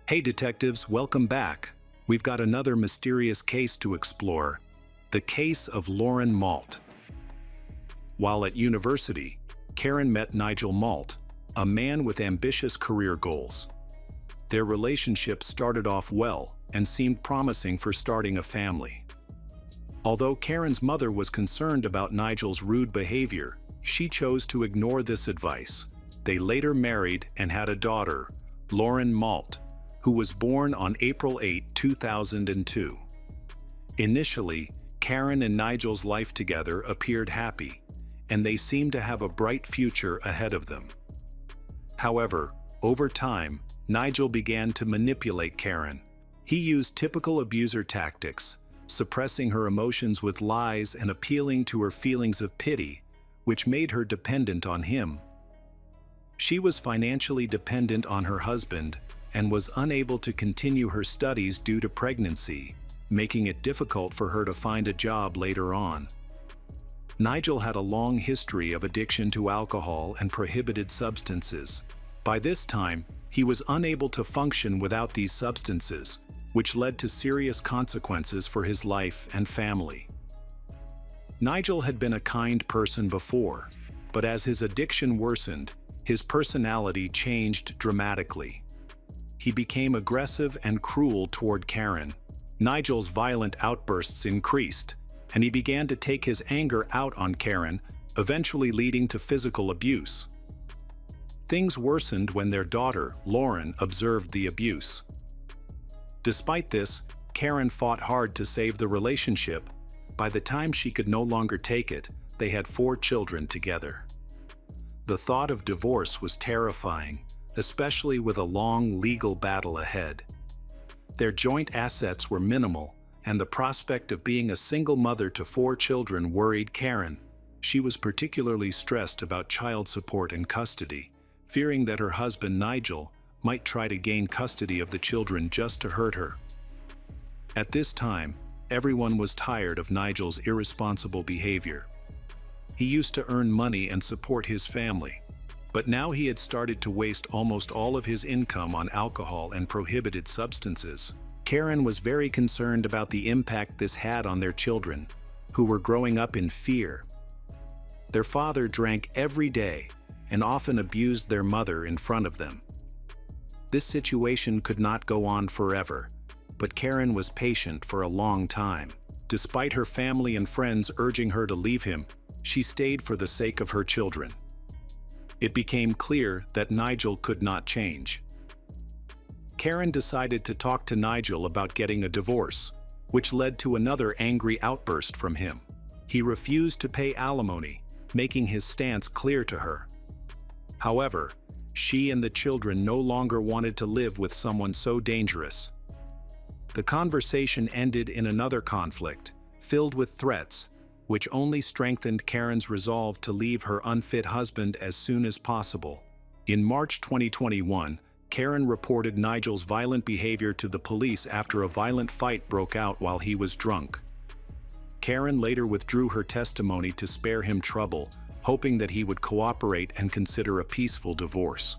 Hey detectives, welcome back. We've got another mysterious case to explore. The case of Lauren Malt. While at university, Karen met Nigel Malt, a man with ambitious career goals. Their relationship started off well and seemed promising for starting a family. Although Karen's mother was concerned about Nigel's rude behavior, she chose to ignore this advice. They later married and had a daughter, Lauren Malt, who was born on April 8, 2002. Initially, Karen and Nigel's life together appeared happy, and they seemed to have a bright future ahead of them. However, over time, Nigel began to manipulate Karen. He used typical abuser tactics, suppressing her emotions with lies and appealing to her feelings of pity, which made her dependent on him. She was financially dependent on her husband and was unable to continue her studies due to pregnancy, making it difficult for her to find a job later on. Nigel had a long history of addiction to alcohol and prohibited substances. By this time, he was unable to function without these substances, which led to serious consequences for his life and family. Nigel had been a kind person before, but as his addiction worsened, his personality changed dramatically. He became aggressive and cruel toward Karen. Nigel's violent outbursts increased, and he began to take his anger out on Karen, eventually leading to physical abuse. Things worsened when their daughter, Lauren, observed the abuse. Despite this, Karen fought hard to save the relationship. By the time she could no longer take it, they had 4 children together. The thought of divorce was terrifying, especially with a long legal battle ahead. Their joint assets were minimal, and the prospect of being a single mother to 4 children worried Karen. She was particularly stressed about child support and custody, fearing that her husband Nigel might try to gain custody of the children just to hurt her. At this time, everyone was tired of Nigel's irresponsible behavior. He used to earn money and support his family, but now he had started to waste almost all of his income on alcohol and prohibited substances. Karen was very concerned about the impact this had on their children, who were growing up in fear. Their father drank every day and often abused their mother in front of them. This situation could not go on forever, but Karen was patient for a long time. Despite her family and friends urging her to leave him, she stayed for the sake of her children. It became clear that Nigel could not change. Karen decided to talk to Nigel about getting a divorce, which led to another angry outburst from him. He refused to pay alimony, making his stance clear to her. However, she and the children no longer wanted to live with someone so dangerous. The conversation ended in another conflict, filled with threats, which only strengthened Karen's resolve to leave her unfit husband as soon as possible. In March 2021, Karen reported Nigel's violent behavior to the police after a violent fight broke out while he was drunk. Karen later withdrew her testimony to spare him trouble, hoping that he would cooperate and consider a peaceful divorce.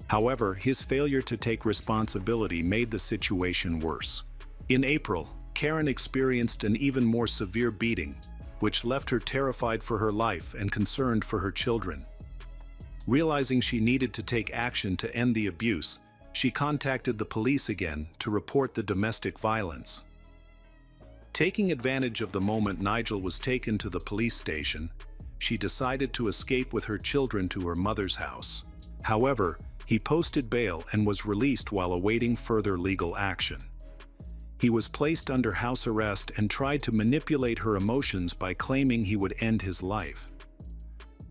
However, his failure to take responsibility made the situation worse. In April, Karen experienced an even more severe beating, which left her terrified for her life and concerned for her children. Realizing she needed to take action to end the abuse, she contacted the police again to report the domestic violence. Taking advantage of the moment Nigel was taken to the police station, she decided to escape with her children to her mother's house. However, he posted bail and was released while awaiting further legal action. He was placed under house arrest and tried to manipulate her emotions by claiming he would end his life.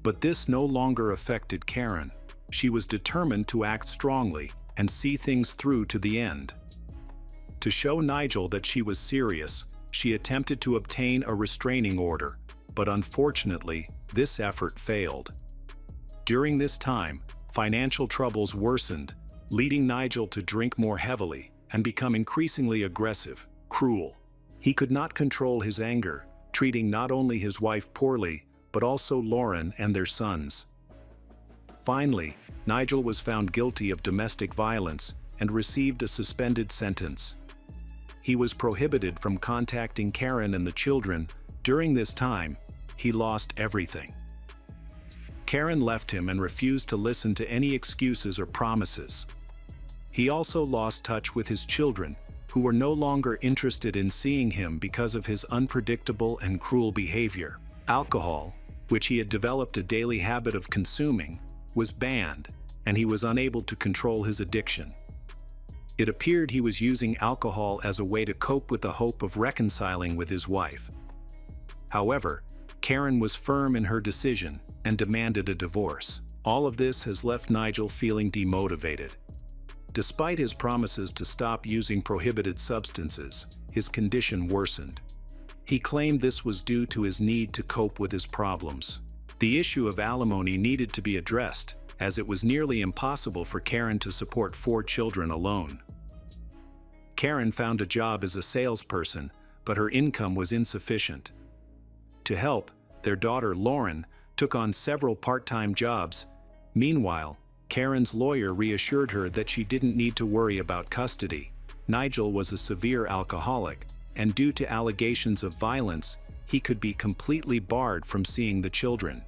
But this no longer affected Karen. She was determined to act strongly and see things through to the end. To show Nigel that she was serious, she attempted to obtain a restraining order, but unfortunately, this effort failed. During this time, financial troubles worsened, leading Nigel to drink more heavily and become increasingly aggressive, cruel. He could not control his anger, treating not only his wife poorly, but also Lauren and their sons. Finally, Nigel was found guilty of domestic violence and received a suspended sentence. He was prohibited from contacting Karen and the children. During this time, he lost everything. Karen left him and refused to listen to any excuses or promises. He also lost touch with his children, who were no longer interested in seeing him because of his unpredictable and cruel behavior. Alcohol, which he had developed a daily habit of consuming, was banned, and he was unable to control his addiction. It appeared he was using alcohol as a way to cope with the hope of reconciling with his wife. However, Karen was firm in her decision and demanded a divorce. All of this has left Nigel feeling demotivated. Despite his promises to stop using prohibited substances, his condition worsened. He claimed this was due to his need to cope with his problems. The issue of alimony needed to be addressed, as it was nearly impossible for Karen to support 4 children alone. Karen found a job as a salesperson, but her income was insufficient. To help, their daughter Lauren took on several part-time jobs. Meanwhile, Karen's lawyer reassured her that she didn't need to worry about custody. Nigel was a severe alcoholic, and due to allegations of violence, he could be completely barred from seeing the children.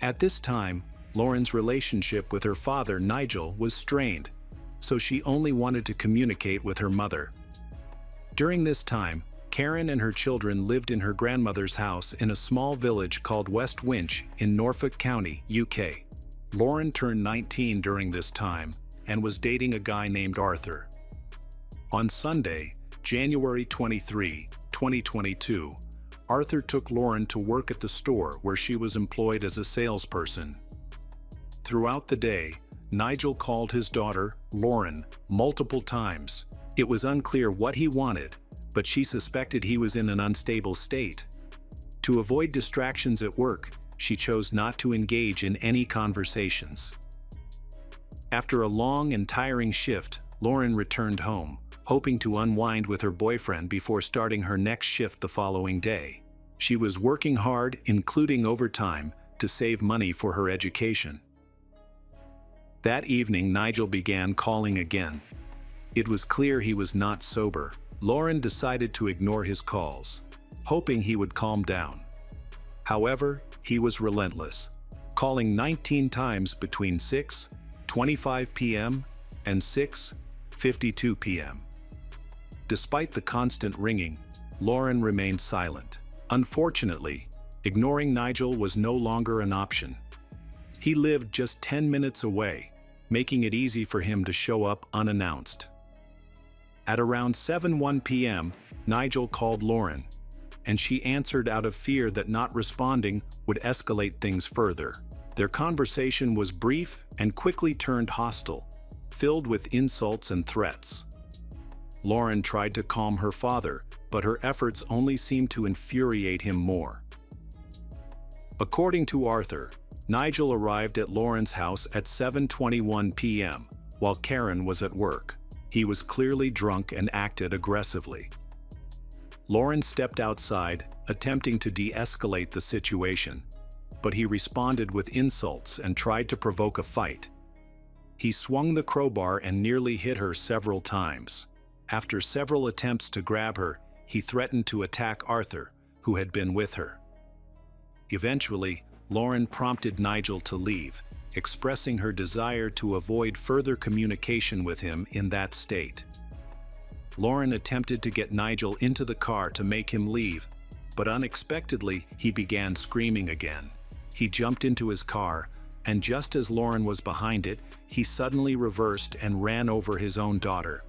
At this time, Lauren's relationship with her father, Nigel, was strained, so she only wanted to communicate with her mother. During this time, Karen and her children lived in her grandmother's house in a small village called West Winch in Norfolk County, UK. Lauren turned 19 during this time and was dating a guy named Arthur. On Sunday, January 23, 2022, Arthur took Lauren to work at the store where she was employed as a salesperson. Throughout the day, Nigel called his daughter, Lauren, multiple times. It was unclear what he wanted, but she suspected he was in an unstable state. To avoid distractions at work, she chose not to engage in any conversations. After a long and tiring shift, Lauren returned home, hoping to unwind with her boyfriend before starting her next shift the following day. She was working hard, including overtime, to save money for her education. That evening, Nigel began calling again. It was clear he was not sober. Lauren decided to ignore his calls, hoping he would calm down. However, he was relentless, calling 19 times between 6:25 p.m. and 6:52 p.m. Despite the constant ringing, Lauren remained silent. Unfortunately, ignoring Nigel was no longer an option. He lived just 10 minutes away, making it easy for him to show up unannounced. At around 7:01 p.m., Nigel called Lauren, and she answered out of fear that not responding would escalate things further. Their conversation was brief and quickly turned hostile, filled with insults and threats. Lauren tried to calm her father, but her efforts only seemed to infuriate him more. According to Arthur, Nigel arrived at Lauren's house at 7:21 p.m. while Karen was at work. He was clearly drunk and acted aggressively. Lauren stepped outside, attempting to de-escalate the situation, but he responded with insults and tried to provoke a fight. He swung the crowbar and nearly hit her several times. After several attempts to grab her, he threatened to attack Arthur, who had been with her. Eventually, Lauren prompted Nigel to leave, expressing her desire to avoid further communication with him in that state. Lauren attempted to get Nigel into the car to make him leave, but unexpectedly, he began screaming again. He jumped into his car, and just as Lauren was behind it, he suddenly reversed and ran over his own daughter.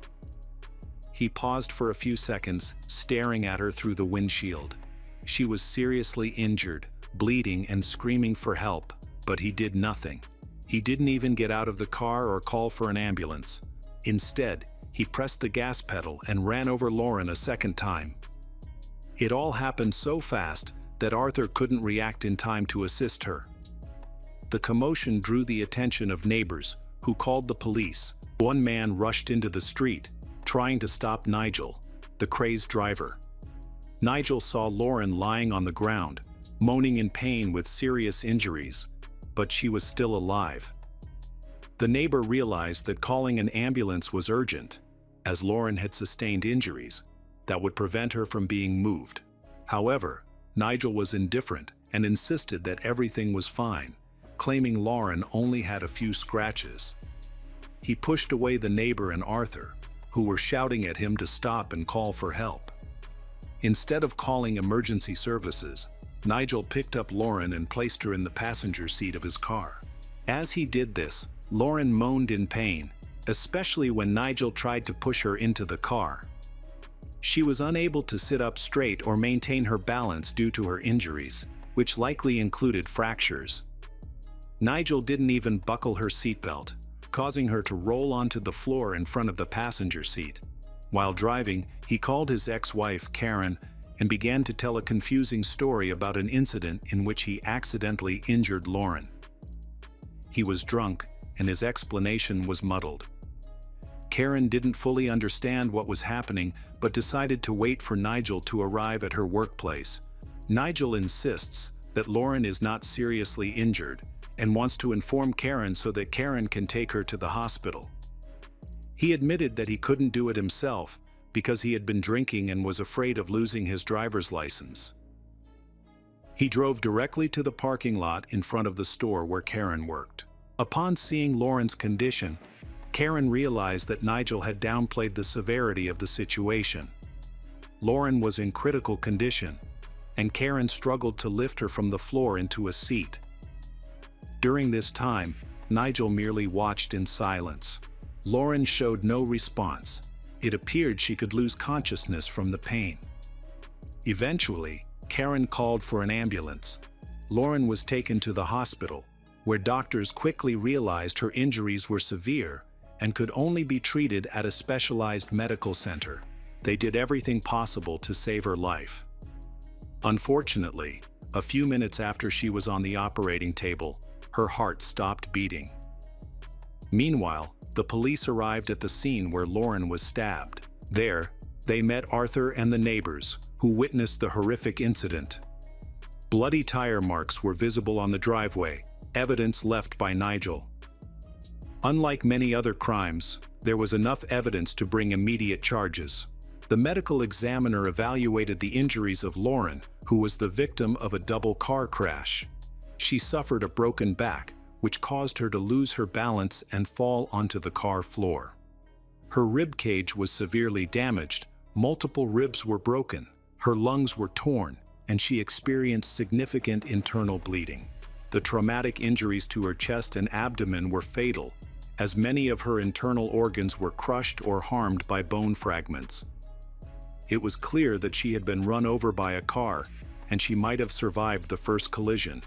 He paused for a few seconds, staring at her through the windshield. She was seriously injured, bleeding and screaming for help, but he did nothing. He didn't even get out of the car or call for an ambulance. Instead, he pressed the gas pedal and ran over Lauren a second time. It all happened so fast that Arthur couldn't react in time to assist her. The commotion drew the attention of neighbors, who called the police. One man rushed into the street, trying to stop Nigel, the crazed driver. Nigel saw Lauren lying on the ground, moaning in pain with serious injuries, but she was still alive. The neighbor realized that calling an ambulance was urgent, as Lauren had sustained injuries that would prevent her from being moved. However, Nigel was indifferent and insisted that everything was fine, claiming Lauren only had a few scratches. He pushed away the neighbor and Arthur, who were shouting at him to stop and call for help. Instead of calling emergency services, Nigel picked up Lauren and placed her in the passenger seat of his car. As he did this, Lauren moaned in pain, especially when Nigel tried to push her into the car. She was unable to sit up straight or maintain her balance due to her injuries, which likely included fractures. Nigel didn't even buckle her seatbelt, causing her to roll onto the floor in front of the passenger seat. While driving, he called his ex-wife, Karen, and began to tell a confusing story about an incident in which he accidentally injured Lauren. He was drunk, and his explanation was muddled. Karen didn't fully understand what was happening, but decided to wait for Nigel to arrive at her workplace. Nigel insists that Lauren is not seriously injured and wants to inform Karen so that Karen can take her to the hospital. He admitted that he couldn't do it himself because he had been drinking and was afraid of losing his driver's license. He drove directly to the parking lot in front of the store where Karen worked. Upon seeing Lauren's condition, Karen realized that Nigel had downplayed the severity of the situation. Lauren was in critical condition, and Karen struggled to lift her from the floor into a seat. During this time, Nigel merely watched in silence. Lauren showed no response. It appeared she could lose consciousness from the pain. Eventually, Karen called for an ambulance. Lauren was taken to the hospital, where doctors quickly realized her injuries were severe and could only be treated at a specialized medical center. They did everything possible to save her life. Unfortunately, a few minutes after she was on the operating table, her heart stopped beating. Meanwhile, the police arrived at the scene where Lauren was stabbed. There, they met Arthur and the neighbors, who witnessed the horrific incident. Bloody tire marks were visible on the driveway, evidence left by Nigel. Unlike many other crimes, there was enough evidence to bring immediate charges. The medical examiner evaluated the injuries of Lauren, who was the victim of a double car crash. She suffered a broken back, which caused her to lose her balance and fall onto the car floor. Her rib cage was severely damaged, multiple ribs were broken, her lungs were torn, and she experienced significant internal bleeding. The traumatic injuries to her chest and abdomen were fatal, as many of her internal organs were crushed or harmed by bone fragments. It was clear that she had been run over by a car, and she might have survived the first collision.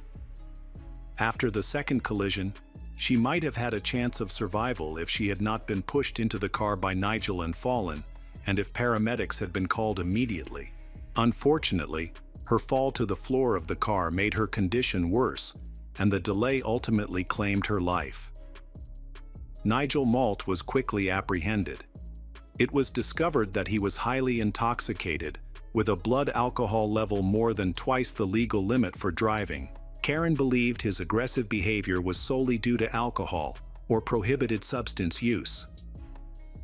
After the second collision, she might have had a chance of survival if she had not been pushed into the car by Nigel and fallen, and if paramedics had been called immediately. Unfortunately, her fall to the floor of the car made her condition worse, and the delay ultimately claimed her life. Nigel Malt was quickly apprehended. It was discovered that he was highly intoxicated, with a blood alcohol level more than twice the legal limit for driving. Karen believed his aggressive behavior was solely due to alcohol or prohibited substance use.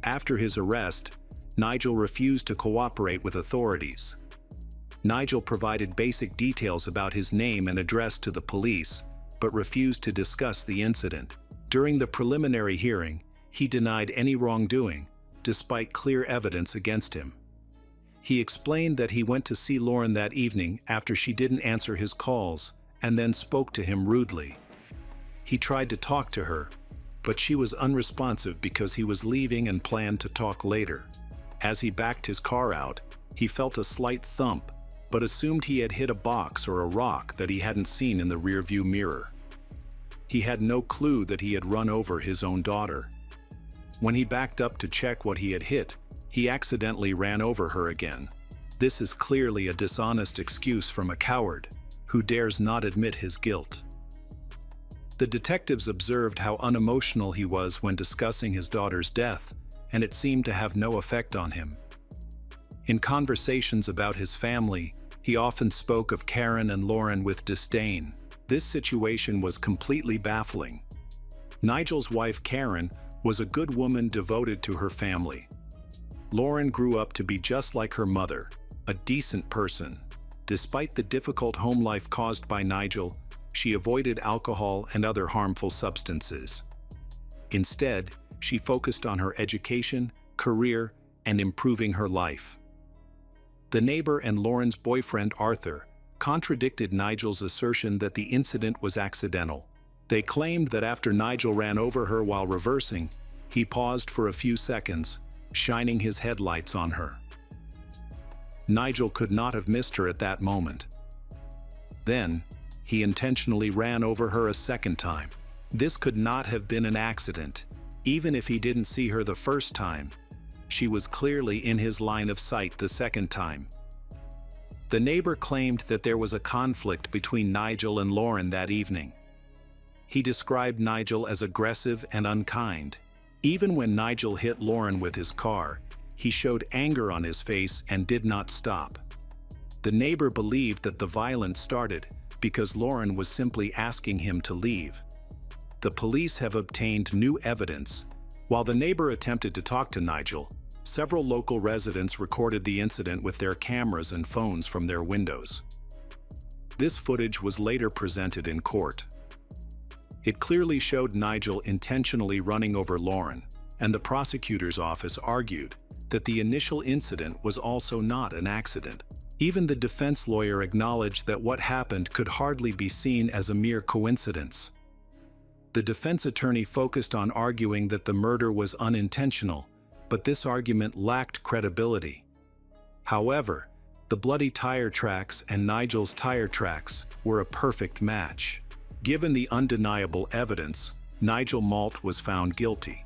After his arrest, Nigel refused to cooperate with authorities. Nigel provided basic details about his name and address to the police, but refused to discuss the incident. During the preliminary hearing, he denied any wrongdoing, despite clear evidence against him. He explained that he went to see Lauren that evening after she didn't answer his calls, and then spoke to him rudely. He tried to talk to her, but she was unresponsive because he was leaving and planned to talk later. As he backed his car out, he felt a slight thump, but assumed he had hit a box or a rock that he hadn't seen in the rearview mirror. He had no clue that he had run over his own daughter. When he backed up to check what he had hit, he accidentally ran over her again. This is clearly a dishonest excuse from a coward who dares not admit his guilt. The detectives observed how unemotional he was when discussing his daughter's death, and it seemed to have no effect on him. In conversations about his family, he often spoke of Karen and Lauren with disdain. This situation was completely baffling. Nigel's wife Karen was a good woman devoted to her family. Lauren grew up to be just like her mother, a decent person. Despite the difficult home life caused by Nigel, she avoided alcohol and other harmful substances. Instead, she focused on her education, career, and improving her life. The neighbor and Lauren's boyfriend Arthur contradicted Nigel's assertion that the incident was accidental. They claimed that after Nigel ran over her while reversing, he paused for a few seconds, shining his headlights on her. Nigel could not have missed her at that moment. Then, he intentionally ran over her a second time. This could not have been an accident. Even if he didn't see her the first time, she was clearly in his line of sight the second time. The neighbor claimed that there was a conflict between Nigel and Lauren that evening. He described Nigel as aggressive and unkind. Even when Nigel hit Lauren with his car, he showed anger on his face and did not stop. The neighbor believed that the violence started because Lauren was simply asking him to leave. The police have obtained new evidence. While the neighbor attempted to talk to Nigel, several local residents recorded the incident with their cameras and phones from their windows. This footage was later presented in court. It clearly showed Nigel intentionally running over Lauren, and the prosecutor's office argued that the initial incident was also not an accident. Even the defense lawyer acknowledged that what happened could hardly be seen as a mere coincidence. The defense attorney focused on arguing that the murder was unintentional, but this argument lacked credibility. However, the bloody tire tracks and Nigel's tire tracks were a perfect match. Given the undeniable evidence, Nigel Malt was found guilty.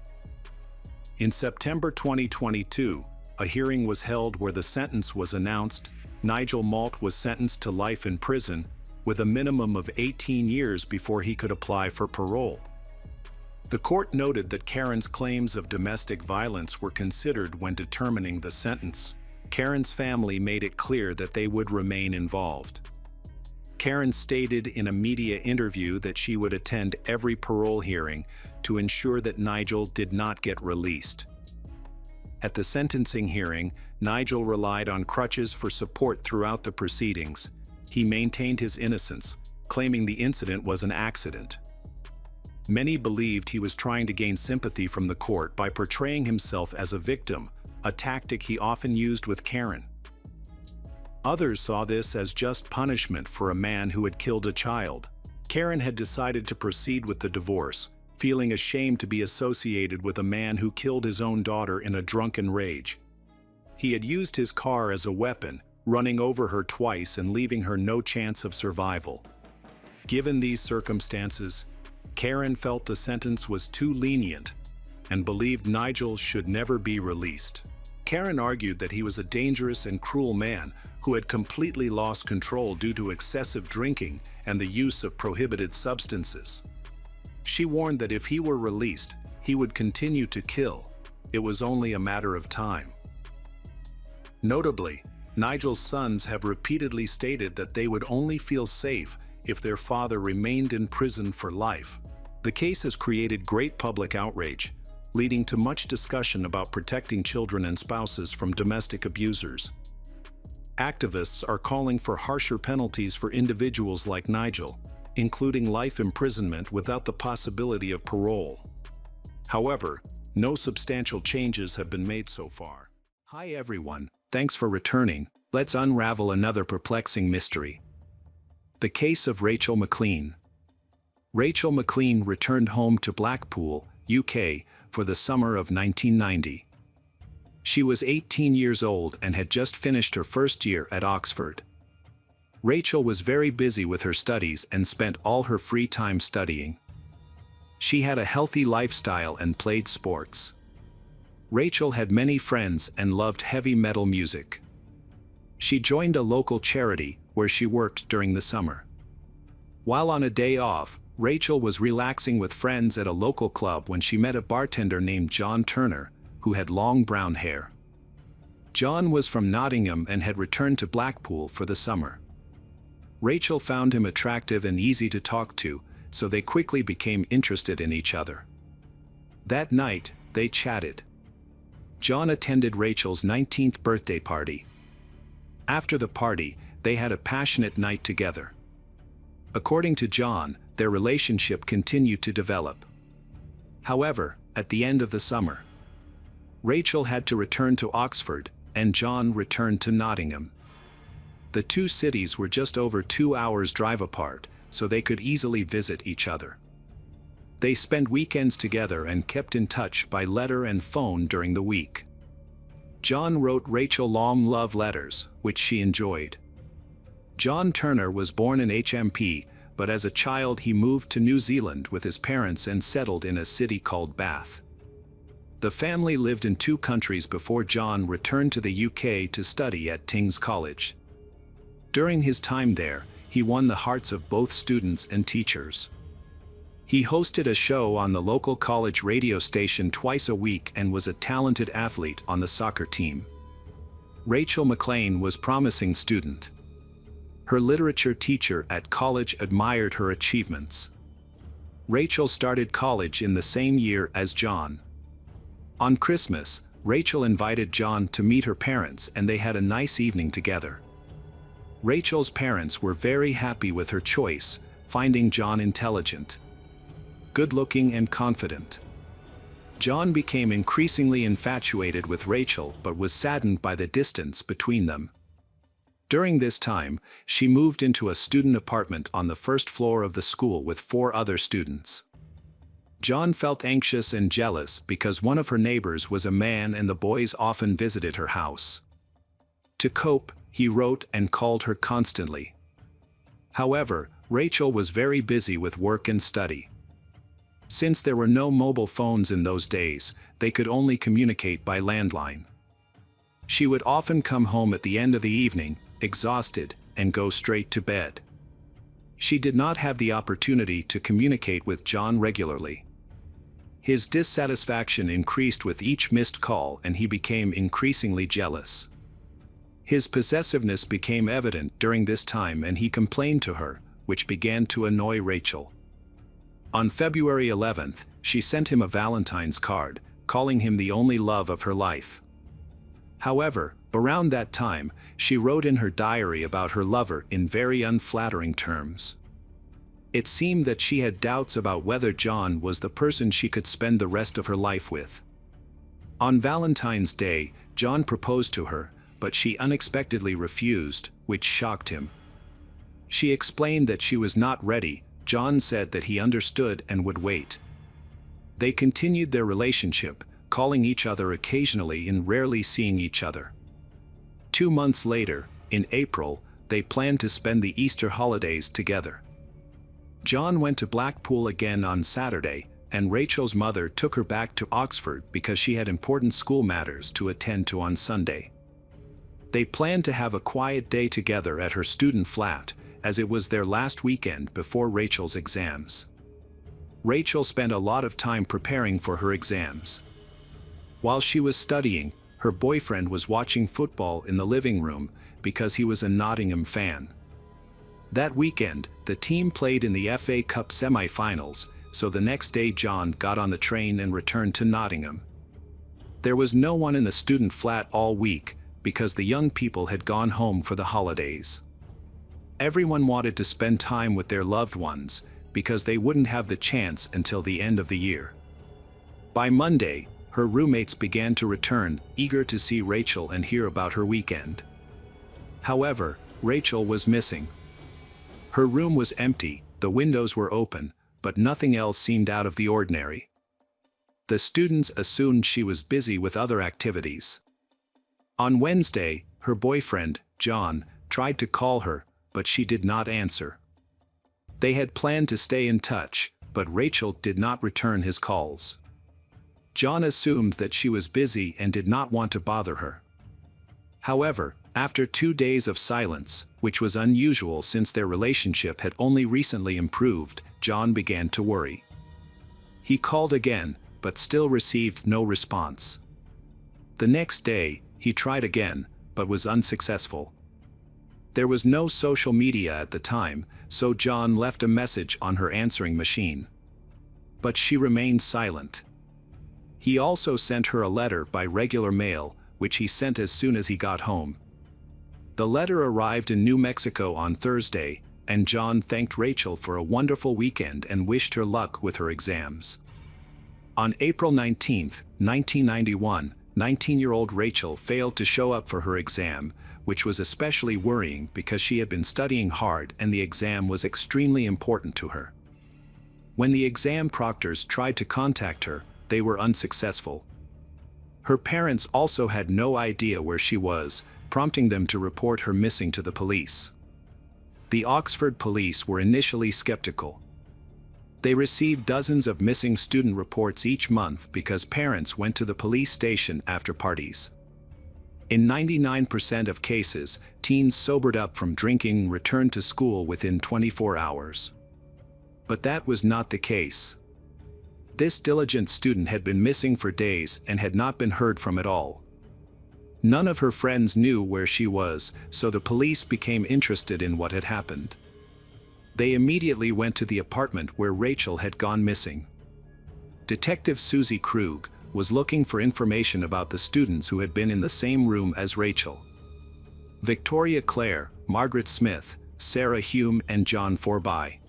In September 2022, a hearing was held where the sentence was announced. Nigel Malt was sentenced to life in prison with a minimum of 18 years before he could apply for parole. The court noted that Karen's claims of domestic violence were considered when determining the sentence. Karen's family made it clear that they would remain involved. Karen stated in a media interview that she would attend every parole hearing to ensure that Nigel did not get released. At the sentencing hearing, Nigel relied on crutches for support throughout the proceedings. He maintained his innocence, claiming the incident was an accident. Many believed he was trying to gain sympathy from the court by portraying himself as a victim, a tactic he often used with Karen. Others saw this as just punishment for a man who had killed a child. Karen had decided to proceed with the divorce, feeling ashamed to be associated with a man who killed his own daughter in a drunken rage. He had used his car as a weapon, running over her twice and leaving her no chance of survival. Given these circumstances, Karen felt the sentence was too lenient and believed Nigel should never be released. Karen argued that he was a dangerous and cruel man who had completely lost control due to excessive drinking and the use of prohibited substances. She warned that if he were released, he would continue to kill. It was only a matter of time. Notably, Nigel's sons have repeatedly stated that they would only feel safe if their father remained in prison for life. The case has created great public outrage, leading to much discussion about protecting children and spouses from domestic abusers. Activists are calling for harsher penalties for individuals like Nigel, including life imprisonment without the possibility of parole. However, no substantial changes have been made so far. Hi everyone, thanks for returning. Let's unravel another perplexing mystery. The case of Rachel McLean. Rachel McLean returned home to Blackpool, UK, for the summer of 1990. She was 18 years old and had just finished her first year at Oxford. Rachel was very busy with her studies and spent all her free time studying. She had a healthy lifestyle and played sports. Rachel had many friends and loved heavy metal music. She joined a local charity where she worked during the summer. While on a day off, Rachel was relaxing with friends at a local club when she met a bartender named John Turner, who had long brown hair. John was from Nottingham and had returned to Blackpool for the summer. Rachel found him attractive and easy to talk to, so they quickly became interested in each other. That night, they chatted. John attended Rachel's 19th birthday party. After the party, they had a passionate night together. According to John, their relationship continued to develop. However, at the end of the summer, Rachel had to return to Oxford, and John returned to Nottingham. The two cities were just over 2 hours' drive apart, so they could easily visit each other. They spent weekends together and kept in touch by letter and phone during the week. John wrote Rachel long love letters, which she enjoyed. John Turner was born in HMP, but as a child he moved to New Zealand with his parents and settled in a city called Bath. The family lived in 2 countries before John returned to the UK to study at King's College. During his time there, he won the hearts of both students and teachers. He hosted a show on the local college radio station twice a week and was a talented athlete on the soccer team. Rachel McLean was a promising student. Her literature teacher at college admired her achievements. Rachel started college in the same year as John. On Christmas, Rachel invited John to meet her parents and they had a nice evening together. Rachel's parents were very happy with her choice, finding John intelligent, good-looking and confident. John became increasingly infatuated with Rachel but was saddened by the distance between them. During this time, she moved into a student apartment on the first floor of the school with 4 other students. John felt anxious and jealous because one of her neighbors was a man and the boys often visited her house. To cope, he wrote and called her constantly. However, Rachel was very busy with work and study. Since there were no mobile phones in those days, they could only communicate by landline. She would often come home at the end of the evening, exhausted, and go straight to bed. She did not have the opportunity to communicate with John regularly. His dissatisfaction increased with each missed call and he became increasingly jealous. His possessiveness became evident during this time and he complained to her, which began to annoy Rachel. On February 11th, she sent him a Valentine's card, calling him the only love of her life. However, around that time, she wrote in her diary about her lover in very unflattering terms. It seemed that she had doubts about whether John was the person she could spend the rest of her life with. On Valentine's Day, John proposed to her, but she unexpectedly refused, which shocked him. She explained that she was not ready. John said that he understood and would wait. They continued their relationship, calling each other occasionally and rarely seeing each other. 2 months later, in April, they planned to spend the Easter holidays together. John went to Blackpool again on Saturday, and Rachel's mother took her back to Oxford because she had important school matters to attend to on Sunday. They planned to have a quiet day together at her student flat, as it was their last weekend before Rachel's exams. Rachel spent a lot of time preparing for her exams. While she was studying, her boyfriend was watching football in the living room because he was a Nottingham fan. That weekend, the team played in the FA Cup semi-finals, so the next day John got on the train and returned to Nottingham. There was no one in the student flat all week because the young people had gone home for the holidays. Everyone wanted to spend time with their loved ones because they wouldn't have the chance until the end of the year. By Monday, her roommates began to return, eager to see Rachel and hear about her weekend. However, Rachel was missing. Her room was empty, the windows were open, but nothing else seemed out of the ordinary. The students assumed she was busy with other activities. On Wednesday, her boyfriend, John, tried to call her, but she did not answer. They had planned to stay in touch, but Rachel did not return his calls. John assumed that she was busy and did not want to bother her. However, after 2 days of silence, which was unusual since their relationship had only recently improved, John began to worry. He called again, but still received no response. The next day, he tried again, but was unsuccessful. There was no social media at the time, so John left a message on her answering machine. But she remained silent. He also sent her a letter by regular mail, which he sent as soon as he got home. The letter arrived in New Mexico on Thursday, and John thanked Rachel for a wonderful weekend and wished her luck with her exams. On April 19, 1991, 19-year-old Rachel failed to show up for her exam, which was especially worrying because she had been studying hard and the exam was extremely important to her. When the exam proctors tried to contact her, they were unsuccessful. Her parents also had no idea where she was, prompting them to report her missing to the police. The Oxford police were initially skeptical. They received dozens of missing student reports each month because parents went to the police station after parties. In 99% of cases, teens sobered up from drinking and returned to school within 24 hours. But that was not the case. This diligent student had been missing for days and had not been heard from at all. None of her friends knew where she was, so the police became interested in what had happened. They immediately went to the apartment where Rachel had gone missing. Detective Susie Krug was looking for information about the students who had been in the same room as Rachel. Victoria Clare, Margaret Smith, Sarah Hume, and John Forby.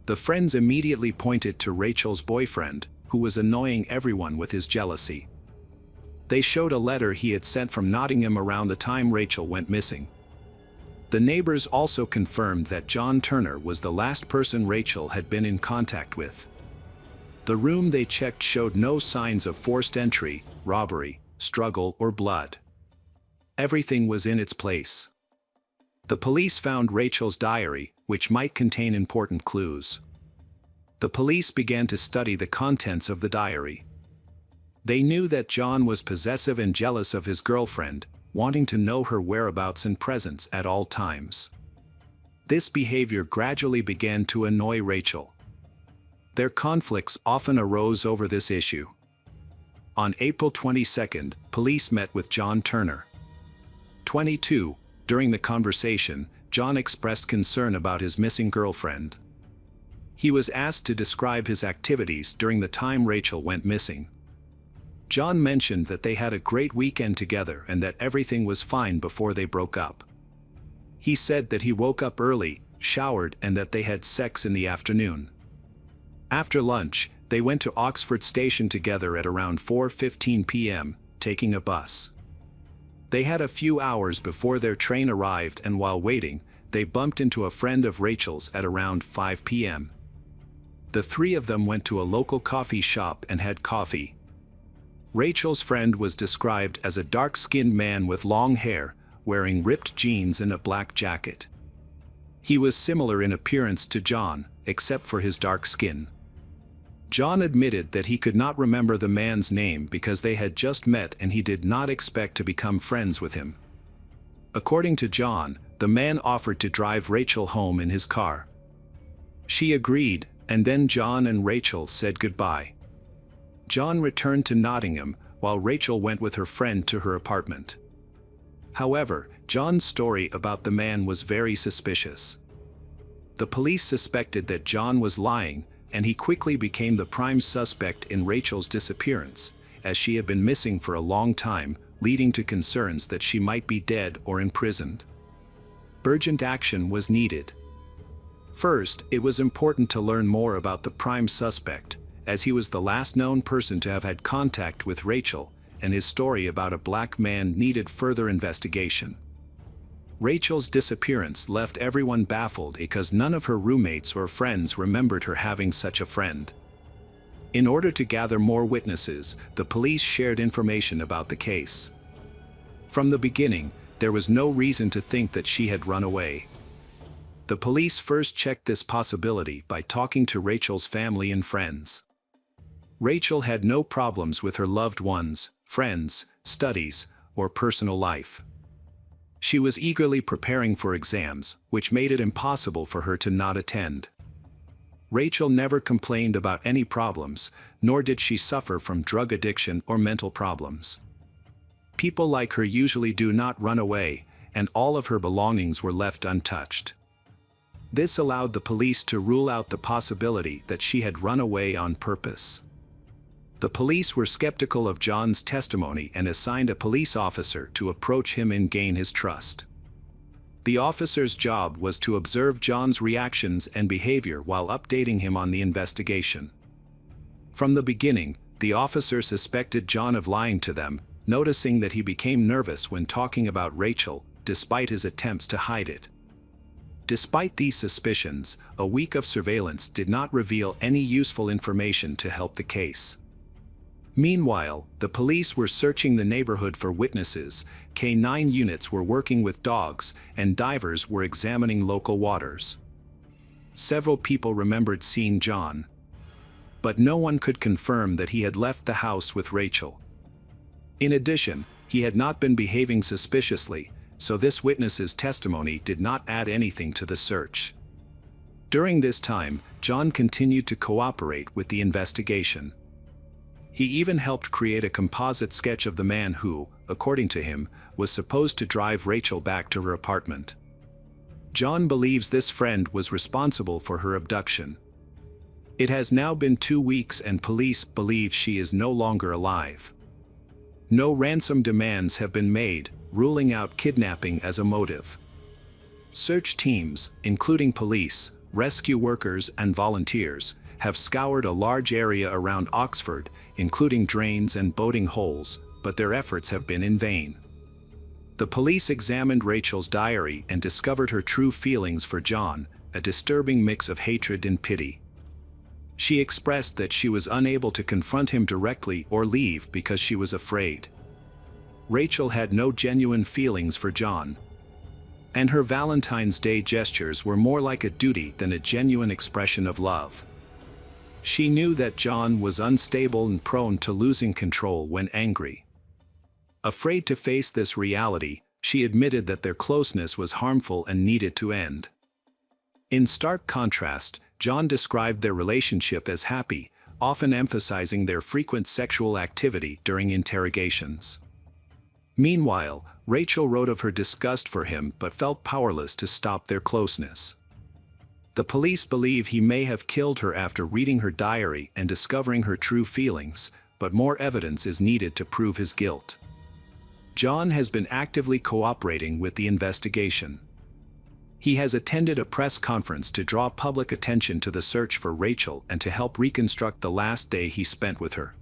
The friends immediately pointed to Rachel's boyfriend, who was annoying everyone with his jealousy. They showed a letter he had sent from Nottingham around the time Rachel went missing. The neighbors also confirmed that John Turner was the last person Rachel had been in contact with. The room they checked showed no signs of forced entry, robbery, struggle, or blood. Everything was in its place. The police found Rachel's diary, which might contain important clues. The police began to study the contents of the diary. They knew that John was possessive and jealous of his girlfriend, wanting to know her whereabouts and presence at all times. This behavior gradually began to annoy Rachel. Their conflicts often arose over this issue. On April 22, police met with John Turner, 22. During the conversation, John expressed concern about his missing girlfriend. He was asked to describe his activities during the time Rachel went missing. John mentioned that they had a great weekend together and that everything was fine before they broke up. He said that he woke up early, showered, and that they had sex in the afternoon. After lunch, they went to Oxford Station together at around 4:15 p.m., taking a bus. They had a few hours before their train arrived, and while waiting, they bumped into a friend of Rachel's at around 5 p.m. The three of them went to a local coffee shop and had coffee. Rachel's friend was described as a dark-skinned man with long hair, wearing ripped jeans and a black jacket. He was similar in appearance to John, except for his dark skin. John admitted that he could not remember the man's name because they had just met and he did not expect to become friends with him. According to John, the man offered to drive Rachel home in his car. She agreed, and then John and Rachel said goodbye. John returned to Nottingham, while Rachel went with her friend to her apartment. However, John's story about the man was very suspicious. The police suspected that John was lying, and he quickly became the prime suspect in Rachel's disappearance, as she had been missing for a long time, leading to concerns that she might be dead or imprisoned. Urgent action was needed. First, it was important to learn more about the prime suspect, as he was the last known person to have had contact with Rachel, and his story about a black man needed further investigation. Rachel's disappearance left everyone baffled because none of her roommates or friends remembered her having such a friend. In order to gather more witnesses, the police shared information about the case. From the beginning, there was no reason to think that she had run away. The police first checked this possibility by talking to Rachel's family and friends. Rachel had no problems with her loved ones, friends, studies, or personal life. She was eagerly preparing for exams, which made it impossible for her to not attend. Rachel never complained about any problems, nor did she suffer from drug addiction or mental problems. People like her usually do not run away, and all of her belongings were left untouched. This allowed the police to rule out the possibility that she had run away on purpose. The police were skeptical of John's testimony and assigned a police officer to approach him and gain his trust. The officer's job was to observe John's reactions and behavior while updating him on the investigation. From the beginning, the officer suspected John of lying to them, noticing that he became nervous when talking about Rachel, despite his attempts to hide it. Despite these suspicions, a week of surveillance did not reveal any useful information to help the case. Meanwhile, the police were searching the neighborhood for witnesses, K9 units were working with dogs, and divers were examining local waters. Several people remembered seeing John, but no one could confirm that he had left the house with Rachel. In addition, he had not been behaving suspiciously, so this witness's testimony did not add anything to the search. During this time, John continued to cooperate with the investigation. He even helped create a composite sketch of the man who, according to him, was supposed to drive Rachel back to her apartment. John believes this friend was responsible for her abduction. It has now been 2 weeks and police believe she is no longer alive. No ransom demands have been made, ruling out kidnapping as a motive. Search teams, including police, rescue workers, and volunteers, have scoured a large area around Oxford, including drains and boating holes, but their efforts have been in vain. The police examined Rachel's diary and discovered her true feelings for John, a disturbing mix of hatred and pity. She expressed that she was unable to confront him directly or leave because she was afraid. Rachel had no genuine feelings for John, and her Valentine's Day gestures were more like a duty than a genuine expression of love. She knew that John was unstable and prone to losing control when angry. Afraid to face this reality, she admitted that their closeness was harmful and needed to end. In stark contrast, John described their relationship as happy, often emphasizing their frequent sexual activity during interrogations. Meanwhile, Rachel wrote of her disgust for him but felt powerless to stop their closeness. The police believe he may have killed her after reading her diary and discovering her true feelings, but more evidence is needed to prove his guilt. John has been actively cooperating with the investigation. He has attended a press conference to draw public attention to the search for Rachel and to help reconstruct the last day he spent with her.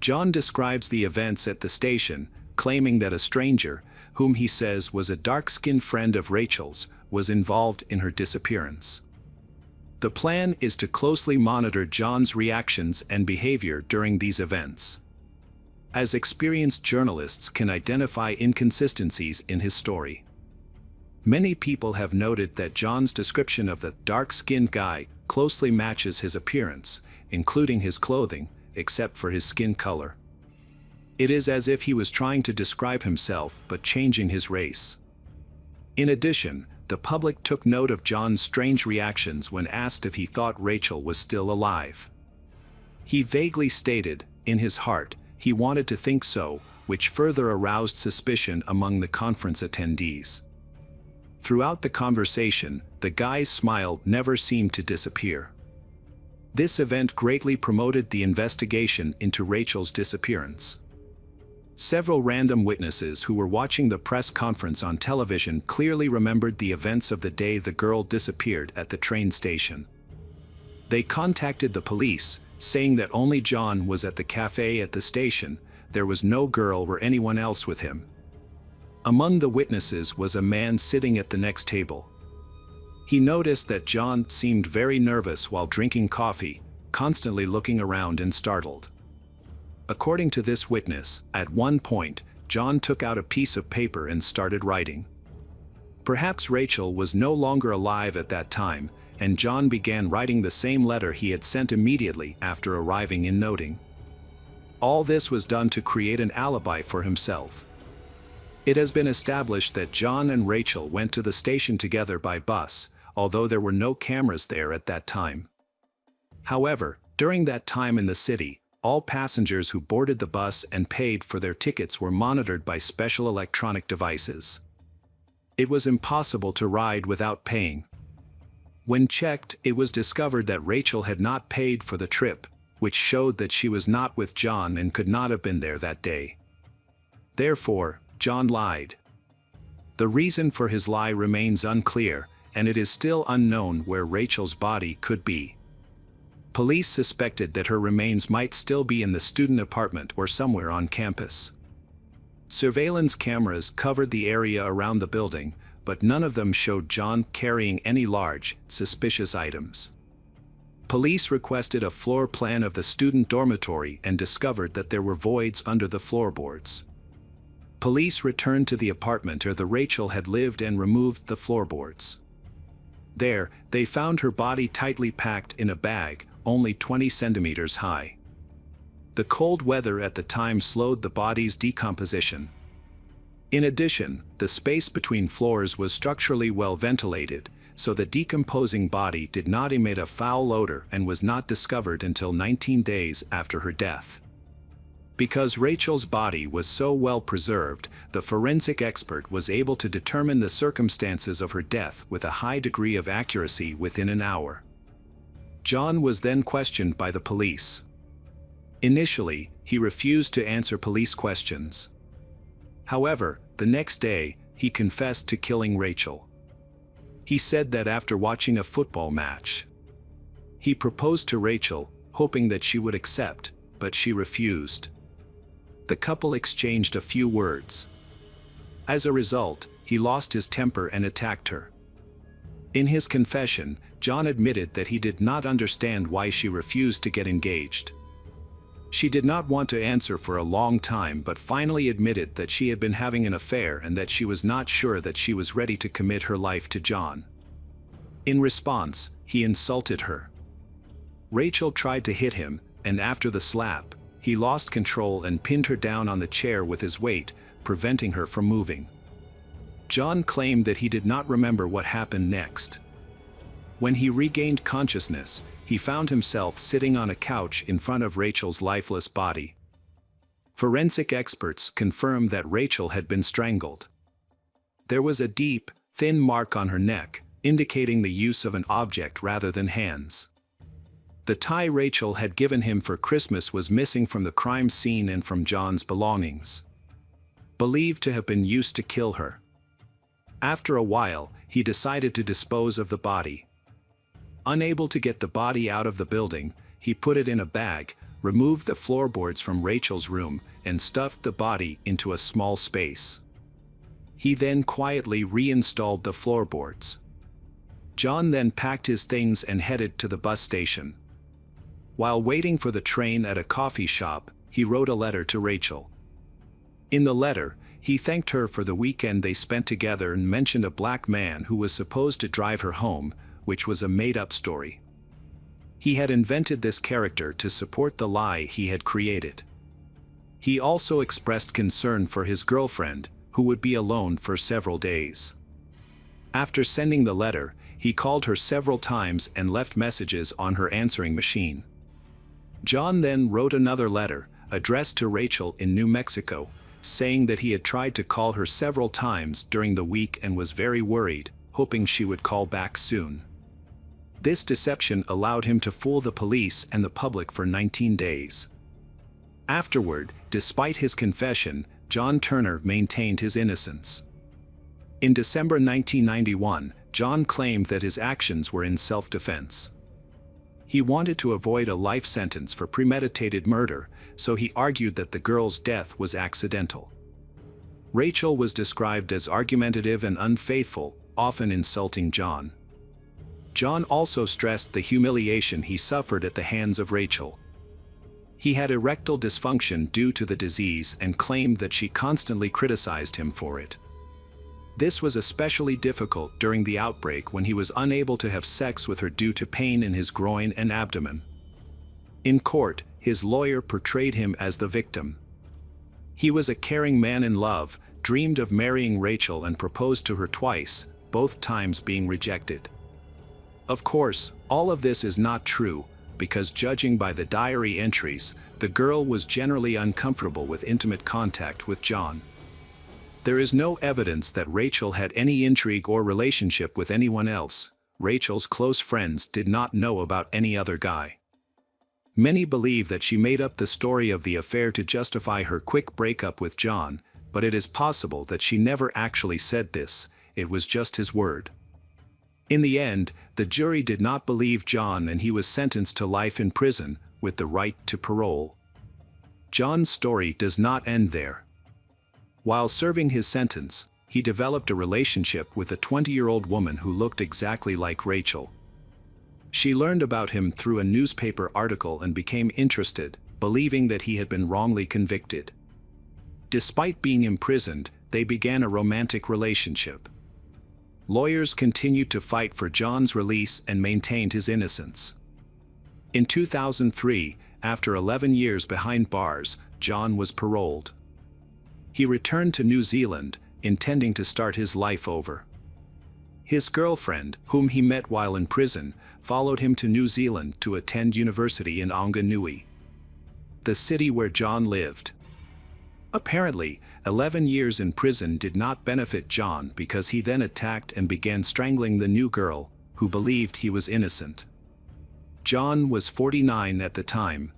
John describes the events at the station, claiming that a stranger, whom he says was a dark-skinned friend of Rachel's, was involved in her disappearance. The plan is to closely monitor John's reactions and behavior during these events, as experienced journalists can identify inconsistencies in his story. Many people have noted that John's description of the dark-skinned guy closely matches his appearance, including his clothing, except for his skin color. It is as if he was trying to describe himself but changing his race. In addition, the public took note of John's strange reactions when asked if he thought Rachel was still alive. He vaguely stated, in his heart, he wanted to think so, which further aroused suspicion among the conference attendees. Throughout the conversation, the guy's smile never seemed to disappear. This event greatly promoted the investigation into Rachel's disappearance. Several random witnesses who were watching the press conference on television clearly remembered the events of the day the girl disappeared at the train station. They contacted the police, saying that only John was at the cafe at the station, there was no girl or anyone else with him. Among the witnesses was a man sitting at the next table. He noticed that John seemed very nervous while drinking coffee, constantly looking around and startled. According to this witness, at one point, John took out a piece of paper and started writing. Perhaps Rachel was no longer alive at that time, and John began writing the same letter he had sent immediately after arriving in Notting. All this was done to create an alibi for himself. It has been established that John and Rachel went to the station together by bus, although there were no cameras there at that time. However, during that time in the city, all passengers who boarded the bus and paid for their tickets were monitored by special electronic devices. It was impossible to ride without paying. When checked, it was discovered that Rachel had not paid for the trip, which showed that she was not with John and could not have been there that day. Therefore, John lied. The reason for his lie remains unclear, and it is still unknown where Rachel's body could be. Police suspected that her remains might still be in the student apartment or somewhere on campus. Surveillance cameras covered the area around the building, but none of them showed John carrying any large, suspicious items. Police requested a floor plan of the student dormitory and discovered that there were voids under the floorboards. Police returned to the apartment where Rachel had lived and removed the floorboards. There, they found her body tightly packed in a bag, only 20 centimeters high. The cold weather at the time slowed the body's decomposition. In addition, the space between floors was structurally well ventilated, so the decomposing body did not emit a foul odor and was not discovered until 19 days after her death. Because Rachel's body was so well preserved, the forensic expert was able to determine the circumstances of her death with a high degree of accuracy within an hour. John was then questioned by the police. Initially, he refused to answer police questions. However, the next day, he confessed to killing Rachel. He said that after watching a football match, he proposed to Rachel, hoping that she would accept, but she refused. The couple exchanged a few words. As a result, he lost his temper and attacked her. In his confession, John admitted that he did not understand why she refused to get engaged. She did not want to answer for a long time but finally admitted that she had been having an affair and that she was not sure that she was ready to commit her life to John. In response, he insulted her. Rachel tried to hit him, and after the slap, he lost control and pinned her down on the chair with his weight, preventing her from moving. John claimed that he did not remember what happened next. When he regained consciousness, he found himself sitting on a couch in front of Rachel's lifeless body. Forensic experts confirmed that Rachel had been strangled. There was a deep, thin mark on her neck, indicating the use of an object rather than hands. The tie Rachel had given him for Christmas was missing from the crime scene and from John's belongings, believed to have been used to kill her. After a while, he decided to dispose of the body. Unable to get the body out of the building, he put it in a bag, removed the floorboards from Rachel's room, and stuffed the body into a small space. He then quietly reinstalled the floorboards. John then packed his things and headed to the bus station. While waiting for the train at a coffee shop, he wrote a letter to Rachel. In the letter, he thanked her for the weekend they spent together and mentioned a black man who was supposed to drive her home, which was a made-up story. He had invented this character to support the lie he had created. He also expressed concern for his girlfriend, who would be alone for several days. After sending the letter, he called her several times and left messages on her answering machine. John then wrote another letter, addressed to Rachel in New Mexico, saying that he had tried to call her several times during the week and was very worried, hoping she would call back soon. This deception allowed him to fool the police and the public for 19 days. Afterward, despite his confession, John Turner maintained his innocence. In December 1991, John claimed that his actions were in self-defense. He wanted to avoid a life sentence for premeditated murder, so he argued that the girl's death was accidental. Rachel was described as argumentative and unfaithful, often insulting John. John also stressed the humiliation he suffered at the hands of Rachel. He had erectile dysfunction due to the disease and claimed that she constantly criticized him for it. This was especially difficult during the outbreak when he was unable to have sex with her due to pain in his groin and abdomen. In court, his lawyer portrayed him as the victim. He was a caring man in love, dreamed of marrying Rachel and proposed to her twice, both times being rejected. Of course, all of this is not true, because judging by the diary entries, the girl was generally uncomfortable with intimate contact with John. There is no evidence that Rachel had any intrigue or relationship with anyone else. Rachel's close friends did not know about any other guy. Many believe that she made up the story of the affair to justify her quick breakup with John, but it is possible that she never actually said this, it was just his word. In the end, the jury did not believe John and he was sentenced to life in prison, with the right to parole. John's story does not end there. While serving his sentence, he developed a relationship with a 20-year-old woman who looked exactly like Rachel. She learned about him through a newspaper article and became interested, believing that he had been wrongly convicted. Despite being imprisoned, they began a romantic relationship. Lawyers continued to fight for John's release and maintained his innocence. In 2003, after 11 years behind bars, John was paroled. He returned to New Zealand, intending to start his life over. His girlfriend, whom he met while in prison, followed him to New Zealand to attend university in Whanganui, the city where John lived. Apparently, 11 years in prison did not benefit John because he then attacked and began strangling the new girl, who believed he was innocent. John was 49 at the time.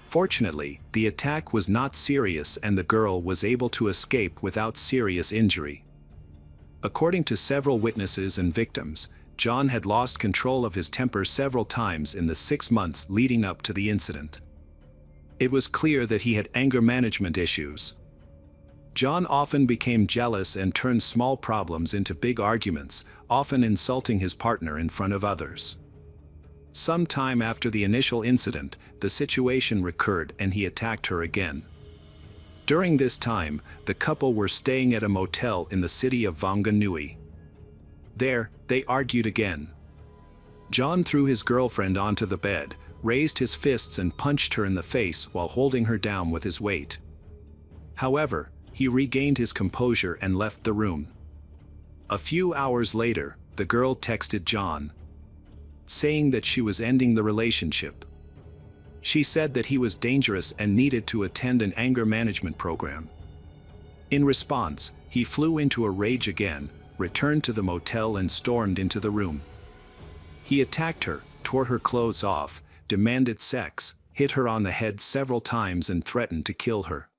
Fortunately, the attack was not serious and the girl was able to escape without serious injury. According to several witnesses and victims, John had lost control of his temper several times in the 6 months leading up to the incident. It was clear that he had anger management issues. John often became jealous and turned small problems into big arguments, often insulting his partner in front of others. Some time after the initial incident, the situation recurred and he attacked her again. During this time, the couple were staying at a motel in the city of Whanganui. There, they argued again. John threw his girlfriend onto the bed, raised his fists and punched her in the face while holding her down with his weight. However, he regained his composure and left the room. A few hours later, the girl texted John, saying that she was ending the relationship. She said that he was dangerous and needed to attend an anger management program. In response, he flew into a rage again, returned to the motel and stormed into the room. He attacked her, tore her clothes off, demanded sex, hit her on the head several times and threatened to kill her.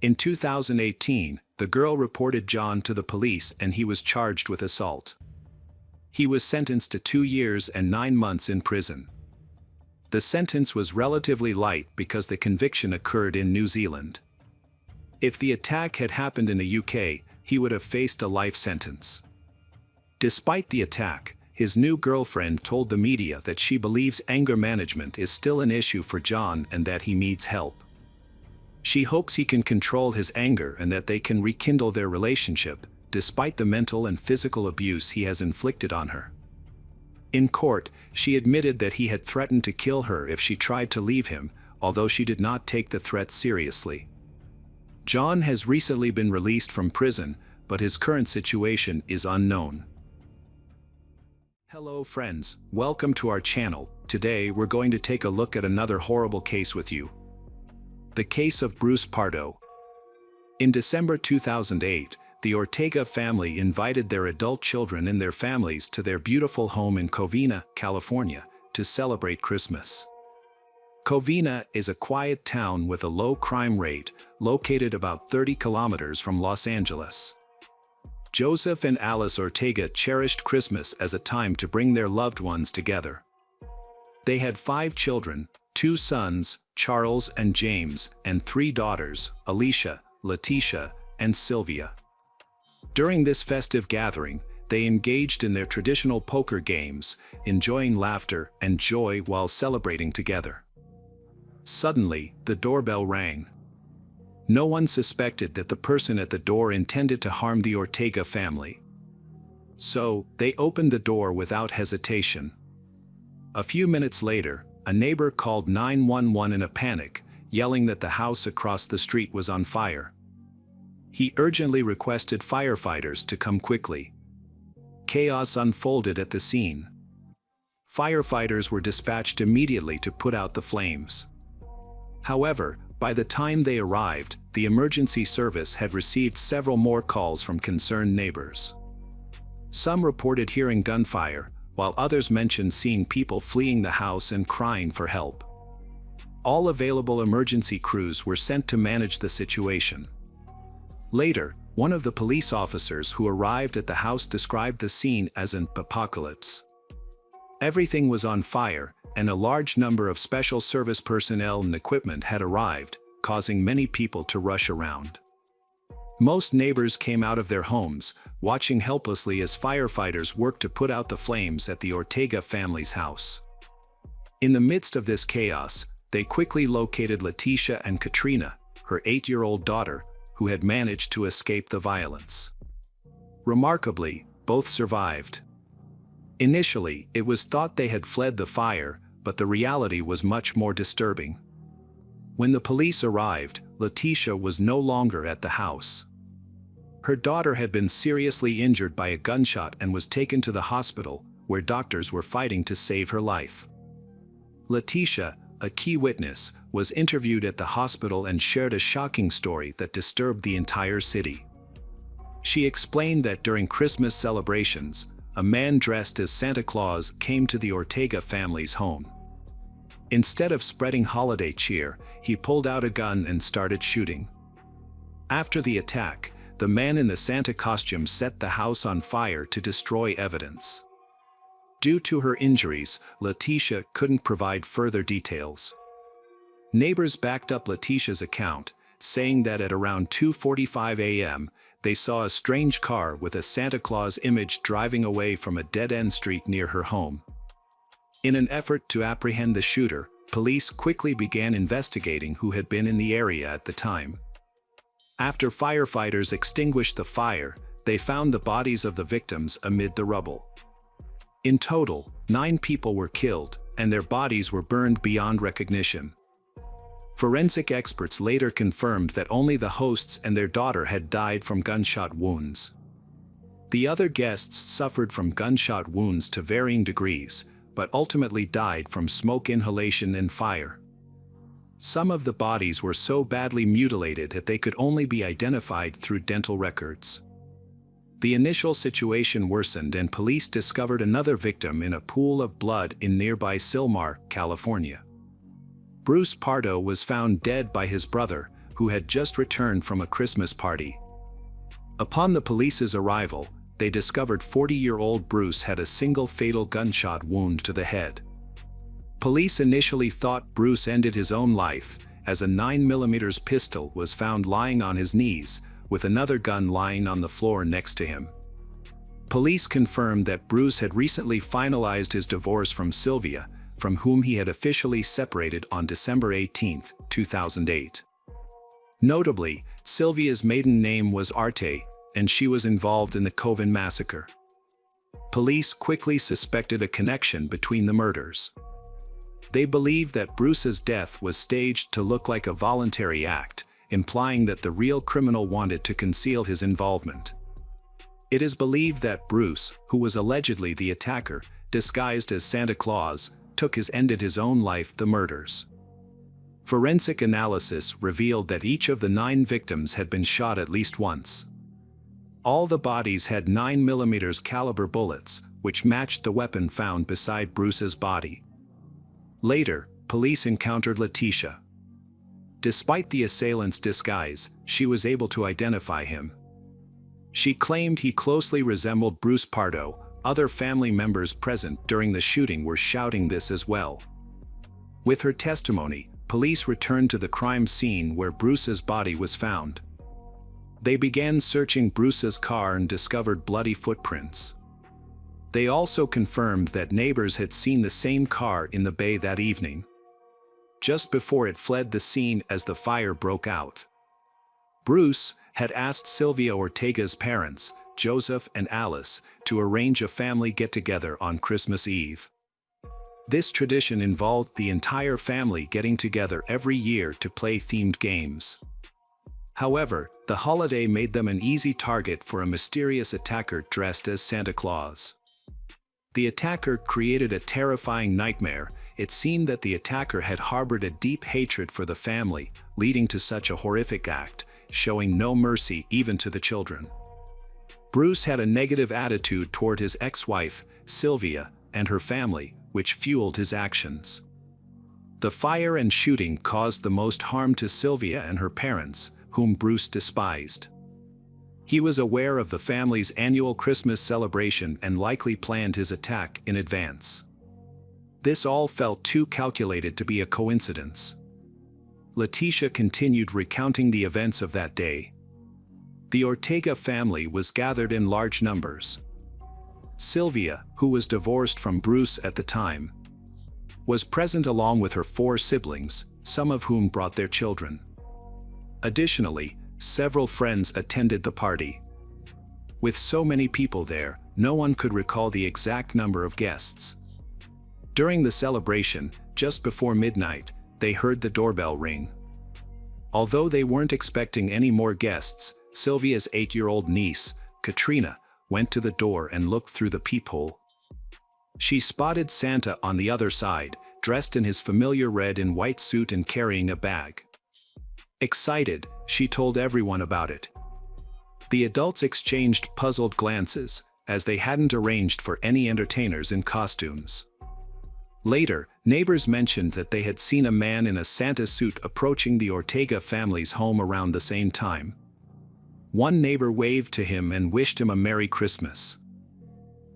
In 2018, the girl reported John to the police and he was charged with assault. He was sentenced to 2 years and 9 months in prison. The sentence was relatively light because the conviction occurred in New Zealand. If the attack had happened in the UK, he would have faced a life sentence. Despite the attack, his new girlfriend told the media that she believes anger management is still an issue for John and that he needs help. She hopes he can control his anger and that they can rekindle their relationship, despite the mental and physical abuse he has inflicted on her. In court, she admitted that he had threatened to kill her if she tried to leave him, although she did not take the threat seriously. John has recently been released from prison, but his current situation is unknown. Hello friends, welcome to our channel. Today we're going to take a look at another horrible case with you. The case of Bruce Pardo. In December 2008, the Ortega family invited their adult children and their families to their beautiful home in Covina, California, to celebrate Christmas. Covina is a quiet town with a low crime rate, located about 30 kilometers from Los Angeles. Joseph and Alice Ortega cherished Christmas as a time to bring their loved ones together. They had 5 children, 2 sons, Charles and James, and 3 daughters, Alicia, Letitia, and Sylvia. During this festive gathering, they engaged in their traditional poker games, enjoying laughter and joy while celebrating together. Suddenly, the doorbell rang. No one suspected that the person at the door intended to harm the Ortega family. So, they opened the door without hesitation. A few minutes later, a neighbor called 911 in a panic, yelling that the house across the street was on fire. He urgently requested firefighters to come quickly. Chaos unfolded at the scene. Firefighters were dispatched immediately to put out the flames. However, by the time they arrived, the emergency service had received several more calls from concerned neighbors. Some reported hearing gunfire, while others mentioned seeing people fleeing the house and crying for help. All available emergency crews were sent to manage the situation. Later, one of the police officers who arrived at the house described the scene as an apocalypse. Everything was on fire, and a large number of special service personnel and equipment had arrived, causing many people to rush around. Most neighbors came out of their homes, watching helplessly as firefighters worked to put out the flames at the Ortega family's house. In the midst of this chaos, they quickly located Leticia and Katrina, her 8-year-old daughter, who had managed to escape the violence. Remarkably, both survived. Initially, it was thought they had fled the fire, but the reality was much more disturbing. When the police arrived, Leticia was no longer at the house. Her daughter had been seriously injured by a gunshot and was taken to the hospital, where doctors were fighting to save her life. Leticia, a key witness, was interviewed at the hospital and shared a shocking story that disturbed the entire city. She explained that during Christmas celebrations, a man dressed as Santa Claus came to the Ortega family's home. Instead of spreading holiday cheer, he pulled out a gun and started shooting. After the attack, the man in the Santa costume set the house on fire to destroy evidence. Due to her injuries, Leticia couldn't provide further details. Neighbors backed up Leticia's account, saying that at around 2:45 a.m., they saw a strange car with a Santa Claus image driving away from a dead-end street near her home. In an effort to apprehend the shooter, police quickly began investigating who had been in the area at the time. After firefighters extinguished the fire, they found the bodies of the victims amid the rubble. In total, 9 people were killed, and their bodies were burned beyond recognition. Forensic experts later confirmed that only the hosts and their daughter had died from gunshot wounds. The other guests suffered from gunshot wounds to varying degrees, but ultimately died from smoke inhalation and fire. Some of the bodies were so badly mutilated that they could only be identified through dental records. The initial situation worsened and police discovered another victim in a pool of blood in nearby Sylmar, California. Bruce Pardo was found dead by his brother, who had just returned from a Christmas party. Upon the police's arrival, they discovered 40-year-old Bruce had a single fatal gunshot wound to the head. Police initially thought Bruce ended his own life, as a 9mm pistol was found lying on his knees, with another gun lying on the floor next to him. Police confirmed that Bruce had recently finalized his divorce from Sylvia, from whom he had officially separated on December 18, 2008. Notably, Sylvia's maiden name was Arte, and she was involved in the Coven massacre. Police quickly suspected a connection between the murders. They believed that Bruce's death was staged to look like a voluntary act, implying that the real criminal wanted to conceal his involvement. It is believed that Bruce, who was allegedly the attacker, disguised as Santa Claus, ended his own life the murders. Forensic analysis revealed that each of the 9 victims had been shot at least once. All the bodies had 9mm caliber bullets, which matched the weapon found beside Bruce's body. Later, police encountered Leticia. Despite the assailant's disguise, she was able to identify him. She claimed he closely resembled Bruce Pardo. Other family members present during the shooting were shouting this as well. With her testimony, police returned to the crime scene where Bruce's body was found. They began searching Bruce's car and discovered bloody footprints. They also confirmed that neighbors had seen the same car in the bay that evening, just before it fled the scene as the fire broke out. Bruce had asked Sylvia Ortega's parents, Joseph and Alice, to arrange a family get-together on Christmas Eve. This tradition involved the entire family getting together every year to play themed games. However, the holiday made them an easy target for a mysterious attacker dressed as Santa Claus. The attacker created a terrifying nightmare. It seemed that the attacker had harbored a deep hatred for the family, leading to such a horrific act, showing no mercy even to the children. Bruce had a negative attitude toward his ex-wife, Sylvia, and her family, which fueled his actions. The fire and shooting caused the most harm to Sylvia and her parents, whom Bruce despised. He was aware of the family's annual Christmas celebration and likely planned his attack in advance. This all felt too calculated to be a coincidence. Letitia continued recounting the events of that day. The Ortega family was gathered in large numbers. Sylvia, who was divorced from Bruce at the time, was present along with her 4 siblings, some of whom brought their children. Additionally, several friends attended the party. With so many people there, no one could recall the exact number of guests. During the celebration, just before midnight, they heard the doorbell ring. Although they weren't expecting any more guests, Sylvia's 8-year-old niece, Katrina, went to the door and looked through the peephole. She spotted Santa on the other side, dressed in his familiar red and white suit and carrying a bag. Excited, she told everyone about it. The adults exchanged puzzled glances, as they hadn't arranged for any entertainers in costumes. Later, neighbors mentioned that they had seen a man in a Santa suit approaching the Ortega family's home around the same time. One neighbor waved to him and wished him a Merry Christmas.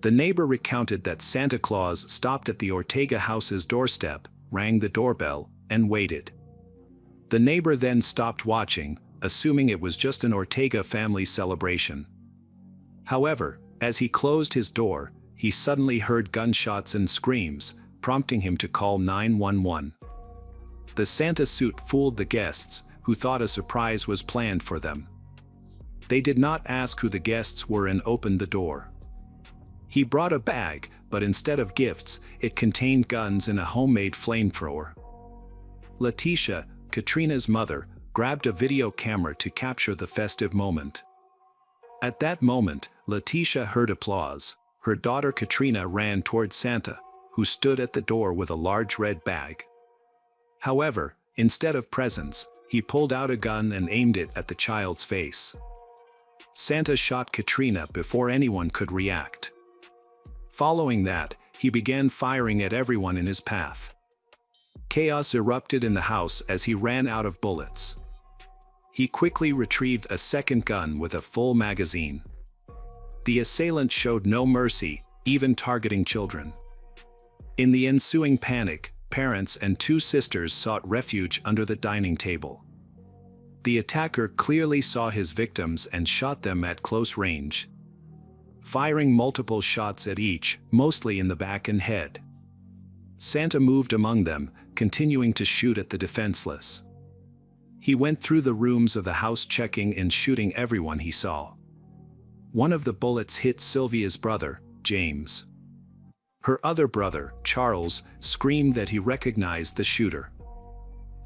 The neighbor recounted that Santa Claus stopped at the Ortega house's doorstep, rang the doorbell, and waited. The neighbor then stopped watching, assuming it was just an Ortega family celebration. However, as he closed his door, he suddenly heard gunshots and screams, prompting him to call 911. The Santa suit fooled the guests, who thought a surprise was planned for them. They did not ask who the guests were and opened the door. He brought a bag, but instead of gifts, it contained guns and a homemade flamethrower. Letitia, Katrina's mother, grabbed a video camera to capture the festive moment. At that moment, Letitia heard applause. Her daughter Katrina ran toward Santa, who stood at the door with a large red bag. However, instead of presents, he pulled out a gun and aimed it at the child's face. Santa shot Katrina before anyone could react. Following that, he began firing at everyone in his path. Chaos erupted in the house as he ran out of bullets. He quickly retrieved a second gun with a full magazine. The assailant showed no mercy, even targeting children. In the ensuing panic, parents and 2 sisters sought refuge under the dining table. The attacker clearly saw his victims and shot them at close range, firing multiple shots at each, mostly in the back and head. Santa moved among them, continuing to shoot at the defenseless. He went through the rooms of the house checking and shooting everyone he saw. One of the bullets hit Sylvia's brother, James. Her other brother, Charles, screamed that he recognized the shooter.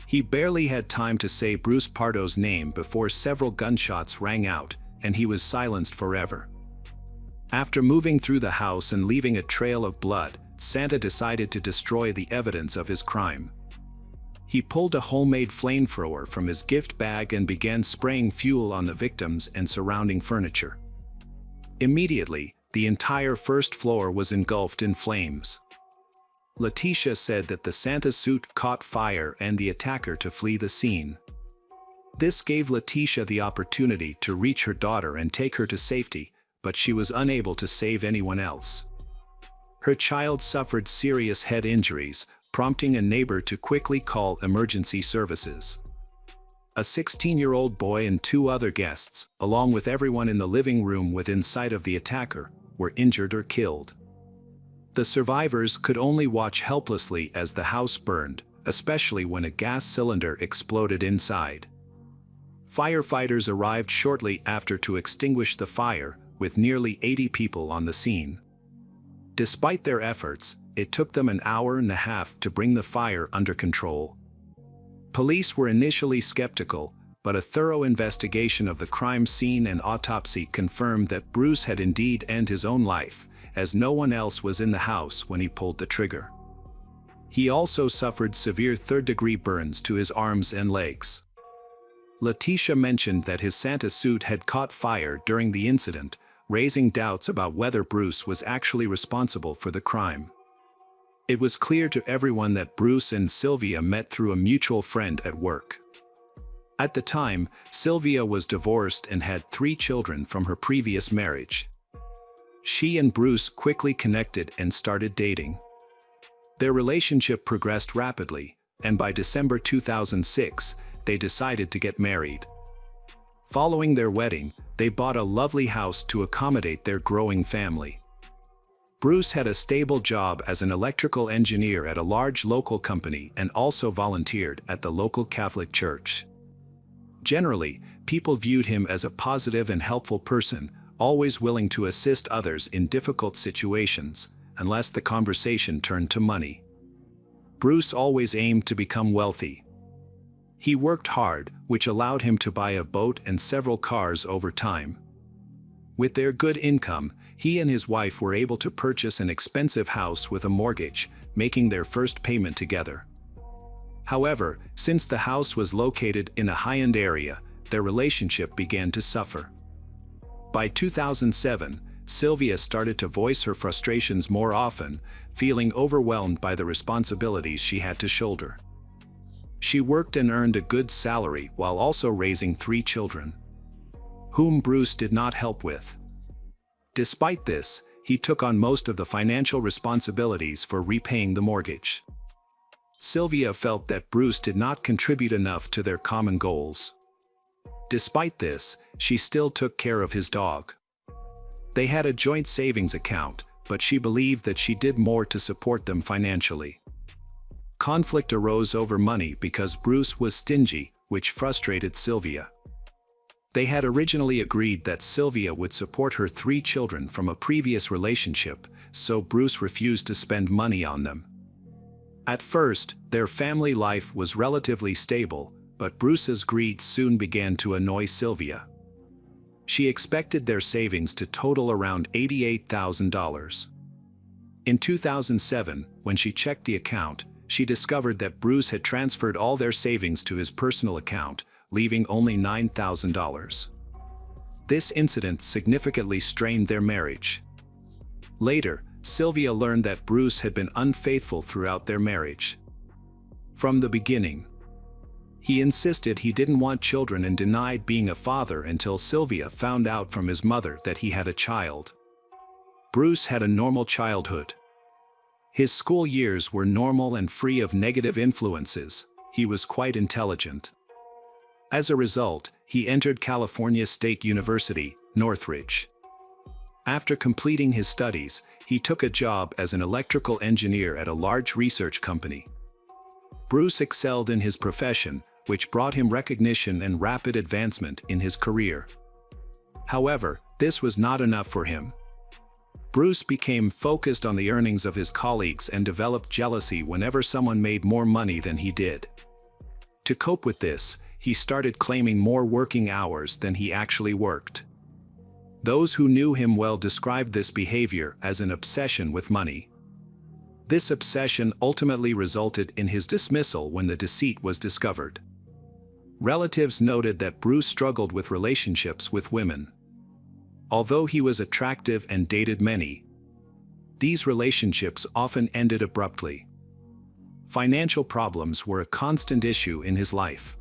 He barely had time to say Bruce Pardo's name before several gunshots rang out, and he was silenced forever. After moving through the house and leaving a trail of blood, Santa decided to destroy the evidence of his crime. He pulled a homemade flamethrower from his gift bag and began spraying fuel on the victims and surrounding furniture. Immediately, the entire first floor was engulfed in flames. Letitia said that the Santa suit caught fire and the attacker to flee the scene. This gave Letitia the opportunity to reach her daughter and take her to safety, but she was unable to save anyone else. Her child suffered serious head injuries, prompting a neighbor to quickly call emergency services. A 16-year-old boy and 2 other guests, along with everyone in the living room within sight of the attacker, were injured or killed. The survivors could only watch helplessly as the house burned, especially when a gas cylinder exploded inside. Firefighters arrived shortly after to extinguish the fire, with nearly 80 people on the scene. Despite their efforts, it took them an hour and a half to bring the fire under control. Police were initially skeptical, but a thorough investigation of the crime scene and autopsy confirmed that Bruce had indeed ended his own life, as no one else was in the house when he pulled the trigger. He also suffered severe third-degree burns to his arms and legs. Letitia mentioned that his Santa suit had caught fire during the incident, raising doubts about whether Bruce was actually responsible for the crime. It was clear to everyone that Bruce and Sylvia met through a mutual friend at work. At the time, Sylvia was divorced and had 3 children from her previous marriage. She and Bruce quickly connected and started dating. Their relationship progressed rapidly, and by December 2006, they decided to get married. Following their wedding, they bought a lovely house to accommodate their growing family. Bruce had a stable job as an electrical engineer at a large local company and also volunteered at the local Catholic church. Generally, people viewed him as a positive and helpful person, always willing to assist others in difficult situations, unless the conversation turned to money. Bruce always aimed to become wealthy. He worked hard, which allowed him to buy a boat and several cars over time. With their good income, he and his wife were able to purchase an expensive house with a mortgage, making their first payment together. However, since the house was located in a high-end area, their relationship began to suffer. By 2007, Sylvia started to voice her frustrations more often, feeling overwhelmed by the responsibilities she had to shoulder. She worked and earned a good salary while also raising 3 children, whom Bruce did not help with. Despite this, he took on most of the financial responsibilities for repaying the mortgage. Sylvia felt that Bruce did not contribute enough to their common goals. Despite this, she still took care of his dog. They had a joint savings account, but she believed that she did more to support them financially. Conflict arose over money because Bruce was stingy, which frustrated Sylvia. They had originally agreed that Sylvia would support her 3 children from a previous relationship, so Bruce refused to spend money on them. At first, their family life was relatively stable, but Bruce's greed soon began to annoy Sylvia. She expected their savings to total around $88,000. In 2007, when she checked the account, she discovered that Bruce had transferred all their savings to his personal account, leaving only $9,000. This incident significantly strained their marriage. Later, Sylvia learned that Bruce had been unfaithful throughout their marriage. From the beginning, he insisted he didn't want children and denied being a father until Sylvia found out from his mother that he had a child. Bruce had a normal childhood. His school years were normal and free of negative influences. He was quite intelligent. As a result, he entered California State University, Northridge. After completing his studies, he took a job as an electrical engineer at a large research company. Bruce excelled in his profession, which brought him recognition and rapid advancement in his career. However, this was not enough for him. Bruce became focused on the earnings of his colleagues and developed jealousy whenever someone made more money than he did. To cope with this, he started claiming more working hours than he actually worked. Those who knew him well described this behavior as an obsession with money. This obsession ultimately resulted in his dismissal when the deceit was discovered. Relatives noted that Bruce struggled with relationships with women. Although he was attractive and dated many, these relationships often ended abruptly. Financial problems were a constant issue in his life.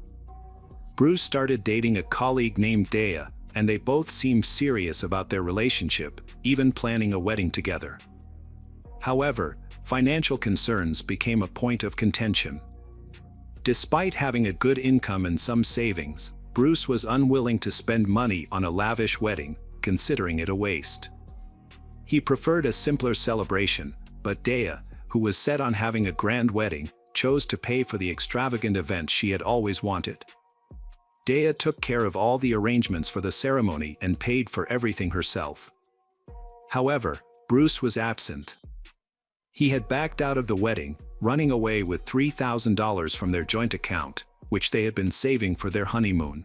Bruce started dating a colleague named Dea, and they both seemed serious about their relationship, even planning a wedding together. However, financial concerns became a point of contention. Despite having a good income and some savings, Bruce was unwilling to spend money on a lavish wedding, considering it a waste. He preferred a simpler celebration, but Dea, who was set on having a grand wedding, chose to pay for the extravagant event she had always wanted. Dea took care of all the arrangements for the ceremony and paid for everything herself. However, Bruce was absent. He had backed out of the wedding, running away with $3,000 from their joint account, which they had been saving for their honeymoon.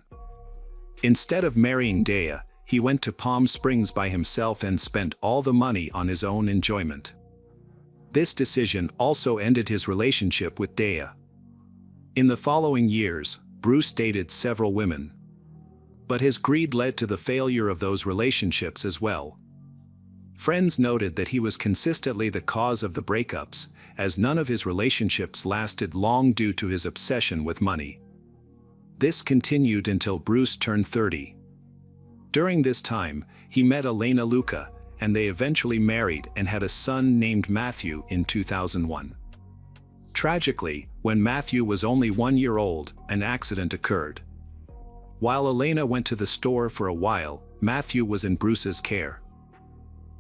Instead of marrying Dea, he went to Palm Springs by himself and spent all the money on his own enjoyment. This decision also ended his relationship with Dea. In the following years, Bruce dated several women. But his greed led to the failure of those relationships as well. Friends noted that he was consistently the cause of the breakups, as none of his relationships lasted long due to his obsession with money. This continued until Bruce turned 30. During this time, he met Elena Luca, and they eventually married and had a son named Matthew in 2001. Tragically, when Matthew was only 1 year old, an accident occurred. While Elena went to the store for a while, Matthew was in Bruce's care.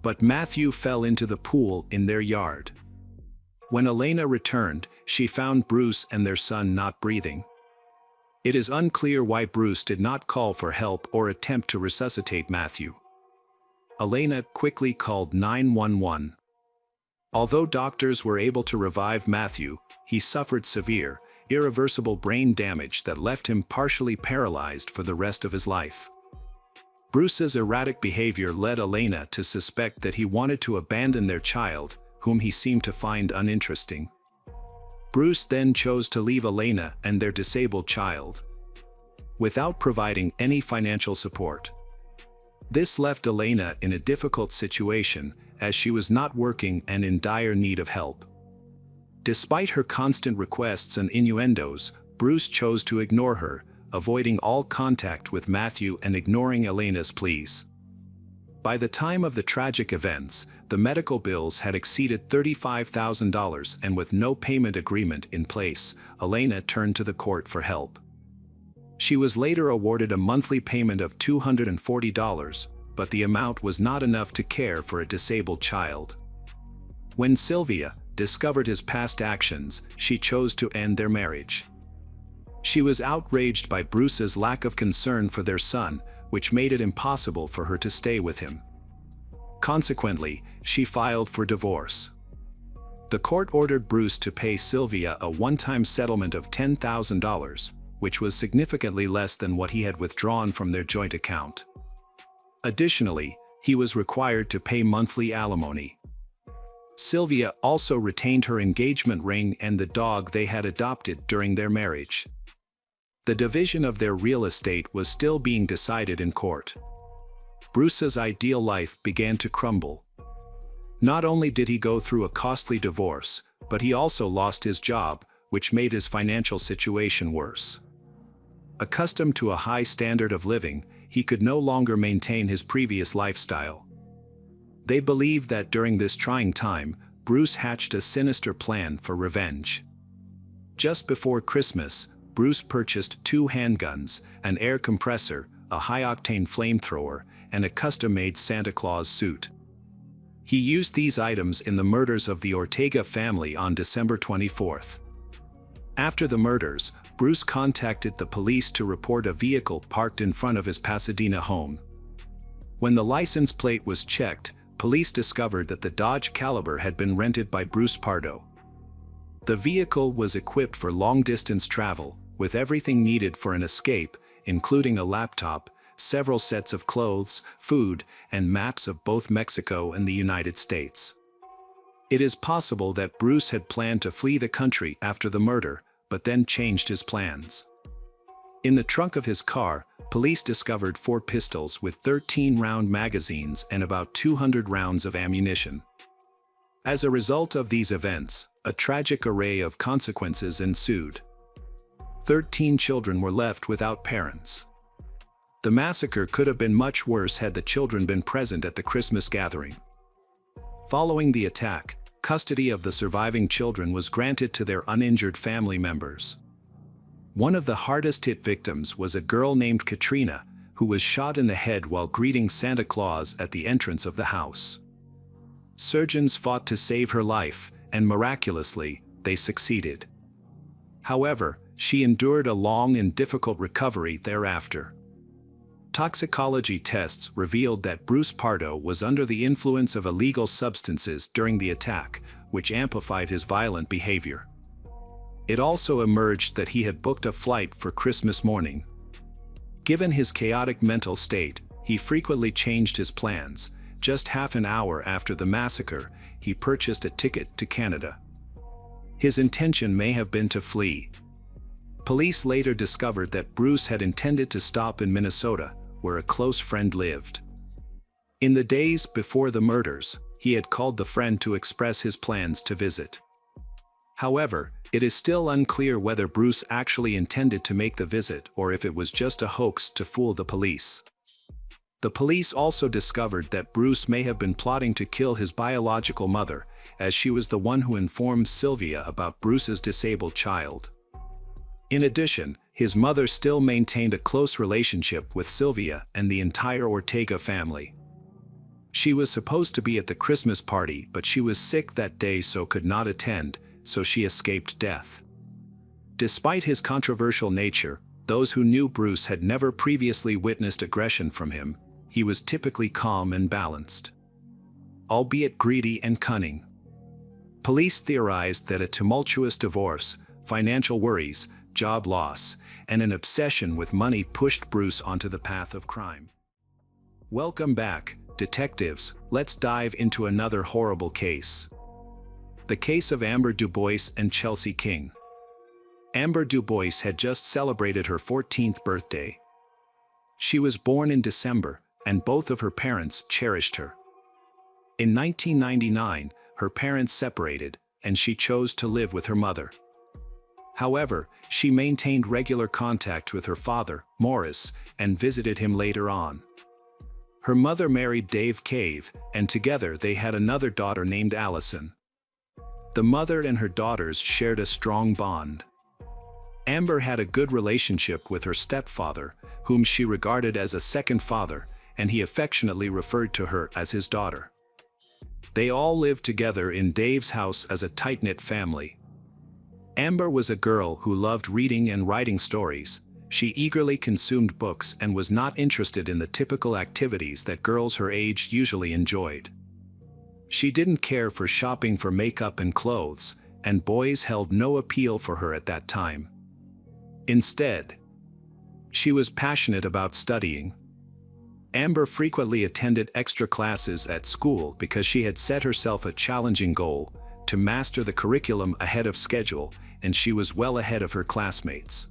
But Matthew fell into the pool in their yard. When Elena returned, she found Bruce and their son not breathing. It is unclear why Bruce did not call for help or attempt to resuscitate Matthew. Elena quickly called 911. Although doctors were able to revive Matthew, he suffered severe, irreversible brain damage that left him partially paralyzed for the rest of his life. Bruce's erratic behavior led Elena to suspect that he wanted to abandon their child, whom he seemed to find uninteresting. Bruce then chose to leave Elena and their disabled child, without providing any financial support. This left Elena in a difficult situation, as she was not working and in dire need of help. Despite her constant requests and innuendos, Bruce chose to ignore her, avoiding all contact with Matthew and ignoring Elena's pleas. By the time of the tragic events, the medical bills had exceeded $35,000, and with no payment agreement in place, Elena turned to the court for help. She was later awarded a monthly payment of $240, but the amount was not enough to care for a disabled child. When Sylvia discovered his past actions, she chose to end their marriage. She was outraged by Bruce's lack of concern for their son, which made it impossible for her to stay with him. Consequently, she filed for divorce. The court ordered Bruce to pay Sylvia a one-time settlement of $10,000, which was significantly less than what he had withdrawn from their joint account. Additionally, he was required to pay monthly alimony. Sylvia also retained her engagement ring and the dog they had adopted during their marriage. The division of their real estate was still being decided in court. Bruce's ideal life began to crumble. Not only did he go through a costly divorce, but he also lost his job, which made his financial situation worse. Accustomed to a high standard of living, he could no longer maintain his previous lifestyle. They believed that during this trying time, Bruce hatched a sinister plan for revenge. Just before Christmas, Bruce purchased 2 handguns, an air compressor, a high-octane flamethrower, and a custom-made Santa Claus suit. He used these items in the murders of the Ortega family on December 24th. After the murders, Bruce contacted the police to report a vehicle parked in front of his Pasadena home. When the license plate was checked, police discovered that the Dodge Caliber had been rented by Bruce Pardo. The vehicle was equipped for long-distance travel, with everything needed for an escape, including a laptop, several sets of clothes, food, and maps of both Mexico and the United States. It is possible that Bruce had planned to flee the country after the murder, but then changed his plans. In the trunk of his car, police discovered 4 pistols with 13-round magazines and about 200 rounds of ammunition. As a result of these events, a tragic array of consequences ensued. 13 children were left without parents. The massacre could have been much worse had the children been present at the Christmas gathering. Following the attack, custody of the surviving children was granted to their uninjured family members. One of the hardest-hit victims was a girl named Katrina, who was shot in the head while greeting Santa Claus at the entrance of the house. Surgeons fought to save her life, and miraculously, they succeeded. However, she endured a long and difficult recovery thereafter. Toxicology tests revealed that Bruce Pardo was under the influence of illegal substances during the attack, which amplified his violent behavior. It also emerged that he had booked a flight for Christmas morning. Given his chaotic mental state, he frequently changed his plans. Just half an hour after the massacre, he purchased a ticket to Canada. His intention may have been to flee. Police later discovered that Bruce had intended to stop in Minnesota, where a close friend lived. In the days before the murders, he had called the friend to express his plans to visit. However, it is still unclear whether Bruce actually intended to make the visit or if it was just a hoax to fool the police. The police also discovered that Bruce may have been plotting to kill his biological mother, as she was the one who informed Sylvia about Bruce's disabled child. In addition, his mother still maintained a close relationship with Sylvia and the entire Ortega family. She was supposed to be at the Christmas party, but she was sick that day so could not attend, so she escaped death. Despite his controversial nature, those who knew Bruce had never previously witnessed aggression from him. He was typically calm and balanced, albeit greedy and cunning. Police theorized that a tumultuous divorce, financial worries, job loss, and an obsession with money pushed Bruce onto the path of crime. Welcome back, detectives. Let's dive into another horrible case. The case of Amber Dubois and Chelsea King. Amber Dubois had just celebrated her 14th birthday. She was born in December, and both of her parents cherished her. In 1999, her parents separated, and she chose to live with her mother. However, she maintained regular contact with her father, Morris, and visited him later on. Her mother married Dave Cave, and together they had another daughter named Allison. The mother and her daughters shared a strong bond. Amber had a good relationship with her stepfather, whom she regarded as a second father, and he affectionately referred to her as his daughter. They all lived together in Dave's house as a tight-knit family. Amber was a girl who loved reading and writing stories. She eagerly consumed books and was not interested in the typical activities that girls her age usually enjoyed. She didn't care for shopping for makeup and clothes, and boys held no appeal for her at that time. Instead, she was passionate about studying. Amber frequently attended extra classes at school because she had set herself a challenging goal to master the curriculum ahead of schedule, and she was well ahead of her classmates.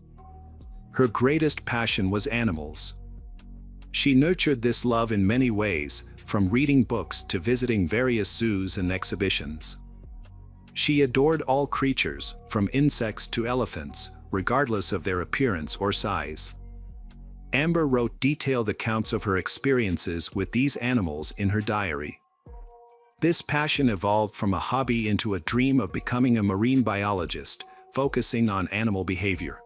Her greatest passion was animals. She nurtured this love in many ways, from reading books to visiting various zoos and exhibitions. She adored all creatures, from insects to elephants, regardless of their appearance or size. Amber wrote detailed accounts of her experiences with these animals in her diary. This passion evolved from a hobby into a dream of becoming a marine biologist, focusing on animal behavior.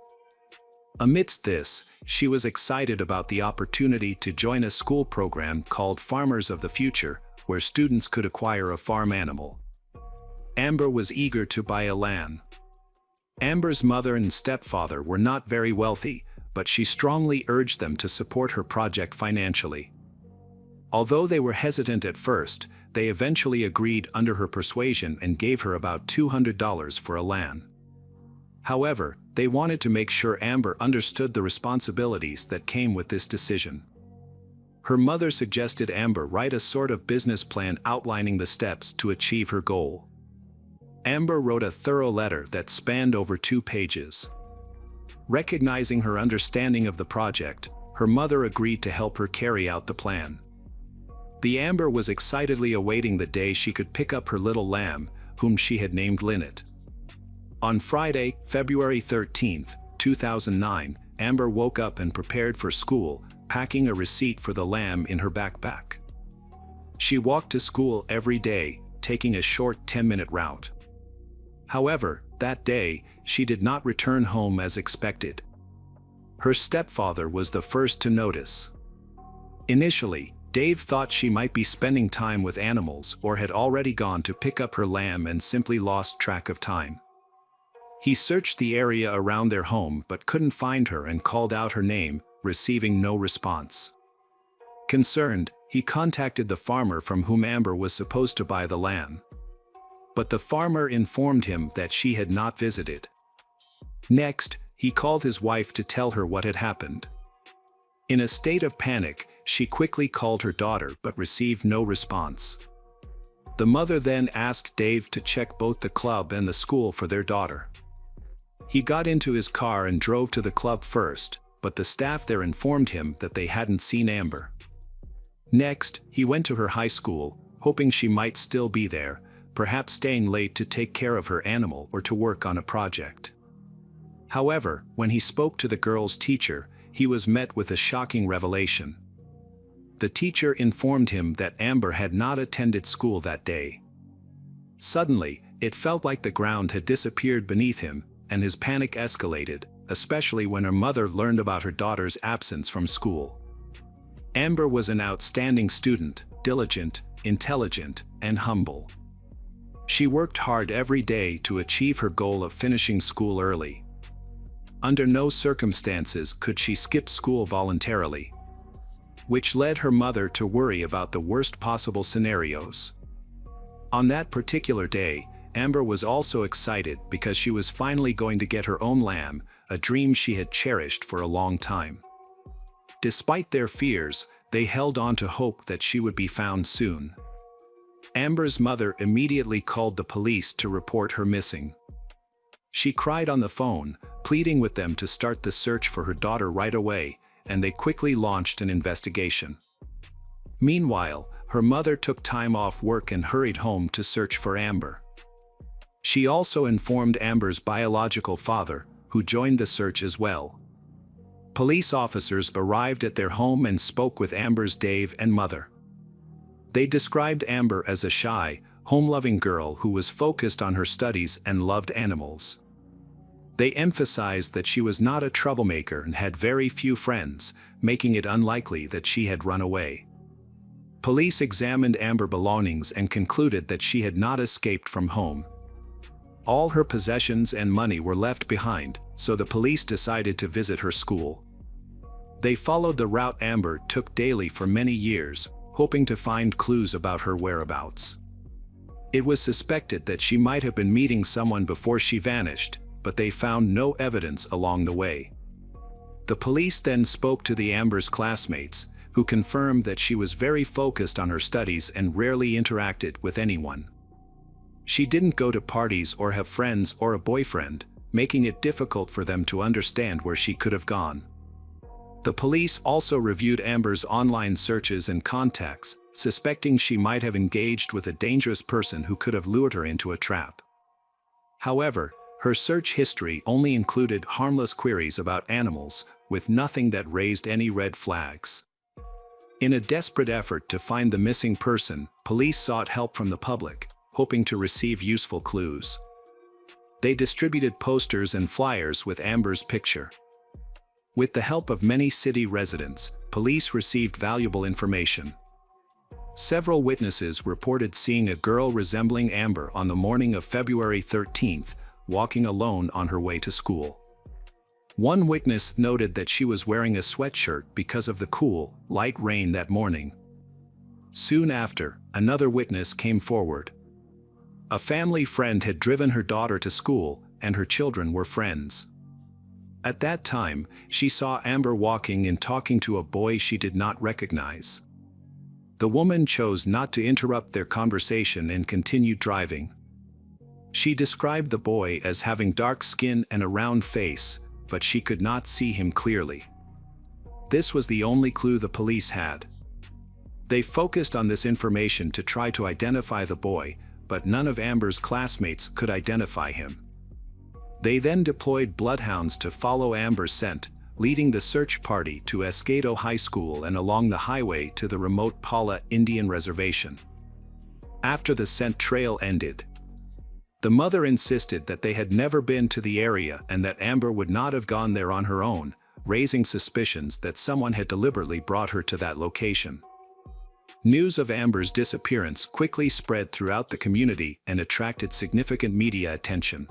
Amidst this, she was excited about the opportunity to join a school program called Farmers of the Future, where students could acquire a farm animal. Amber was eager to buy a lamb. Amber's mother and stepfather were not very wealthy, but she strongly urged them to support her project financially. Although they were hesitant at first, they eventually agreed under her persuasion and gave her about $200 for a lamb. However, they wanted to make sure Amber understood the responsibilities that came with this decision. Her mother suggested Amber write a sort of business plan outlining the steps to achieve her goal. Amber wrote a thorough letter that spanned over 2 pages. Recognizing her understanding of the project, her mother agreed to help her carry out the plan. The Amber was excitedly awaiting the day she could pick up her little lamb, whom she had named Lynette. On Friday, February 13, 2009, Amber woke up and prepared for school, packing a receipt for the lamb in her backpack. She walked to school every day, taking a short 10-minute route. However, that day, she did not return home as expected. Her stepfather was the first to notice. Initially, Dave thought she might be spending time with animals or had already gone to pick up her lamb and simply lost track of time. He searched the area around their home but couldn't find her and called out her name, receiving no response. Concerned, he contacted the farmer from whom Amber was supposed to buy the lamb. But the farmer informed him that she had not visited. Next, he called his wife to tell her what had happened. In a state of panic, she quickly called her daughter but received no response. The mother then asked Dave to check both the club and the school for their daughter. He got into his car and drove to the club first, but the staff there informed him that they hadn't seen Amber. Next, he went to her high school, hoping she might still be there, perhaps staying late to take care of her animal or to work on a project. However, when he spoke to the girl's teacher, he was met with a shocking revelation. The teacher informed him that Amber had not attended school that day. Suddenly, it felt like the ground had disappeared beneath him, and his panic escalated, especially when her mother learned about her daughter's absence from school. Amber was an outstanding student, diligent, intelligent, and humble. She worked hard every day to achieve her goal of finishing school early. Under no circumstances could she skip school voluntarily, which led her mother to worry about the worst possible scenarios. On that particular day, Amber was also excited because she was finally going to get her own lamb, a dream she had cherished for a long time. Despite their fears, they held on to hope that she would be found soon. Amber's mother immediately called the police to report her missing. She cried on the phone, pleading with them to start the search for her daughter right away, and they quickly launched an investigation. Meanwhile, her mother took time off work and hurried home to search for Amber. She also informed Amber's biological father, who joined the search as well. Police officers arrived at their home and spoke with Amber's Dave and mother. They described Amber as a shy, home-loving girl who was focused on her studies and loved animals. They emphasized that she was not a troublemaker and had very few friends, making it unlikely that she had run away. Police examined Amber's belongings and concluded that she had not escaped from home. All her possessions and money were left behind, so the police decided to visit her school. They followed the route Amber took daily for many years, hoping to find clues about her whereabouts. It was suspected that she might have been meeting someone before she vanished, but they found no evidence along the way. The police then spoke to the Amber's classmates, who confirmed that she was very focused on her studies and rarely interacted with anyone. She didn't go to parties or have friends or a boyfriend, making it difficult for them to understand where she could have gone. The police also reviewed Amber's online searches and contacts, suspecting she might have engaged with a dangerous person who could have lured her into a trap. However, her search history only included harmless queries about animals, with nothing that raised any red flags. In a desperate effort to find the missing person, police sought help from the public, hoping to receive useful clues. They distributed posters and flyers with Amber's picture. With the help of many city residents, police received valuable information. Several witnesses reported seeing a girl resembling Amber on the morning of February 13th, walking alone on her way to school. One witness noted that she was wearing a sweatshirt because of the cool, light rain that morning. Soon after, another witness came forward. A family friend had driven her daughter to school, and her children were friends. At that time, she saw Amber walking and talking to a boy she did not recognize. The woman chose not to interrupt their conversation and continued driving. She described the boy as having dark skin and a round face, but she could not see him clearly. This was the only clue the police had. They focused on this information to try to identify the boy, but none of Amber's classmates could identify him. They then deployed bloodhounds to follow Amber's scent, leading the search party to Escato High School and along the highway to the remote Pala Indian Reservation. After the scent trail ended, the mother insisted that they had never been to the area and that Amber would not have gone there on her own, raising suspicions that someone had deliberately brought her to that location. News of Amber's disappearance quickly spread throughout the community and attracted significant media attention.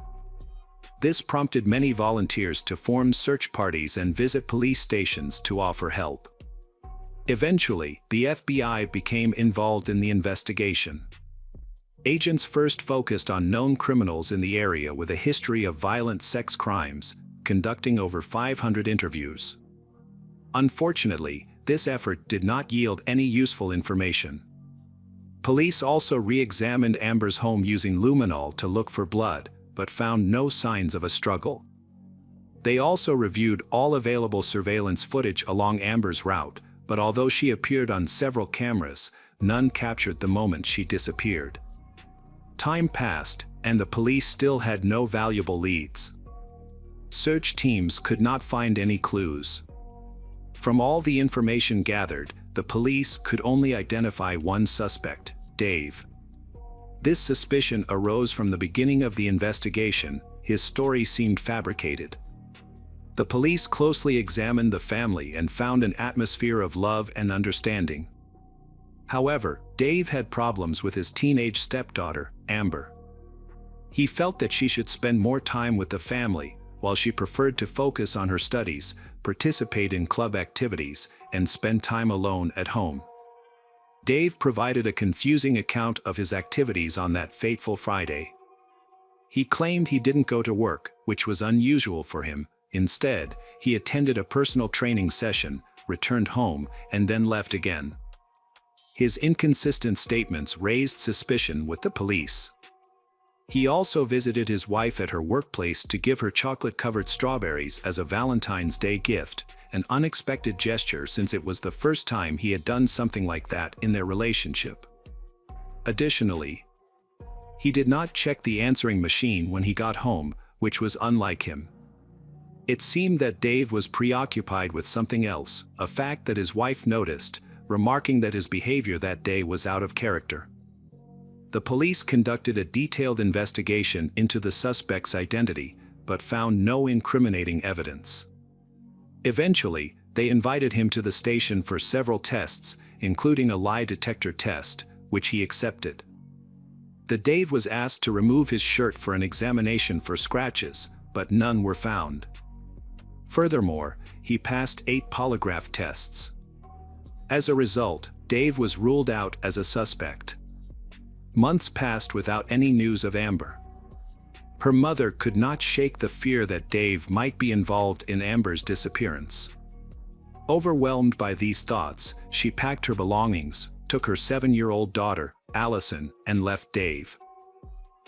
This prompted many volunteers to form search parties and visit police stations to offer help. Eventually, the FBI became involved in the investigation. Agents first focused on known criminals in the area with a history of violent sex crimes, conducting over 500 interviews. Unfortunately, this effort did not yield any useful information. Police also re-examined Amber's home using luminol to look for blood, but found no signs of a struggle. They also reviewed all available surveillance footage along Amber's route, but although she appeared on several cameras, none captured the moment she disappeared. Time passed, and the police still had no valuable leads. Search teams could not find any clues. From all the information gathered, the police could only identify one suspect, Dave. This suspicion arose from the beginning of the investigation. His story seemed fabricated. The police closely examined the family and found an atmosphere of love and understanding. However, Dave had problems with his teenage stepdaughter, Amber. He felt that she should spend more time with the family, while she preferred to focus on her studies, participate in club activities, and spend time alone at home. Dave provided a confusing account of his activities on that fateful Friday. He claimed he didn't go to work, which was unusual for him. Instead, he attended a personal training session, returned home, and then left again. His inconsistent statements raised suspicion with the police. He also visited his wife at her workplace to give her chocolate-covered strawberries as a Valentine's Day gift, an unexpected gesture since it was the first time he had done something like that in their relationship. Additionally, he did not check the answering machine when he got home, which was unlike him. It seemed that Dave was preoccupied with something else, a fact that his wife noticed, remarking that his behavior that day was out of character. The police conducted a detailed investigation into the suspect's identity, but found no incriminating evidence. Eventually, they invited him to the station for several tests, including a lie detector test, which he accepted. Dave was asked to remove his shirt for an examination for scratches, but none were found. Furthermore, he passed 8 polygraph tests. As a result, Dave was ruled out as a suspect. Months passed without any news of Amber. Her mother could not shake the fear that Dave might be involved in Amber's disappearance. Overwhelmed by these thoughts, she packed her belongings, took her 7-year-old daughter, Allison, and left Dave.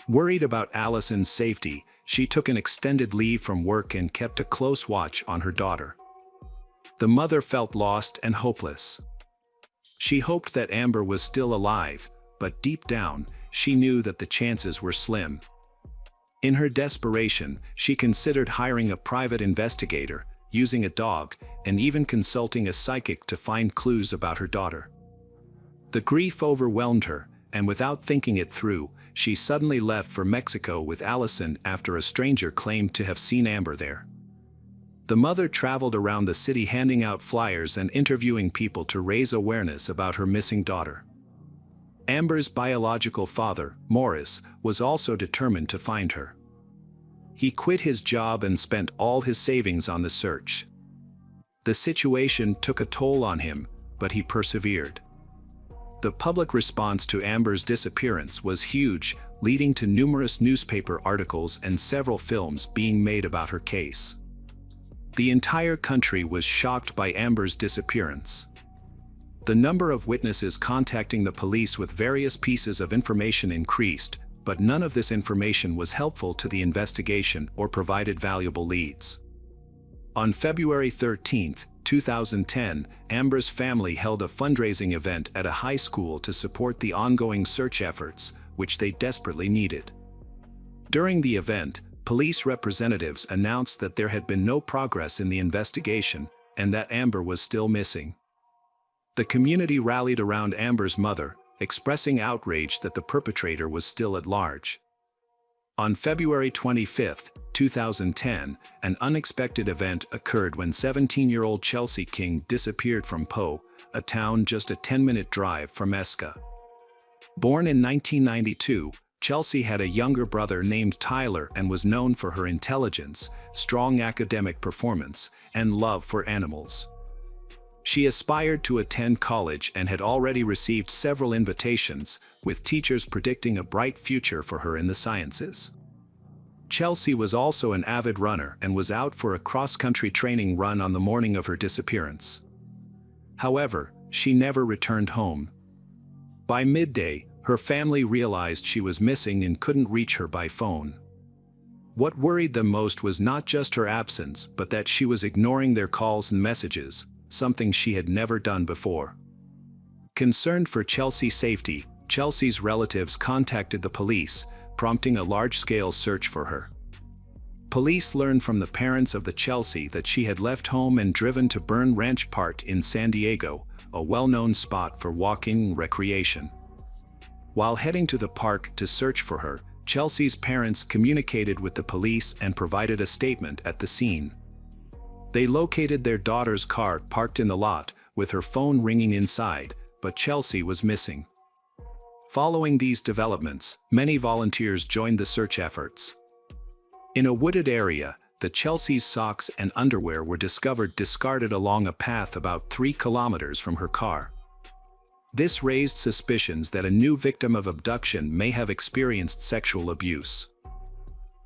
Worried about Allison's safety, she took an extended leave from work and kept a close watch on her daughter. The mother felt lost and hopeless. She hoped that Amber was still alive, but deep down, she knew that the chances were slim. In her desperation, she considered hiring a private investigator, using a dog, and even consulting a psychic to find clues about her daughter. The grief overwhelmed her, and without thinking it through, she suddenly left for Mexico with Allison after a stranger claimed to have seen Amber there. The mother traveled around the city handing out flyers and interviewing people to raise awareness about her missing daughter. Amber's biological father, Morris, was also determined to find her. He quit his job and spent all his savings on the search. The situation took a toll on him, but he persevered. The public response to Amber's disappearance was huge, leading to numerous newspaper articles and several films being made about her case. The entire country was shocked by Amber's disappearance. The number of witnesses contacting the police with various pieces of information increased, but none of this information was helpful to the investigation or provided valuable leads. On February 13, 2010, Amber's family held a fundraising event at a high school to support the ongoing search efforts, which they desperately needed. During the event, police representatives announced that there had been no progress in the investigation and that Amber was still missing. The community rallied around Amber's mother, expressing outrage that the perpetrator was still at large. On February 25, 2010, an unexpected event occurred when 17-year-old Chelsea King disappeared from Poe, a town just a 10-minute drive from Esca. Born in 1992, Chelsea had a younger brother named Tyler and was known for her intelligence, strong academic performance, and love for animals. She aspired to attend college and had already received several invitations, with teachers predicting a bright future for her in the sciences. Chelsea was also an avid runner and was out for a cross-country training run on the morning of her disappearance. However, she never returned home. By midday, her family realized she was missing and couldn't reach her by phone. What worried them most was not just her absence, but that she was ignoring their calls and messages, something she had never done before. Concerned for Chelsea's safety, Chelsea's relatives contacted the police, prompting a large-scale search for her. Police learned from the parents of the Chelsea that she had left home and driven to Burn Ranch Park in San Diego, a well-known spot for walking and recreation. While heading to the park to search for her, Chelsea's parents communicated with the police and provided a statement at the scene. They located their daughter's car parked in the lot, with her phone ringing inside, but Chelsea was missing. Following these developments, many volunteers joined the search efforts. In a wooded area, the Chelsea's socks and underwear were discovered discarded along a path about 3 kilometers from her car. This raised suspicions that a new victim of abduction may have experienced sexual abuse.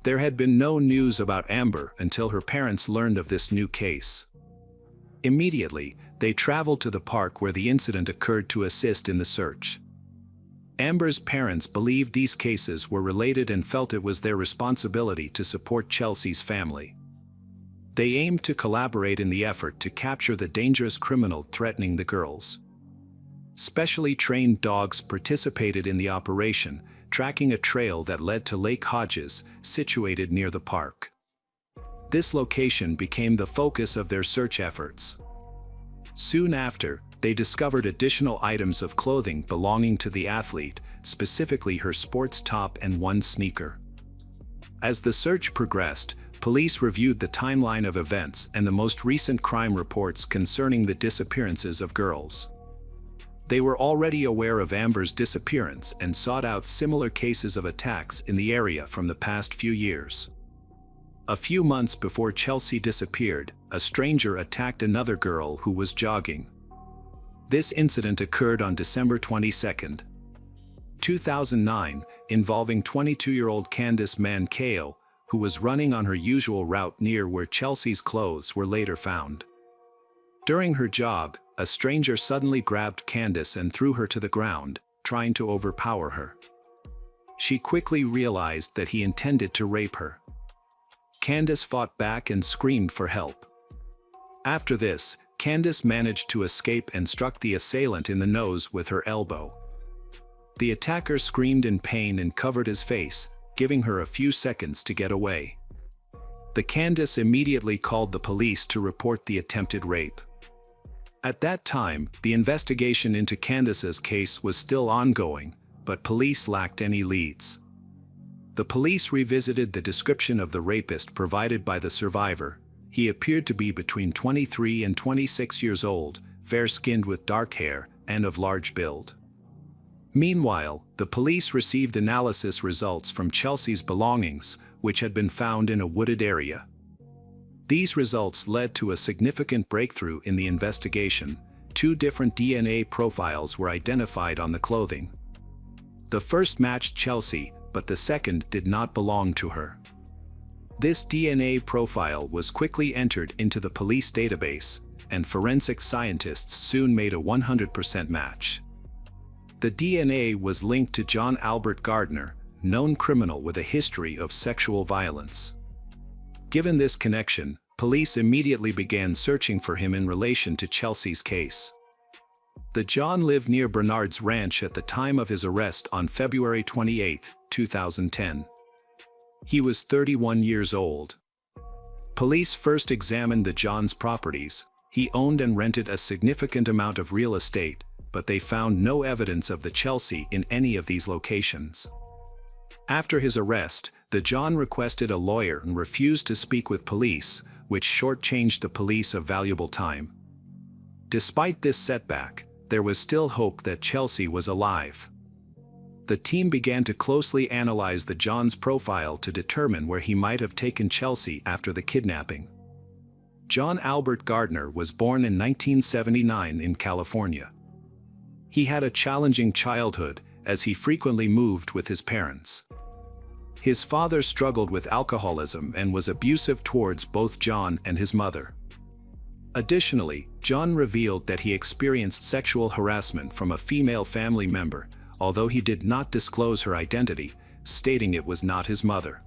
There had been no news about Amber until her parents learned of this new case. Immediately, they traveled to the park where the incident occurred to assist in the search. Amber's parents believed these cases were related and felt it was their responsibility to support Chelsea's family. They aimed to collaborate in the effort to capture the dangerous criminal threatening the girls. Specially trained dogs participated in the operation, tracking a trail that led to Lake Hodges, situated near the park. This location became the focus of their search efforts. Soon after, they discovered additional items of clothing belonging to the athlete, specifically her sports top and one sneaker. As the search progressed, police reviewed the timeline of events and the most recent crime reports concerning the disappearances of girls. They were already aware of Amber's disappearance and sought out similar cases of attacks in the area from the past few years. A few months before Chelsea disappeared, a stranger attacked another girl who was jogging. This incident occurred on December 22, 2009, involving 22-year-old Candice Mankeo, who was running on her usual route near where Chelsea's clothes were later found. During her jog, a stranger suddenly grabbed Candice and threw her to the ground, trying to overpower her. She quickly realized that he intended to rape her. Candice fought back and screamed for help. After this, Candice managed to escape and struck the assailant in the nose with her elbow. The attacker screamed in pain and covered his face, giving her a few seconds to get away. The Candice immediately called the police to report the attempted rape. At that time, the investigation into Candice's case was still ongoing, but police lacked any leads. The police revisited the description of the rapist provided by the survivor. He appeared to be between 23 and 26 years old, fair-skinned with dark hair, and of large build. Meanwhile, the police received analysis results from Chelsea's belongings, which had been found in a wooded area. These results led to a significant breakthrough in the investigation. 2 different DNA profiles were identified on the clothing. The first matched Chelsea, but the second did not belong to her. This DNA profile was quickly entered into the police database, and forensic scientists soon made a 100% match. The DNA was linked to John Albert Gardner, known criminal with a history of sexual violence. Given this connection, police immediately began searching for him in relation to Chelsea's case. The John lived near Bernard's Ranch at the time of his arrest on February 28, 2010. He was 31 years old. Police first examined the John's properties. He owned and rented a significant amount of real estate, but they found no evidence of the Chelsea in any of these locations. After his arrest, the John requested a lawyer and refused to speak with police, which shortchanged the police of valuable time. Despite this setback, there was still hope that Chelsea was alive. The team began to closely analyze the John's profile to determine where he might have taken Chelsea after the kidnapping. John Albert Gardner was born in 1979 in California. He had a challenging childhood, as he frequently moved with his parents. His father struggled with alcoholism and was abusive towards both John and his mother. Additionally, John revealed that he experienced sexual harassment from a female family member, although he did not disclose her identity, stating it was not his mother.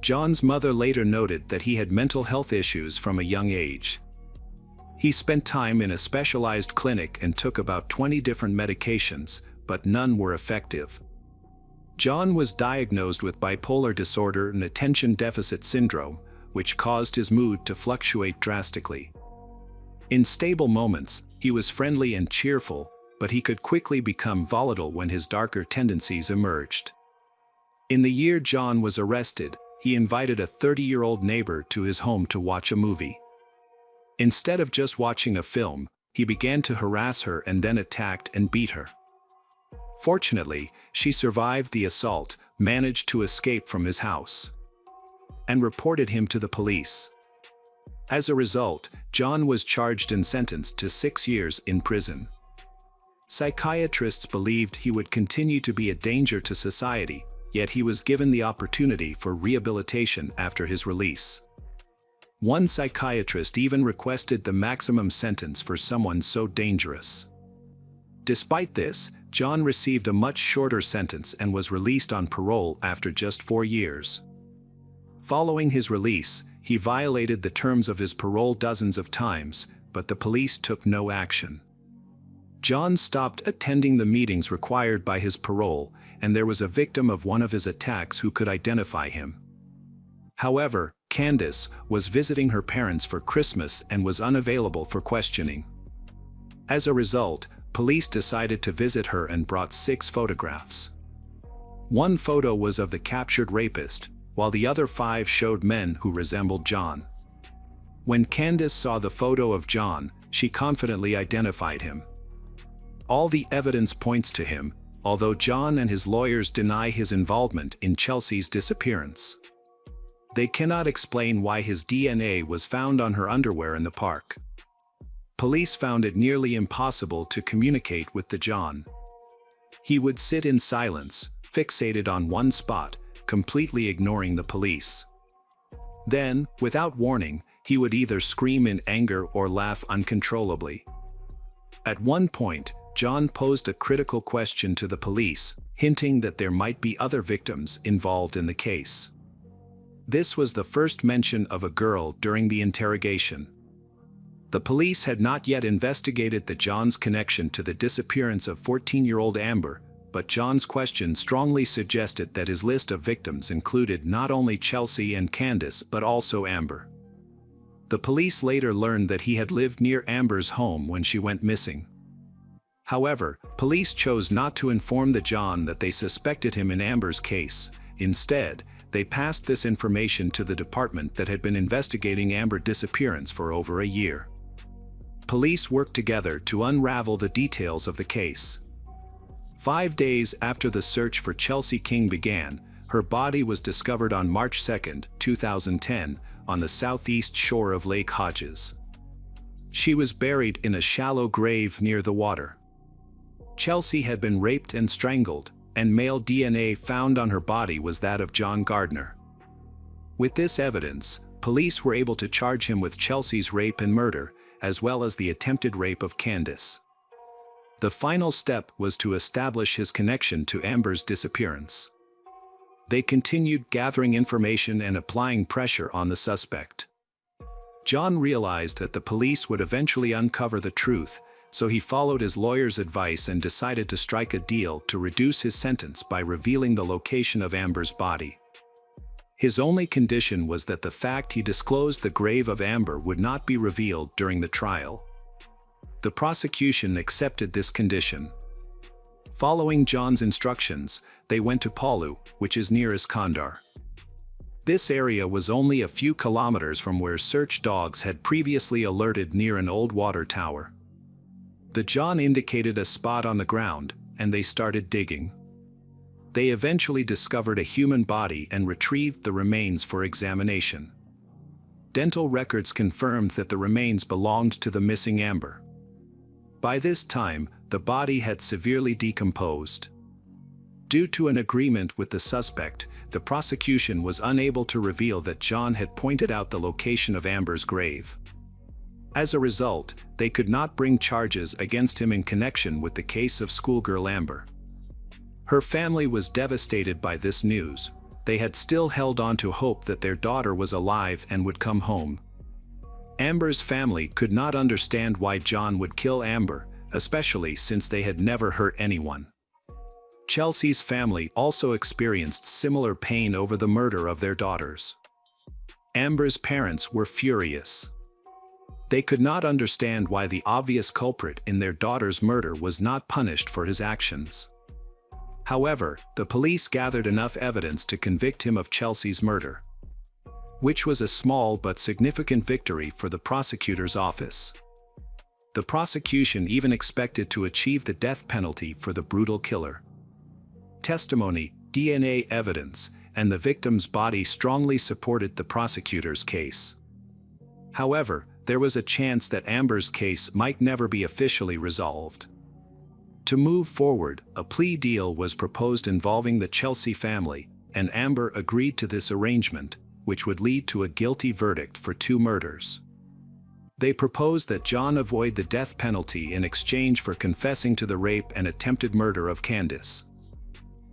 John's mother later noted that he had mental health issues from a young age. He spent time in a specialized clinic and took about 20 different medications, but none were effective. John was diagnosed with bipolar disorder and attention deficit syndrome, which caused his mood to fluctuate drastically. In stable moments, he was friendly and cheerful, but he could quickly become volatile when his darker tendencies emerged. In the year John was arrested, he invited a 30-year-old neighbor to his home to watch a movie. Instead of just watching a film, he began to harass her and then attacked and beat her. Fortunately, she survived the assault, managed to escape from his house, and reported him to the police. As a result, John was charged and sentenced to 6 years in prison. Psychiatrists believed he would continue to be a danger to society, yet he was given the opportunity for rehabilitation after his release. One psychiatrist even requested the maximum sentence for someone so dangerous. Despite this, John received a much shorter sentence and was released on parole after just 4 years. Following his release, he violated the terms of his parole dozens of times, but the police took no action. John stopped attending the meetings required by his parole, and there was a victim of one of his attacks who could identify him. However, Candace was visiting her parents for Christmas and was unavailable for questioning. As a result, police decided to visit her and brought 6 photographs. One photo was of the captured rapist, while the other 5 showed men who resembled John. When Candace saw the photo of John, she confidently identified him. All the evidence points to him, although John and his lawyers deny his involvement in Chelsea's disappearance. They cannot explain why his DNA was found on her underwear in the park. Police found it nearly impossible to communicate with the John. He would sit in silence, fixated on one spot, completely ignoring the police. Then, without warning, he would either scream in anger or laugh uncontrollably. At one point, John posed a critical question to the police, hinting that there might be other victims involved in the case. This was the first mention of a girl during the interrogation. The police had not yet investigated the John's connection to the disappearance of 14-year-old Amber, but John's question strongly suggested that his list of victims included not only Chelsea and Candace but also Amber. The police later learned that he had lived near Amber's home when she went missing. However, police chose not to inform the John that they suspected him in Amber's case. Instead, they passed this information to the department that had been investigating Amber's disappearance for over a year. Police worked together to unravel the details of the case. 5 days after the search for Chelsea King began, her body was discovered on March 2, 2010, on the southeast shore of Lake Hodges. She was buried in a shallow grave near the water. Chelsea had been raped and strangled, and male DNA found on her body was that of John Gardner. With this evidence, police were able to charge him with Chelsea's rape and murder, as well as the attempted rape of Candace. The final step was to establish his connection to Amber's disappearance. They continued gathering information and applying pressure on the suspect. John realized that the police would eventually uncover the truth, so he followed his lawyer's advice and decided to strike a deal to reduce his sentence by revealing the location of Amber's body. His only condition was that the fact he disclosed the grave of Amber would not be revealed during the trial. The prosecution accepted this condition. Following John's instructions, they went to Palu, which is near Iskandar. This area was only a few kilometers from where search dogs had previously alerted near an old water tower. The John indicated a spot on the ground, and they started digging. They eventually discovered a human body and retrieved the remains for examination. Dental records confirmed that the remains belonged to the missing Amber. By this time, the body had severely decomposed. Due to an agreement with the suspect, the prosecution was unable to reveal that John had pointed out the location of Amber's grave. As a result, they could not bring charges against him in connection with the case of schoolgirl Amber. Her family was devastated by this news. They had still held on to hope that their daughter was alive and would come home. Amber's family could not understand why John would kill Amber, especially since they had never hurt anyone. Chelsea's family also experienced similar pain over the murder of their daughters. Amber's parents were furious. They could not understand why the obvious culprit in their daughter's murder was not punished for his actions. However, the police gathered enough evidence to convict him of Chelsea's murder, which was a small but significant victory for the prosecutor's office. The prosecution even expected to achieve the death penalty for the brutal killer. Testimony, DNA evidence, and the victim's body strongly supported the prosecutor's case. However, there was a chance that Amber's case might never be officially resolved. To move forward, a plea deal was proposed involving the Chelsea family, and Amber agreed to this arrangement, which would lead to a guilty verdict for 2 murders. They proposed that John avoid the death penalty in exchange for confessing to the rape and attempted murder of Candace.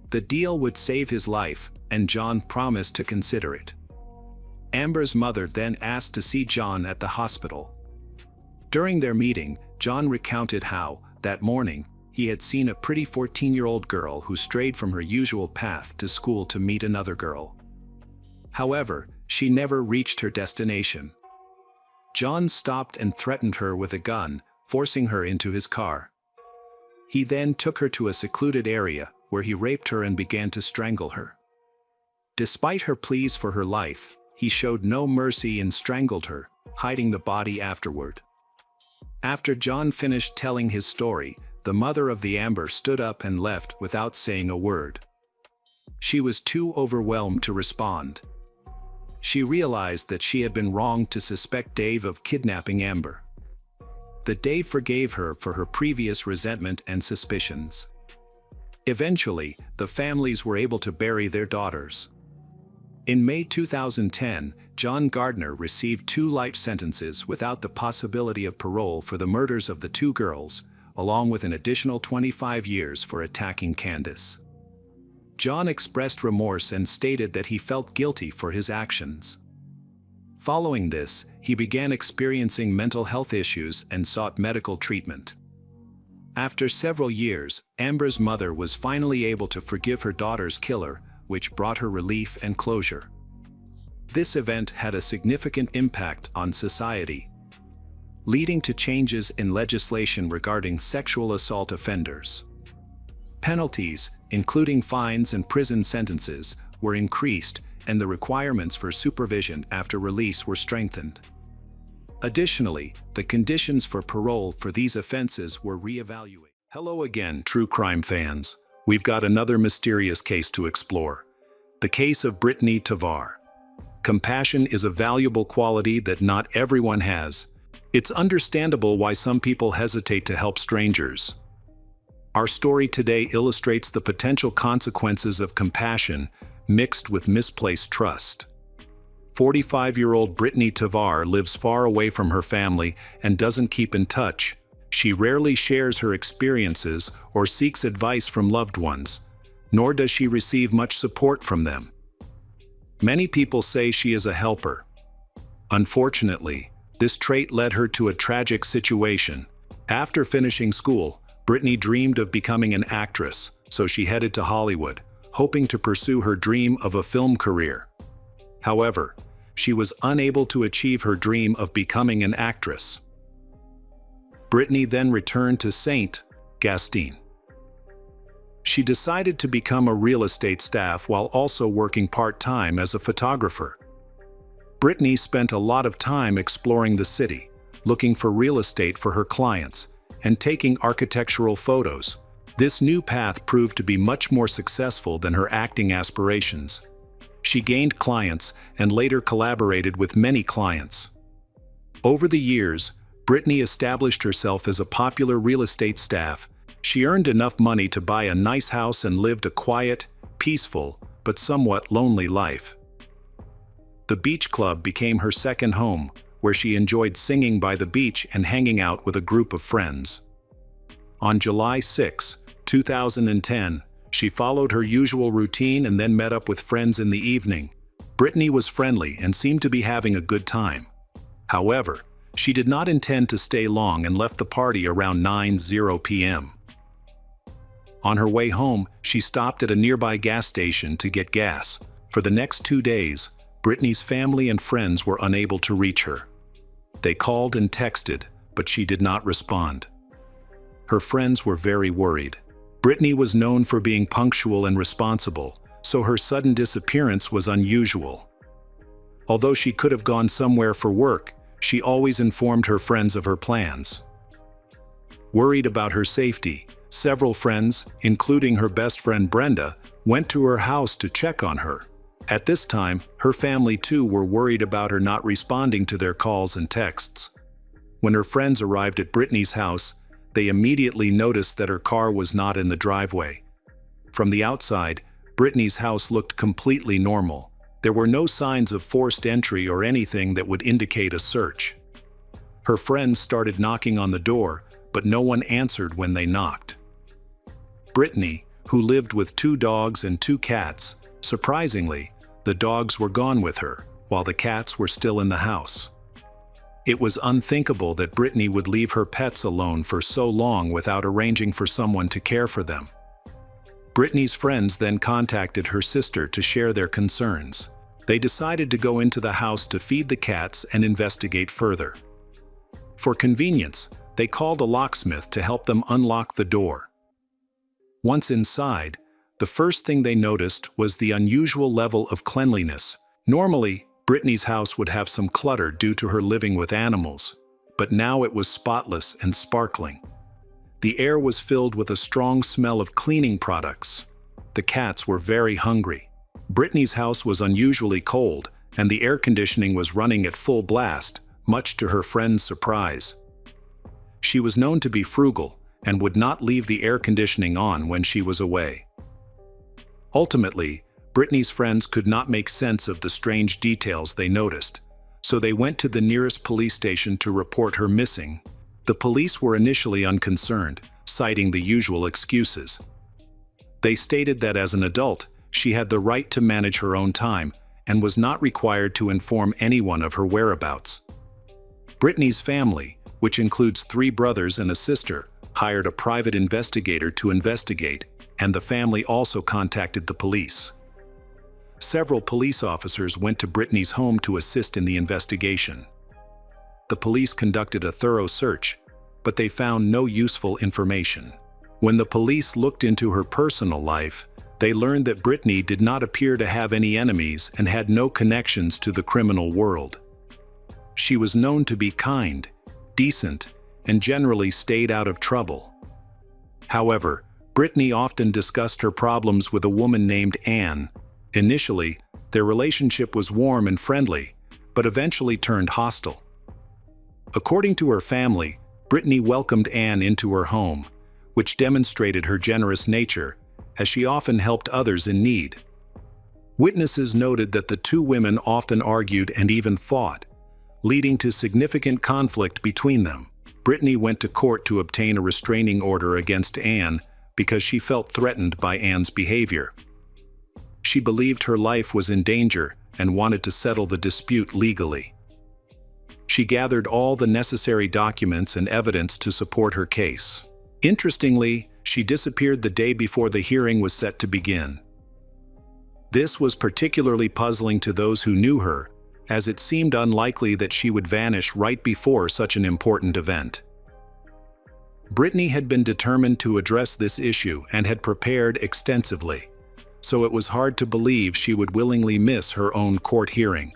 The deal would save his life, and John promised to consider it. Amber's mother then asked to see John at the hospital. During their meeting, John recounted how, that morning, he had seen a pretty 14-year-old girl who strayed from her usual path to school to meet another girl. However, she never reached her destination. John stopped and threatened her with a gun, forcing her into his car. He then took her to a secluded area, where he raped her and began to strangle her. Despite her pleas for her life, he showed no mercy and strangled her, hiding the body afterward. After John finished telling his story, the mother of the Amber stood up and left without saying a word. She was too overwhelmed to respond. She realized that she had been wrong to suspect Dave of kidnapping Amber. That Dave forgave her for her previous resentment and suspicions. Eventually, the families were able to bury their daughters. In May 2010, John Gardner received 2 life sentences without the possibility of parole for the murders of the 2 girls, along with an additional 25 years for attacking Candace. John expressed remorse and stated that he felt guilty for his actions. Following this, he began experiencing mental health issues and sought medical treatment. After several years, Amber's mother was finally able to forgive her daughter's killer, which brought her relief and closure. This event had a significant impact on society, leading to changes in legislation regarding sexual assault offenders. Penalties, including fines and prison sentences, were increased, and the requirements for supervision after release were strengthened. Additionally, the conditions for parole for these offenses were reevaluated. Hello again, true crime fans. We've got another mysterious case to explore. The case of Brittany Tovar. Compassion is a valuable quality that not everyone has. It's understandable why some people hesitate to help strangers. Our story today illustrates the potential consequences of compassion mixed with misplaced trust. 45-year-old Brittany Tovar lives far away from her family and doesn't keep in touch. She rarely shares her experiences or seeks advice from loved ones, nor does she receive much support from them. Many people say she is a helper. Unfortunately, this trait led her to a tragic situation. After finishing school, Brittany dreamed of becoming an actress, so she headed to Hollywood, hoping to pursue her dream of a film career. However, she was unable to achieve her dream of becoming an actress. Brittany then returned to Saint Gaston. She decided to become a real estate staff while also working part-time as a photographer. Brittany spent a lot of time exploring the city, looking for real estate for her clients, and taking architectural photos. This new path proved to be much more successful than her acting aspirations. She gained clients and later collaborated with many clients. Over the years, Brittany established herself as a popular real estate staff. She earned enough money to buy a nice house and lived a quiet, peaceful, but somewhat lonely life. The beach club became her second home, where she enjoyed singing by the beach and hanging out with a group of friends. On July 6, 2010, she followed her usual routine and then met up with friends in the evening. Brittany was friendly and seemed to be having a good time. However, She did not intend to stay long and left the party around 9:00 p.m. On her way home, she stopped at a nearby gas station to get gas. For the next 2 days, Brittany's family and friends were unable to reach her. They called and texted, but she did not respond. Her friends were very worried. Brittany was known for being punctual and responsible, so her sudden disappearance was unusual. Although she could have gone somewhere for work, she always informed her friends of her plans. Worried about her safety, several friends, including her best friend Brenda, went to her house to check on her. At this time, her family too were worried about her not responding to their calls and texts. When her friends arrived at Brittany's house, they immediately noticed that her car was not in the driveway. From the outside, Brittany's house looked completely normal. There were no signs of forced entry or anything that would indicate a search. Her friends started knocking on the door, but no one answered when they knocked. Brittany, who lived with 2 dogs and 2 cats, surprisingly, the dogs were gone with her, while the cats were still in the house. It was unthinkable that Brittany would leave her pets alone for so long without arranging for someone to care for them. Brittany's friends then contacted her sister to share their concerns. They decided to go into the house to feed the cats and investigate further. For convenience, they called a locksmith to help them unlock the door. Once inside, the first thing they noticed was the unusual level of cleanliness. Normally, Brittany's house would have some clutter due to her living with animals, but now it was spotless and sparkling. The air was filled with a strong smell of cleaning products. The cats were very hungry. Brittany's house was unusually cold, and the air conditioning was running at full blast, much to her friends' surprise. She was known to be frugal and would not leave the air conditioning on when she was away. Ultimately, Brittany's friends could not make sense of the strange details they noticed, so they went to the nearest police station to report her missing. The police were initially unconcerned, citing the usual excuses. They stated that as an adult, she had the right to manage her own time and was not required to inform anyone of her whereabouts. Brittany's family, which includes 3 brothers and a sister, hired a private investigator to investigate, and the family also contacted the police. Several police officers went to Brittany's home to assist in the investigation. The police conducted a thorough search, but they found no useful information. When the police looked into her personal life, they learned that Brittany did not appear to have any enemies and had no connections to the criminal world. She was known to be kind, decent, and generally stayed out of trouble. However, Brittany often discussed her problems with a woman named Anne. Initially, their relationship was warm and friendly, but eventually turned hostile. According to her family, Brittany welcomed Anne into her home, which demonstrated her generous nature, as she often helped others in need. Witnesses noted that the 2 women often argued and even fought, leading to significant conflict between them. Brittany went to court to obtain a restraining order against Anne because she felt threatened by Anne's behavior. She believed her life was in danger and wanted to settle the dispute legally. She gathered all the necessary documents and evidence to support her case. Interestingly, she disappeared the day before the hearing was set to begin. This was particularly puzzling to those who knew her, as it seemed unlikely that she would vanish right before such an important event. Brittany had been determined to address this issue and had prepared extensively, so it was hard to believe she would willingly miss her own court hearing.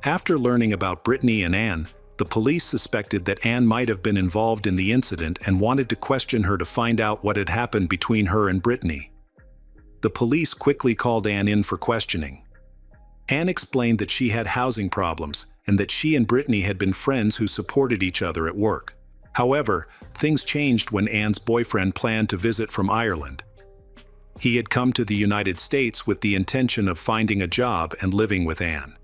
After learning about Brittany and Anne, the police suspected that Anne might have been involved in the incident and wanted to question her to find out what had happened between her and Brittany. The police quickly called Anne in for questioning. Anne explained that she had housing problems and that she and Brittany had been friends who supported each other at work. However, things changed when Anne's boyfriend planned to visit from Ireland. He had come to the United States with the intention of finding a job and living with Anne.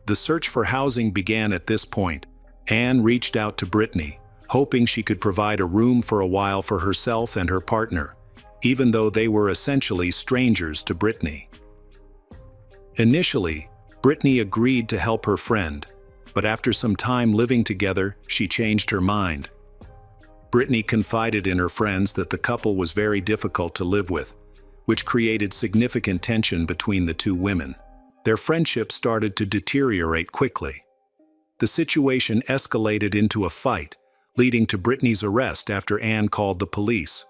The search for housing began at this point. Anne reached out to Brittany, hoping she could provide a room for a while for herself and her partner, even though they were essentially strangers to Brittany. Initially, Brittany agreed to help her friend, but after some time living together, she changed her mind. Brittany confided in her friends that the couple was very difficult to live with, which created significant tension between the two women. Their friendship started to deteriorate quickly. The situation escalated into a fight, leading to Brittany's arrest after Anne called the police.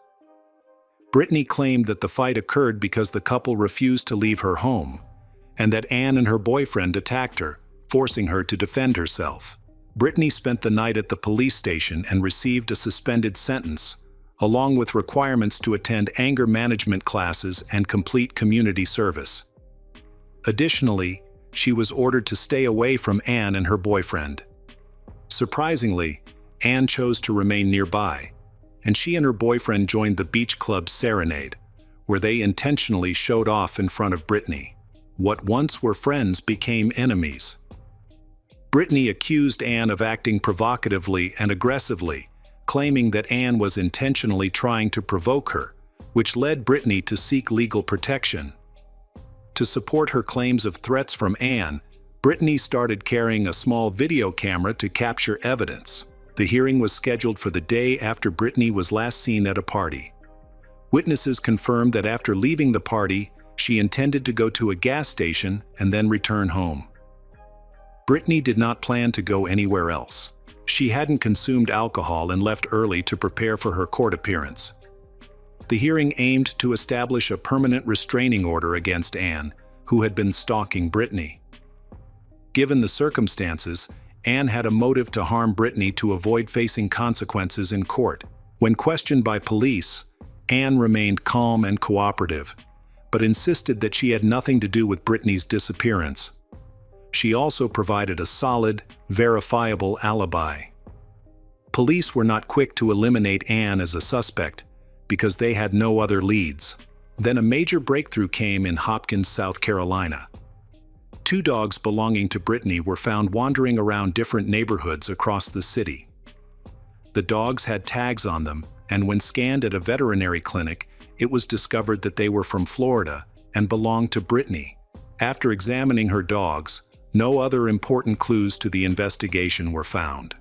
Brittany claimed that the fight occurred because the couple refused to leave her home, and that Anne and her boyfriend attacked her, forcing her to defend herself. Brittany spent the night at the police station and received a suspended sentence, along with requirements to attend anger management classes and complete community service. Additionally, she was ordered to stay away from Anne and her boyfriend. Surprisingly, Anne chose to remain nearby, and she and her boyfriend joined the beach club Serenade, where they intentionally showed off in front of Brittany. What once were friends became enemies. Brittany accused Anne of acting provocatively and aggressively, claiming that Anne was intentionally trying to provoke her, which led Brittany to seek legal protection. To support her claims of threats from Anne, Brittany started carrying a small video camera to capture evidence. The hearing was scheduled for the day after Brittany was last seen at a party. Witnesses confirmed that after leaving the party, she intended to go to a gas station and then return home. Brittany did not plan to go anywhere else. She hadn't consumed alcohol and left early to prepare for her court appearance. The hearing aimed to establish a permanent restraining order against Anne, who had been stalking Brittany. Given the circumstances, Anne had a motive to harm Brittany to avoid facing consequences in court. When questioned by police, Anne remained calm and cooperative, but insisted that she had nothing to do with Brittany's disappearance. She also provided a solid, verifiable alibi. Police were not quick to eliminate Anne as a suspect because they had no other leads. Then a major breakthrough came in Hopkins, South Carolina. 2 dogs belonging to Brittany were found wandering around different neighborhoods across the city. The dogs had tags on them, and when scanned at a veterinary clinic, it was discovered that they were from Florida and belonged to Brittany. After examining her dogs, no other important clues to the investigation were found.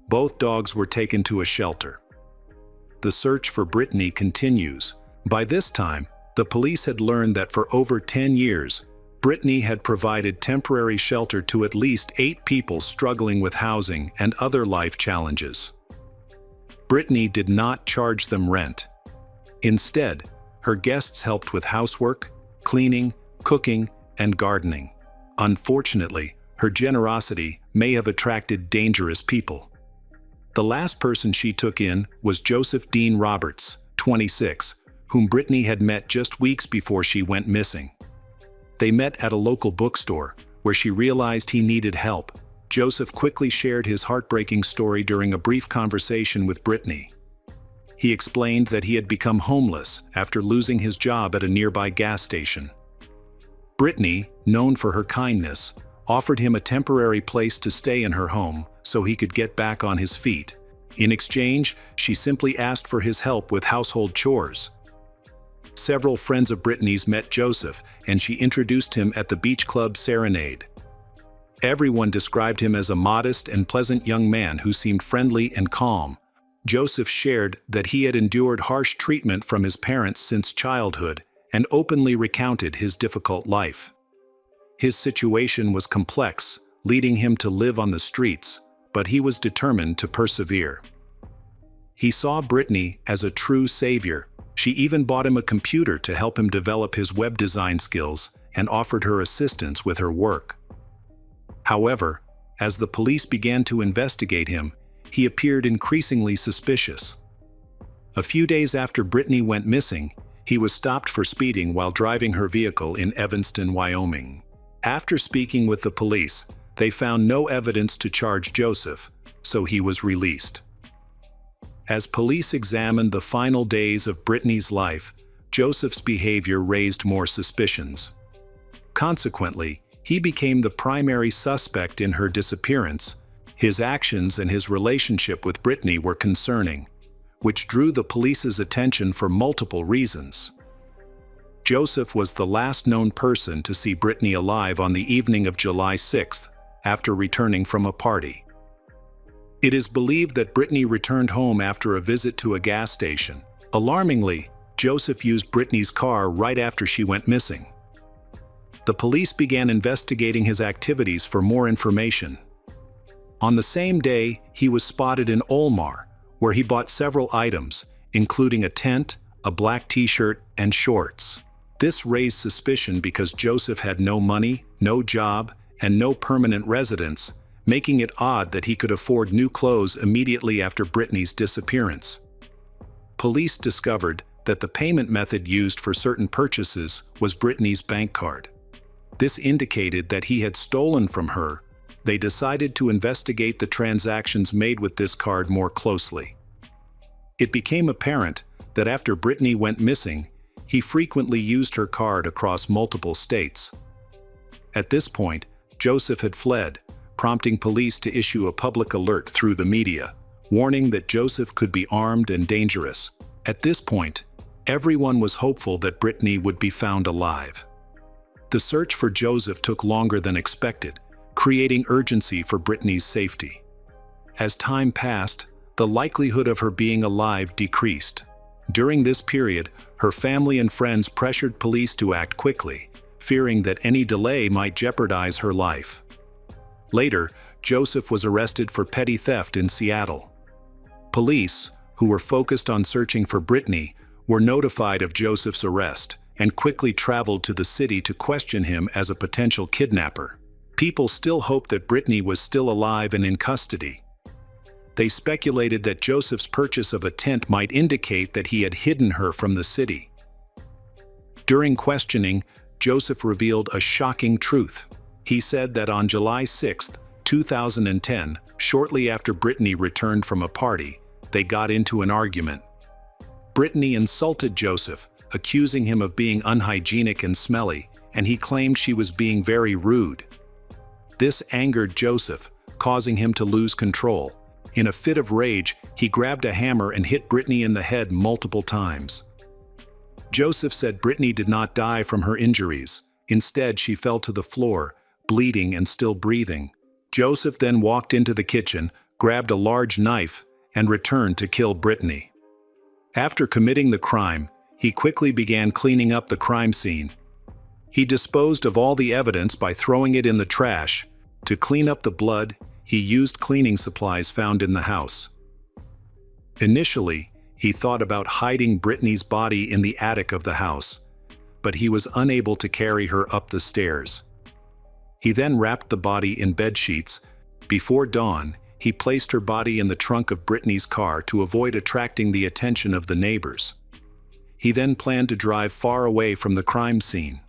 Both dogs were taken to a shelter. The search for Brittany continues. By this time, the police had learned that for over 10 years, Brittany had provided temporary shelter to at least 8 people struggling with housing and other life challenges. Brittany did not charge them rent. Instead, her guests helped with housework, cleaning, cooking, and gardening. Unfortunately, her generosity may have attracted dangerous people. The last person she took in was Joseph Dean Roberts, 26, whom Brittany had met just weeks before she went missing. They met at a local bookstore, where she realized he needed help. Joseph quickly shared his heartbreaking story during a brief conversation with Brittany. He explained that he had become homeless after losing his job at a nearby gas station. Brittany, known for her kindness, offered him a temporary place to stay in her home so he could get back on his feet. In exchange, she simply asked for his help with household chores. Several friends of Brittany's met Joseph, and she introduced him at the beach club Serenade. Everyone described him as a modest and pleasant young man who seemed friendly and calm. Joseph shared that he had endured harsh treatment from his parents since childhood and openly recounted his difficult life. His situation was complex, leading him to live on the streets, but he was determined to persevere. He saw Brittany as a true savior. She even bought him a computer to help him develop his web design skills and offered her assistance with her work. However, as the police began to investigate him, he appeared increasingly suspicious. A few days after Brittany went missing, he was stopped for speeding while driving her vehicle in Evanston, Wyoming. After speaking with the police, they found no evidence to charge Joseph, so he was released. As police examined the final days of Brittany's life, Joseph's behavior raised more suspicions. Consequently, he became the primary suspect in her disappearance. His actions and his relationship with Brittany were concerning, which drew the police's attention for multiple reasons. Joseph was the last known person to see Brittany alive on the evening of July 6th, after returning from a party. It is believed that Brittany returned home after a visit to a gas station. Alarmingly, Joseph used Brittany's car right after she went missing. The police began investigating his activities for more information. On the same day, he was spotted in Olmar, where he bought several items, including a tent, a black t-shirt, and shorts. This raised suspicion because Joseph had no money, no job, and no permanent residence, making it odd that he could afford new clothes immediately after Brittany's disappearance. Police discovered that the payment method used for certain purchases was Brittany's bank card. This indicated that he had stolen from her. They decided to investigate the transactions made with this card more closely. It became apparent that after Brittany went missing, he frequently used her card across multiple states. At this point, Joseph had fled, prompting police to issue a public alert through the media, warning that Joseph could be armed and dangerous. At this point, everyone was hopeful that Brittany would be found alive. The search for Joseph took longer than expected, creating urgency for Brittany's safety. As time passed, the likelihood of her being alive decreased. During this period, her family and friends pressured police to act quickly, fearing that any delay might jeopardize her life. Later, Joseph was arrested for petty theft in Seattle. Police, who were focused on searching for Brittany, were notified of Joseph's arrest and quickly traveled to the city to question him as a potential kidnapper. People still hoped that Brittany was still alive and in custody. They speculated that Joseph's purchase of a tent might indicate that he had hidden her from the city. During questioning, Joseph revealed a shocking truth. He said that on July 6, 2010, shortly after Brittany returned from a party, they got into an argument. Brittany insulted Joseph, accusing him of being unhygienic and smelly, and he claimed she was being very rude. This angered Joseph, causing him to lose control. In a fit of rage, he grabbed a hammer and hit Brittany in the head multiple times. Joseph said Brittany did not die from her injuries. Instead, she fell to the floor, bleeding and still breathing. Joseph then walked into the kitchen, grabbed a large knife, and returned to kill Brittany. After committing the crime, he quickly began cleaning up the crime scene. He disposed of all the evidence by throwing it in the trash. To clean up the blood, he used cleaning supplies found in the house. Initially, he thought about hiding Brittany's body in the attic of the house, but he was unable to carry her up the stairs. He then wrapped the body in bed sheets. Before dawn, he placed her body in the trunk of Brittany's car to avoid attracting the attention of the neighbors. He then planned to drive far away from the crime scene.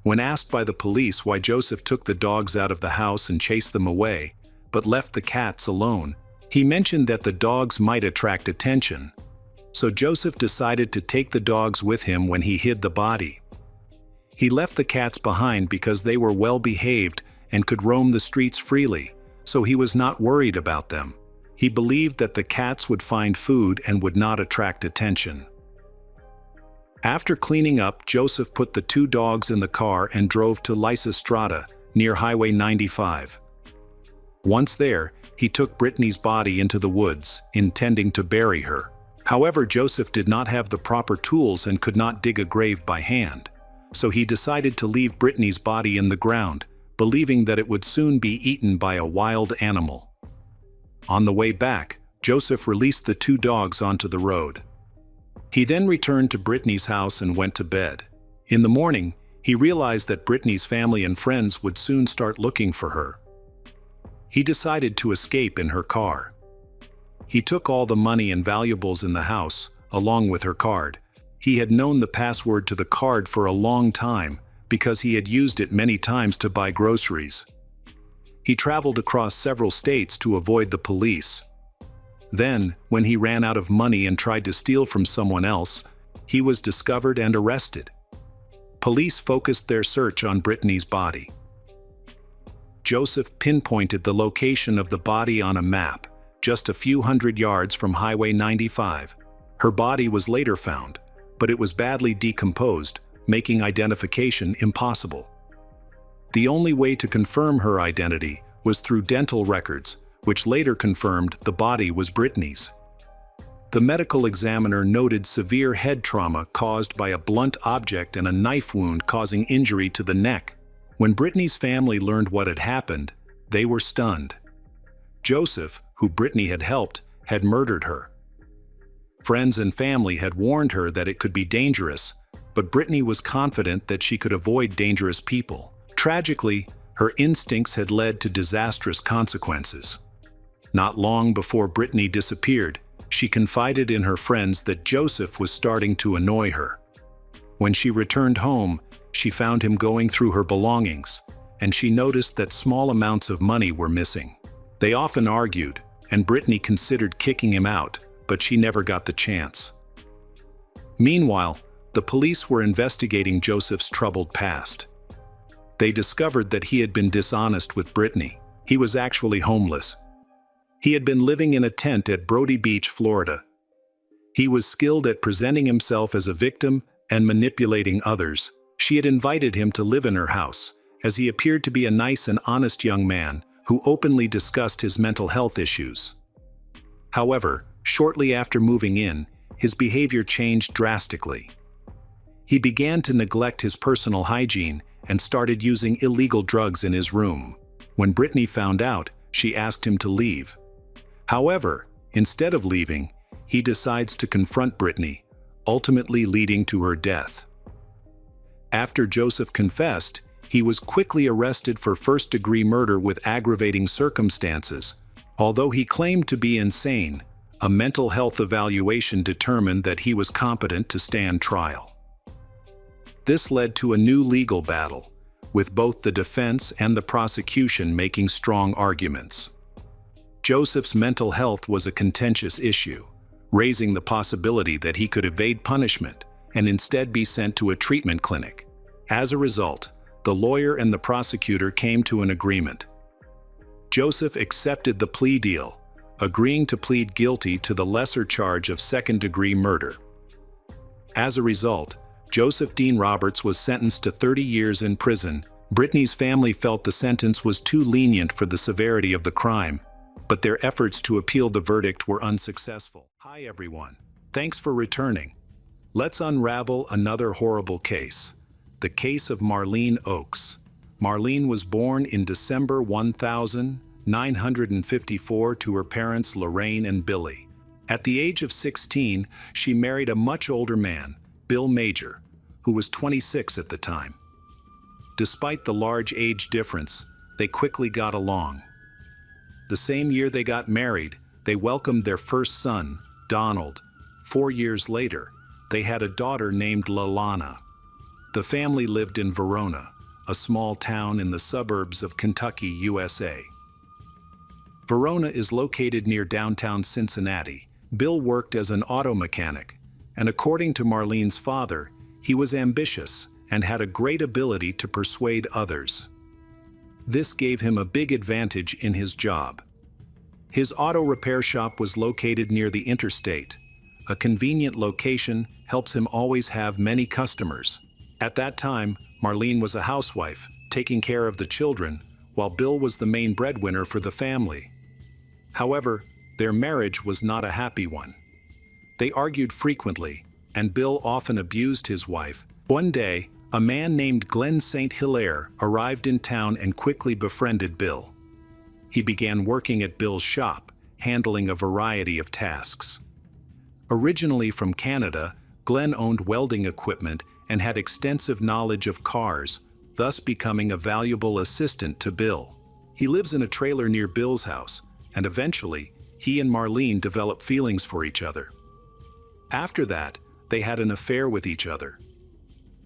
When asked by the police why Joseph took the dogs out of the house and chased them away, but left the cats alone, he mentioned that the dogs might attract attention. So Joseph decided to take the dogs with him when he hid the body. He left the cats behind because they were well behaved and could roam the streets freely, so he was not worried about them. He believed that the cats would find food and would not attract attention. After cleaning up, Joseph put the two dogs in the car and drove to Lysistrata, near Highway 95. Once there, he took Brittany's body into the woods, intending to bury her. However, Joseph did not have the proper tools and could not dig a grave by hand, so he decided to leave Brittany's body in the ground, believing that it would soon be eaten by a wild animal. On the way back, Joseph released the two dogs onto the road. He then returned to Brittany's house and went to bed. In the morning, he realized that Brittany's family and friends would soon start looking for her. He decided to escape in her car. He took all the money and valuables in the house, along with her card. He had known the password to the card for a long time because he had used it many times to buy groceries. He traveled across several states to avoid the police. Then, when he ran out of money and tried to steal from someone else, he was discovered and arrested. Police focused their search on Brittany's body. Joseph pinpointed the location of the body on a map, just a few hundred yards from Highway 95. Her body was later found, but it was badly decomposed, making identification impossible. The only way to confirm her identity was through dental records, which later confirmed the body was Brittany's. The medical examiner noted severe head trauma caused by a blunt object and a knife wound causing injury to the neck. When Brittany's family learned what had happened, they were stunned. Joseph, who Brittany had helped, had murdered her. Friends and family had warned her that it could be dangerous, but Brittany was confident that she could avoid dangerous people. Tragically, her instincts had led to disastrous consequences. Not long before Brittany disappeared, she confided in her friends that Joseph was starting to annoy her. When she returned home, she found him going through her belongings, and she noticed that small amounts of money were missing. They often argued, and Brittany considered kicking him out, but she never got the chance. Meanwhile, the police were investigating Joseph's troubled past. They discovered that he had been dishonest with Brittany. He was actually homeless. He had been living in a tent at Brody Beach, Florida. He was skilled at presenting himself as a victim and manipulating others. She had invited him to live in her house, as he appeared to be a nice and honest young man who openly discussed his mental health issues. However, shortly after moving in, his behavior changed drastically. He began to neglect his personal hygiene and started using illegal drugs in his room. When Brittany found out, she asked him to leave. However, instead of leaving, he decides to confront Brittany, ultimately leading to her death. After Joseph confessed, he was quickly arrested for first-degree murder with aggravating circumstances. Although he claimed to be insane, a mental health evaluation determined that he was competent to stand trial. This led to a new legal battle, with both the defense and the prosecution making strong arguments. Joseph's mental health was a contentious issue, raising the possibility that he could evade punishment and instead be sent to a treatment clinic. As a result, the lawyer and the prosecutor came to an agreement. Joseph accepted the plea deal, agreeing to plead guilty to the lesser charge of second-degree murder. As a result, Joseph Dean Roberts was sentenced to 30 years in prison. Brittany's family felt the sentence was too lenient for the severity of the crime, but their efforts to appeal the verdict were unsuccessful. Hi everyone, thanks for returning. Let's unravel another horrible case, the case of Marlene Oakes. Marlene was born in December 1954 to her parents Lorraine and Billy. At the age of 16, she married a much older man, Bill Major, who was 26 at the time. Despite the large age difference, they quickly got along. The same year they got married, they welcomed their first son, Donald. 4 years later, they had a daughter named Lalana. The family lived in Verona, a small town in the suburbs of Kentucky, USA. Verona is located near downtown Cincinnati. Bill worked as an auto mechanic, and according to Marlene's father, he was ambitious and had a great ability to persuade others. This gave him a big advantage in his job. His auto repair shop was located near the interstate. A convenient location helps him always have many customers. At that time, Marlene was a housewife, taking care of the children, while Bill was the main breadwinner for the family. However, their marriage was not a happy one. They argued frequently, and Bill often abused his wife. One day, a man named Glenn St. Hilaire arrived in town and quickly befriended Bill. He began working at Bill's shop, handling a variety of tasks. Originally from Canada, Glenn owned welding equipment and had extensive knowledge of cars, thus becoming a valuable assistant to Bill. He lives in a trailer near Bill's house, and eventually, he and Marlene developed feelings for each other. After that, they had an affair with each other.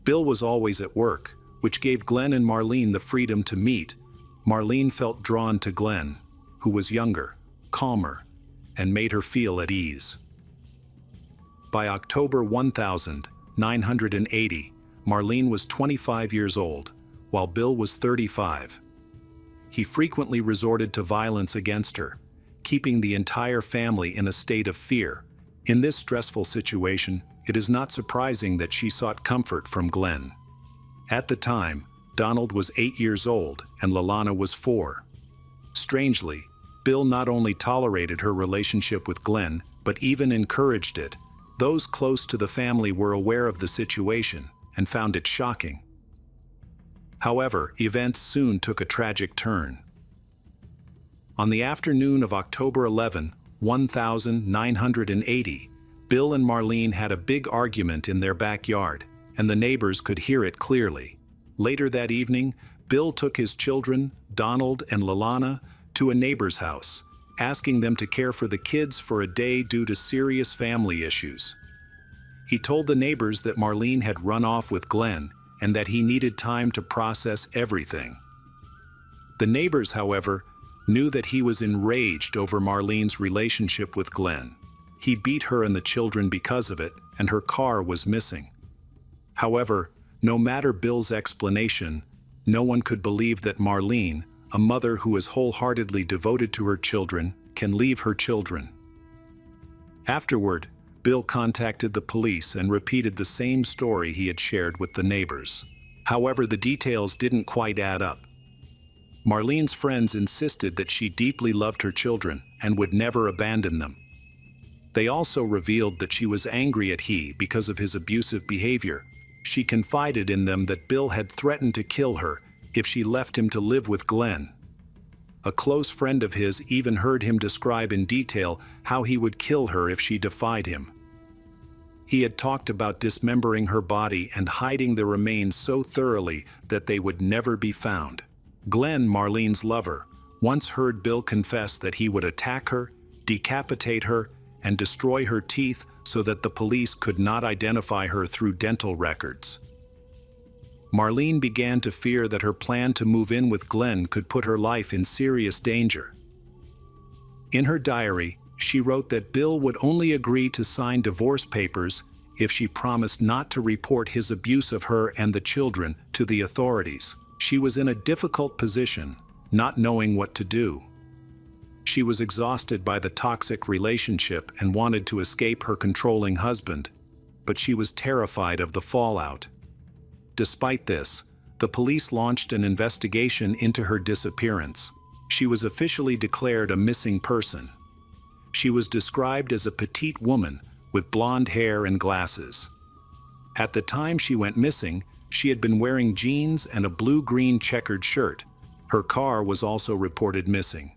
Bill was always at work, which gave Glenn and Marlene the freedom to meet. Marlene felt drawn to Glenn, who was younger, calmer, and made her feel at ease. By October 1980, Marlene was 25 years old, while Bill was 35. He frequently resorted to violence against her, keeping the entire family in a state of fear. In this stressful situation, it is not surprising that she sought comfort from Glenn. At the time, Donald was 8 years old and Lalana was 4. Strangely, Bill not only tolerated her relationship with Glenn, but even encouraged it. Those close to the family were aware of the situation and found it shocking. However, events soon took a tragic turn. On the afternoon of October 11, 1980, Bill and Marlene had a big argument in their backyard, and the neighbors could hear it clearly. Later that evening, Bill took his children, Donald and Lalana, to a neighbor's house, asking them to care for the kids for a day due to serious family issues. He told the neighbors that Marlene had run off with Glenn and that he needed time to process everything. The neighbors, however, knew that he was enraged over Marlene's relationship with Glenn. He beat her and the children because of it, and her car was missing. However, no matter Bill's explanation, no one could believe that Marlene, a mother who is wholeheartedly devoted to her children, can leave her children. Afterward, Bill contacted the police and repeated the same story he had shared with the neighbors. However, the details didn't quite add up. Marlene's friends insisted that she deeply loved her children and would never abandon them. They also revealed that she was angry at he because of his abusive behavior. She confided in them that Bill had threatened to kill her if she left him to live with Glenn. A close friend of his even heard him describe in detail how he would kill her if she defied him. He had talked about dismembering her body and hiding the remains so thoroughly that they would never be found. Glenn, Marlene's lover, once heard Bill confess that he would attack her, decapitate her, and destroy her teeth so that the police could not identify her through dental records. Marlene began to fear that her plan to move in with Glenn could put her life in serious danger. In her diary, she wrote that Bill would only agree to sign divorce papers if she promised not to report his abuse of her and the children to the authorities. She was in a difficult position, not knowing what to do. She was exhausted by the toxic relationship and wanted to escape her controlling husband, but she was terrified of the fallout. Despite this, the police launched an investigation into her disappearance. She was officially declared a missing person. She was described as a petite woman with blonde hair and glasses. At the time she went missing, she had been wearing jeans and a blue-green checkered shirt. Her car was also reported missing.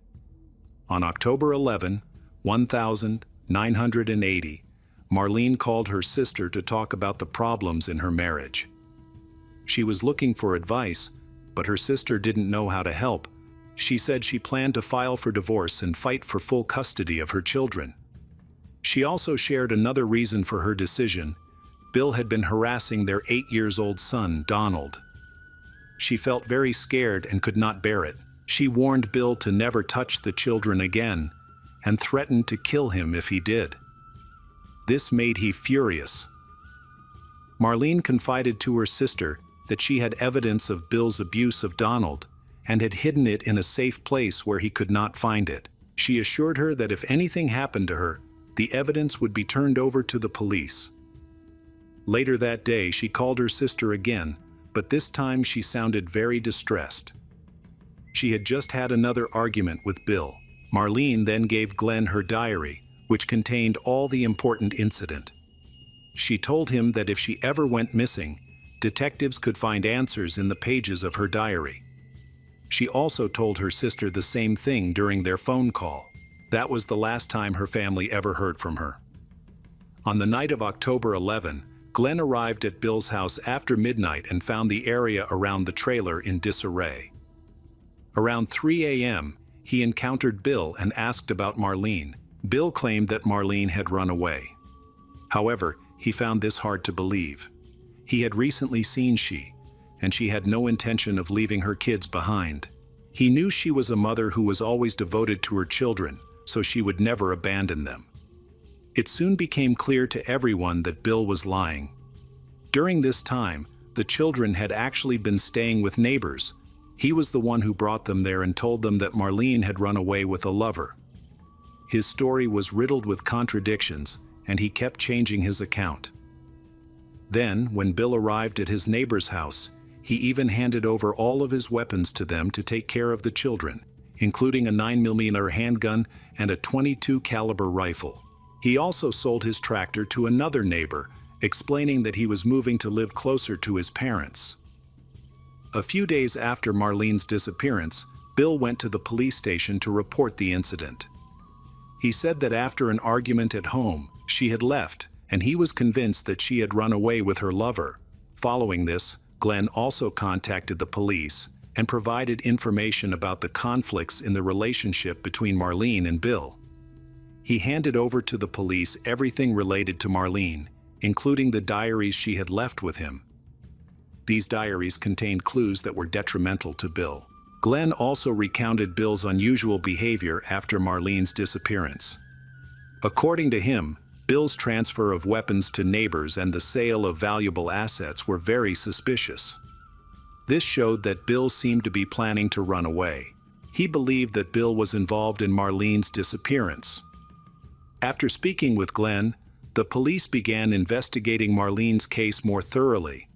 On October 11, 1980, Marlene called her sister to talk about the problems in her marriage. She was looking for advice, but her sister didn't know how to help. She said she planned to file for divorce and fight for full custody of her children. She also shared another reason for her decision. Bill had been harassing their 8-year-old son, Donald. She felt very scared and could not bear it. She warned Bill to never touch the children again and threatened to kill him if he did. This made he furious. Marlene confided to her sister that she had evidence of Bill's abuse of Donald and had hidden it in a safe place where he could not find it. She assured her that if anything happened to her, the evidence would be turned over to the police. Later that day, she called her sister again, but this time she sounded very distressed. She had just had another argument with Bill. Marlene then gave Glenn her diary, which contained all the important incident. She told him that if she ever went missing, detectives could find answers in the pages of her diary. She also told her sister the same thing during their phone call. That was the last time her family ever heard from her. On the night of October 11, Glenn arrived at Bill's house after midnight and found the area around the trailer in disarray. Around 3 a.m., he encountered Bill and asked about Marlene. Bill claimed that Marlene had run away. However, he found this hard to believe. He had recently seen she, and she had no intention of leaving her kids behind. He knew she was a mother who was always devoted to her children, so she would never abandon them. It soon became clear to everyone that Bill was lying. During this time, the children had actually been staying with neighbors. He was the one who brought them there and told them that Marlene had run away with a lover. His story was riddled with contradictions, and he kept changing his account. Then, when Bill arrived at his neighbor's house, he even handed over all of his weapons to them to take care of the children. including a 9mm handgun and a .22 caliber rifle. He also sold his tractor to another neighbor, explaining that he was moving to live closer to his parents. A few days after Marlene's disappearance, Bill went to the police station to report the incident. He said that after an argument at home, she had left, and he was convinced that she had run away with her lover. Following this, Glenn also contacted the police and provided information about the conflicts in the relationship between Marlene and Bill. He handed over to the police everything related to Marlene, including the diaries she had left with him. These diaries contained clues that were detrimental to Bill. Glenn also recounted Bill's unusual behavior after Marlene's disappearance. According to him, Bill's transfer of weapons to neighbors and the sale of valuable assets were very suspicious. This showed that Bill seemed to be planning to run away. He believed that Bill was involved in Marlene's disappearance. After speaking with Glenn, the police began investigating Marlene's case more thoroughly.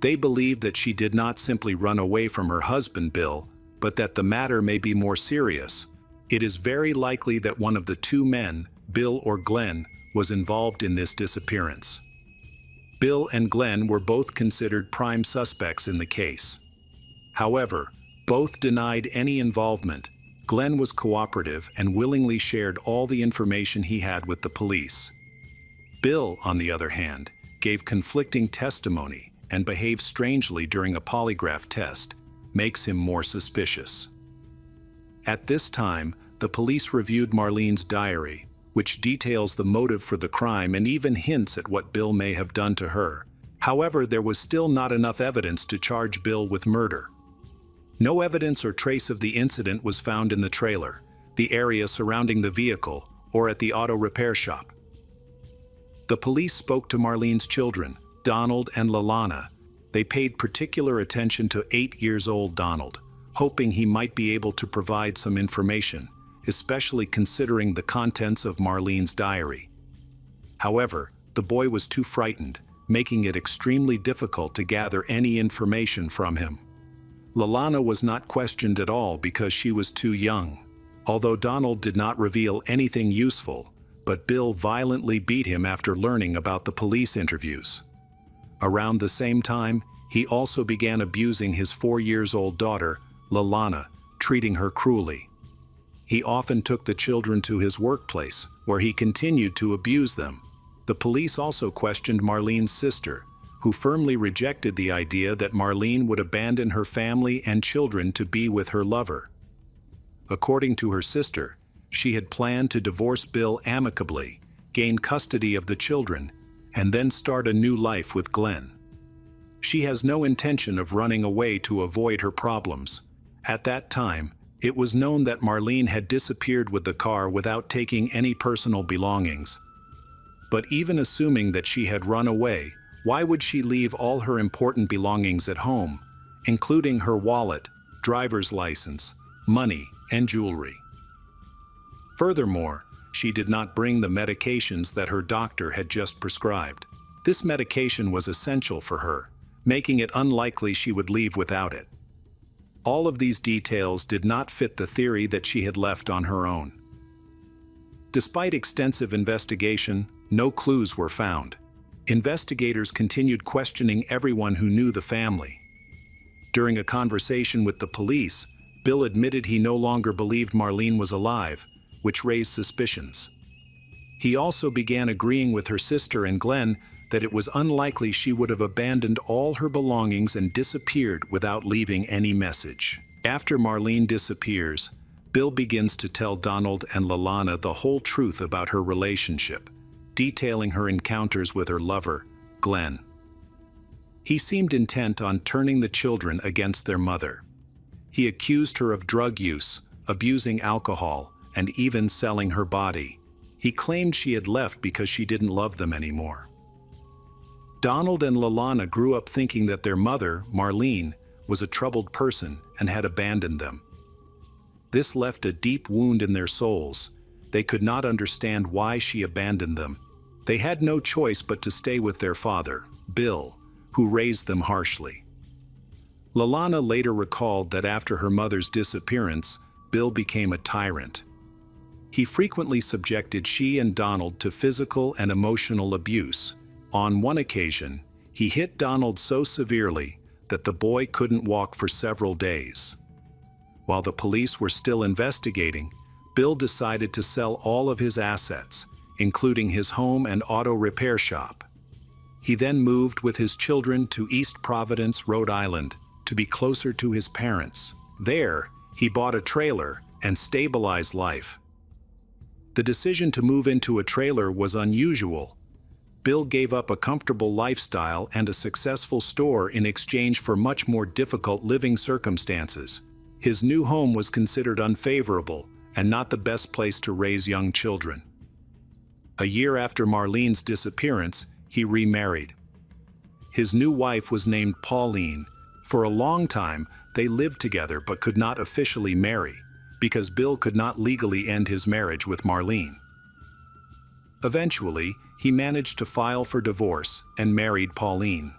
They believed that she did not simply run away from her husband Bill, but that the matter may be more serious. It is very likely that one of the two men, Bill or Glenn, was involved in this disappearance. Bill and Glenn were both considered prime suspects in the case. However, both denied any involvement. Glenn was cooperative and willingly shared all the information he had with the police. Bill, on the other hand, gave conflicting testimony and behaved strangely during a polygraph test, makes him more suspicious. At this time, the police reviewed Marlene's diary, which details the motive for the crime and even hints at what Bill may have done to her. However, there was still not enough evidence to charge Bill with murder. No evidence or trace of the incident was found in the trailer, the area surrounding the vehicle, or at the auto repair shop. The police spoke to Marlene's children, Donald and Lalana. They paid particular attention to 8-year-old Donald, hoping he might be able to provide some information, especially considering the contents of Marlene's diary. However, the boy was too frightened, making it extremely difficult to gather any information from him. Lalana was not questioned at all because she was too young. Although Donald did not reveal anything useful, but Bill violently beat him after learning about the police interviews. Around the same time, he also began abusing his 4-year-old daughter, Lalana, treating her cruelly. He often took the children to his workplace, where he continued to abuse them. The police also questioned Marlene's sister, who firmly rejected the idea that Marlene would abandon her family and children to be with her lover. According to her sister, she had planned to divorce Bill amicably, gain custody of the children, and then start a new life with Glenn. She has no intention of running away to avoid her problems. At that time, it was known that Marlene had disappeared with the car without taking any personal belongings. But even assuming that she had run away, why would she leave all her important belongings at home, including her wallet, driver's license, money, and jewelry? Furthermore, she did not bring the medications that her doctor had just prescribed. This medication was essential for her, making it unlikely she would leave without it. All of these details did not fit the theory that she had left on her own. Despite extensive investigation, no clues were found. Investigators continued questioning everyone who knew the family. During a conversation with the police, Bill admitted he no longer believed Marlene was alive, which raised suspicions. He also began agreeing with her sister and Glenn that it was unlikely she would have abandoned all her belongings and disappeared without leaving any message. After Marlene disappears, Bill begins to tell Donald and Lalana the whole truth about her relationship, detailing her encounters with her lover, Glenn. He seemed intent on turning the children against their mother. He accused her of drug use, abusing alcohol, and even selling her body. He claimed she had left because she didn't love them anymore. Donald and Lalana grew up thinking that their mother, Marlene, was a troubled person and had abandoned them. This left a deep wound in their souls. They could not understand why she abandoned them. They had no choice but to stay with their father, Bill, who raised them harshly. Lalana later recalled that after her mother's disappearance, Bill became a tyrant. He frequently subjected she and Donald to physical and emotional abuse. On one occasion, he hit Donald so severely that the boy couldn't walk for several days. While the police were still investigating, Bill decided to sell all of his assets, including his home and auto repair shop. He then moved with his children to East Providence, Rhode Island, to be closer to his parents. There, he bought a trailer and stabilized life. The decision to move into a trailer was unusual. Bill gave up a comfortable lifestyle and a successful store in exchange for much more difficult living circumstances. His new home was considered unfavorable and not the best place to raise young children. A year after Marlene's disappearance, he remarried. His new wife was named Pauline. For a long time, they lived together but could not officially marry, because Bill could not legally end his marriage with Marlene. Eventually, he managed to file for divorce and married Pauline.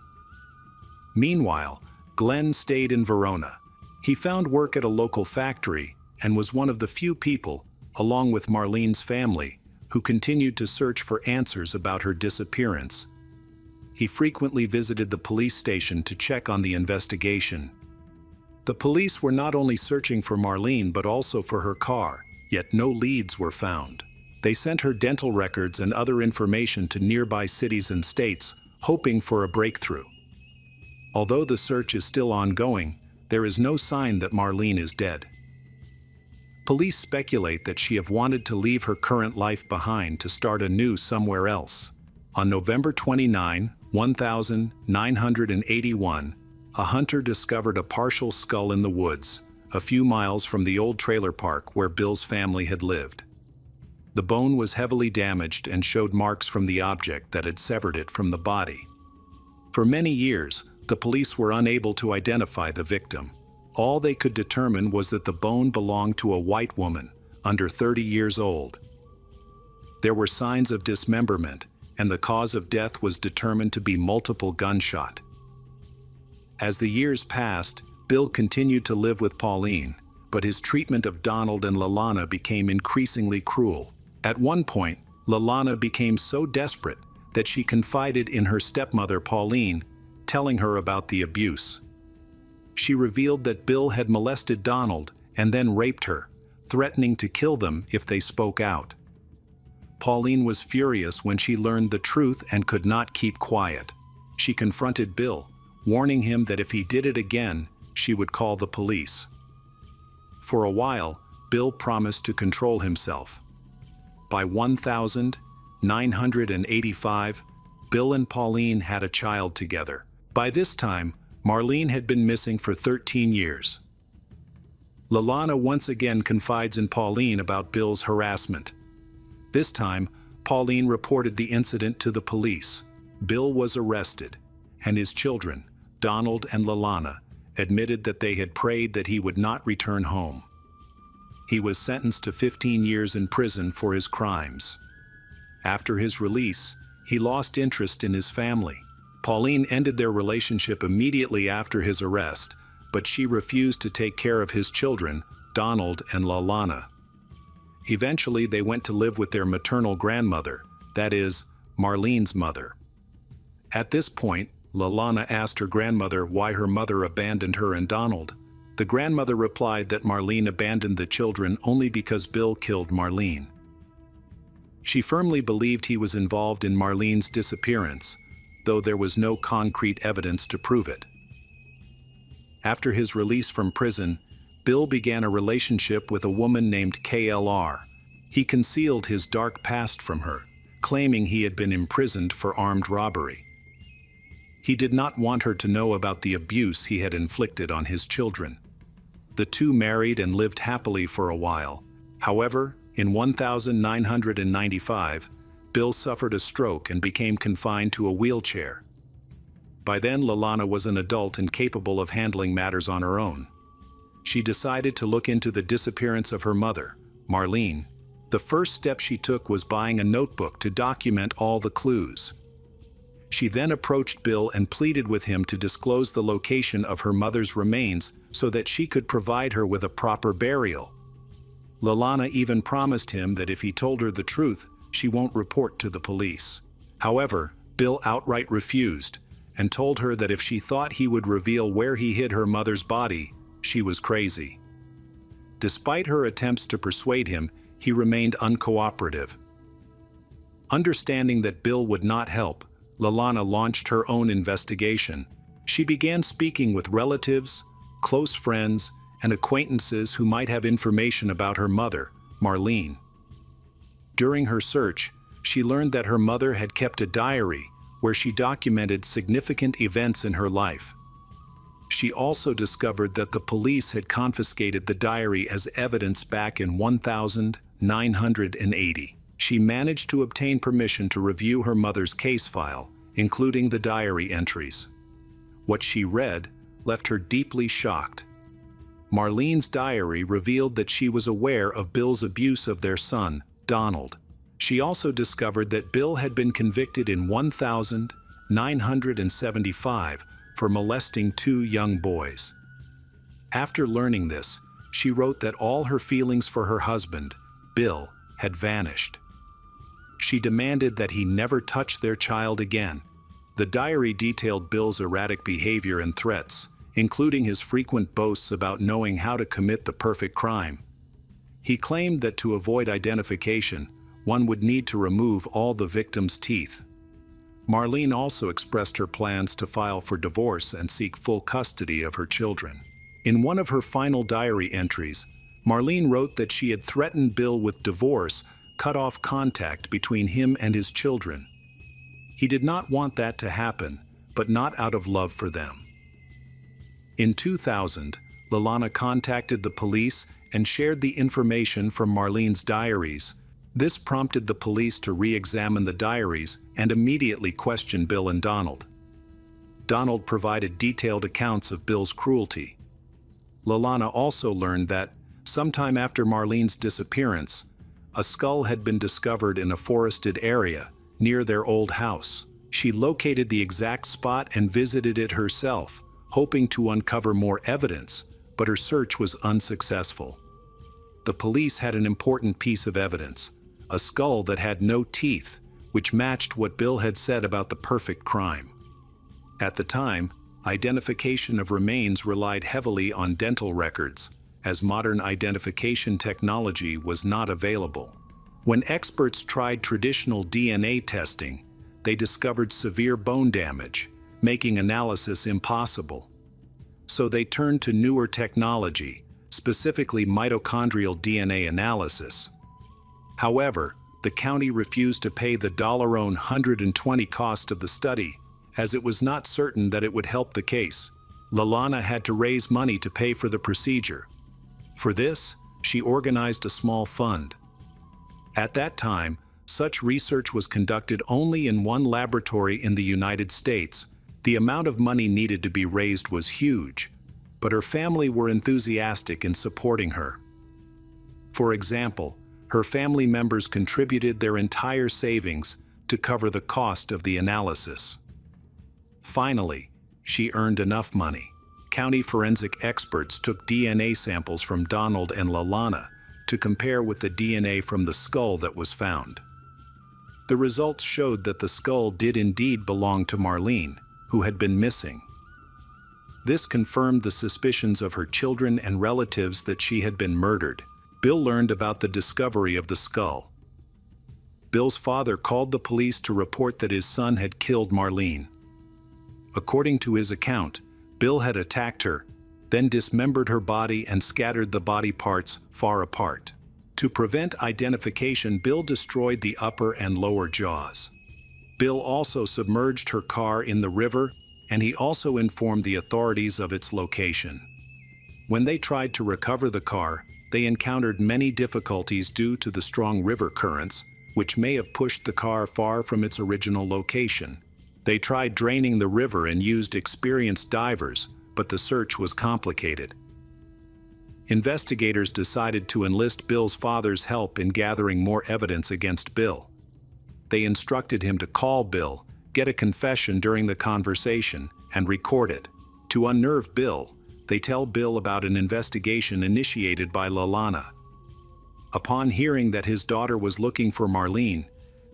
Meanwhile, Glenn stayed in Verona. He found work at a local factory and was one of the few people, along with Marlene's family, who continued to search for answers about her disappearance. He frequently visited the police station to check on the investigation. The police were not only searching for Marlene but also for her car, yet no leads were found. They sent her dental records and other information to nearby cities and states, hoping for a breakthrough. Although the search is still ongoing, there is no sign that Marlene is dead. Police speculate that she have wanted to leave her current life behind to start anew somewhere else. On November 29, 1981, a hunter discovered a partial skull in the woods, a few miles from the old trailer park where Bill's family had lived. The bone was heavily damaged and showed marks from the object that had severed it from the body. For many years, the police were unable to identify the victim. All they could determine was that the bone belonged to a white woman, under 30 years old. There were signs of dismemberment, and the cause of death was determined to be multiple gunshot. As the years passed, Bill continued to live with Pauline, but his treatment of Donald and Lalana became increasingly cruel. At one point, Lalana became so desperate that she confided in her stepmother Pauline, telling her about the abuse. She revealed that Bill had molested Donald and then raped her, threatening to kill them if they spoke out. Pauline was furious when she learned the truth and could not keep quiet. She confronted Bill, warning him that if he did it again, she would call the police. For a while, Bill promised to control himself. By 1985, Bill and Pauline had a child together. By this time, Marlene had been missing for 13 years. Lalana once again confides in Pauline about Bill's harassment. This time, Pauline reported the incident to the police. Bill was arrested, and his children, Donald and Lalana, admitted that they had prayed that he would not return home. He was sentenced to 15 years in prison for his crimes. After his release, he lost interest in his family. Pauline ended their relationship immediately after his arrest, but she refused to take care of his children, Donald and Lalana. Eventually, they went to live with their maternal grandmother, that is, Marlene's mother. At this point, Lalana asked her grandmother why her mother abandoned her and Donald. The grandmother replied that Marlene abandoned the children only because Bill killed Marlene. She firmly believed he was involved in Marlene's disappearance, though there was no concrete evidence to prove it. After his release from prison, Bill began a relationship with a woman named KLR. He concealed his dark past from her, claiming he had been imprisoned for armed robbery. He did not want her to know about the abuse he had inflicted on his children. The two married and lived happily for a while. However, in 1995, Bill suffered a stroke and became confined to a wheelchair. By then, Lalana was an adult and capable of handling matters on her own. She decided to look into the disappearance of her mother, Marlene. The first step she took was buying a notebook to document all the clues. She then approached Bill and pleaded with him to disclose the location of her mother's remains so that she could provide her with a proper burial. Lalana even promised him that if he told her the truth, she won't report to the police. However, Bill outright refused and told her that if she thought he would reveal where he hid her mother's body, she was crazy. Despite her attempts to persuade him, he remained uncooperative. Understanding that Bill would not help, Lalana launched her own investigation. She began speaking with relatives, close friends, and acquaintances who might have information about her mother, Marlene. During her search, she learned that her mother had kept a diary where she documented significant events in her life. She also discovered that the police had confiscated the diary as evidence back in 1980. She managed to obtain permission to review her mother's case file, including the diary entries. What she read left her deeply shocked. Marlene's diary revealed that she was aware of Bill's abuse of their son, Donald. She also discovered that Bill had been convicted in 1975 for molesting 2 young boys. After learning this, she wrote that all her feelings for her husband, Bill, had vanished. She demanded that he never touch their child again. The diary detailed Bill's erratic behavior and threats, including his frequent boasts about knowing how to commit the perfect crime. He claimed that to avoid identification, one would need to remove all the victim's teeth. Marlene also expressed her plans to file for divorce and seek full custody of her children. In one of her final diary entries, Marlene wrote that she had threatened Bill with divorce, cut off contact between him and his children. He did not want that to happen, but not out of love for them. In 2000, Lalana contacted the police and shared the information from Marlene's diaries. This prompted the police to re-examine the diaries and immediately question Bill and Donald. Donald provided detailed accounts of Bill's cruelty. Lalana also learned that, sometime after Marlene's disappearance, a skull had been discovered in a forested area near their old house. She located the exact spot and visited it herself, hoping to uncover more evidence, but her search was unsuccessful. The police had an important piece of evidence: a skull that had no teeth, which matched what Bill had said about the perfect crime. At the time, identification of remains relied heavily on dental records, as modern identification technology was not available. When experts tried traditional DNA testing, they discovered severe bone damage, making analysis impossible. So they turned to newer technology, specifically mitochondrial DNA analysis. However, the county refused to pay the $120 cost of the study, as it was not certain that it would help the case. Lalana had to raise money to pay for the procedure. For this, she organized a small fund. At that time, such research was conducted only in one laboratory in the United States. The amount of money needed to be raised was huge, but her family were enthusiastic in supporting her. For example, her family members contributed their entire savings to cover the cost of the analysis. Finally, she earned enough money. County forensic experts took DNA samples from Donald and Lalana to compare with the DNA from the skull that was found. The results showed that the skull did indeed belong to Marlene, who had been missing. This confirmed the suspicions of her children and relatives that she had been murdered. Bill learned about the discovery of the skull. Bill's father called the police to report that his son had killed Marlene. According to his account, Bill had attacked her, then dismembered her body and scattered the body parts far apart. To prevent identification, Bill destroyed the upper and lower jaws. Bill also submerged her car in the river, and he also informed the authorities of its location. When they tried to recover the car, they encountered many difficulties due to the strong river currents, which may have pushed the car far from its original location. They tried draining the river and used experienced divers, but the search was complicated. Investigators decided to enlist Bill's father's help in gathering more evidence against Bill. They instructed him to call Bill, get a confession during the conversation, and record it. To unnerve Bill, they tell Bill about an investigation initiated by Lalana. Upon hearing that his daughter was looking for Marlene,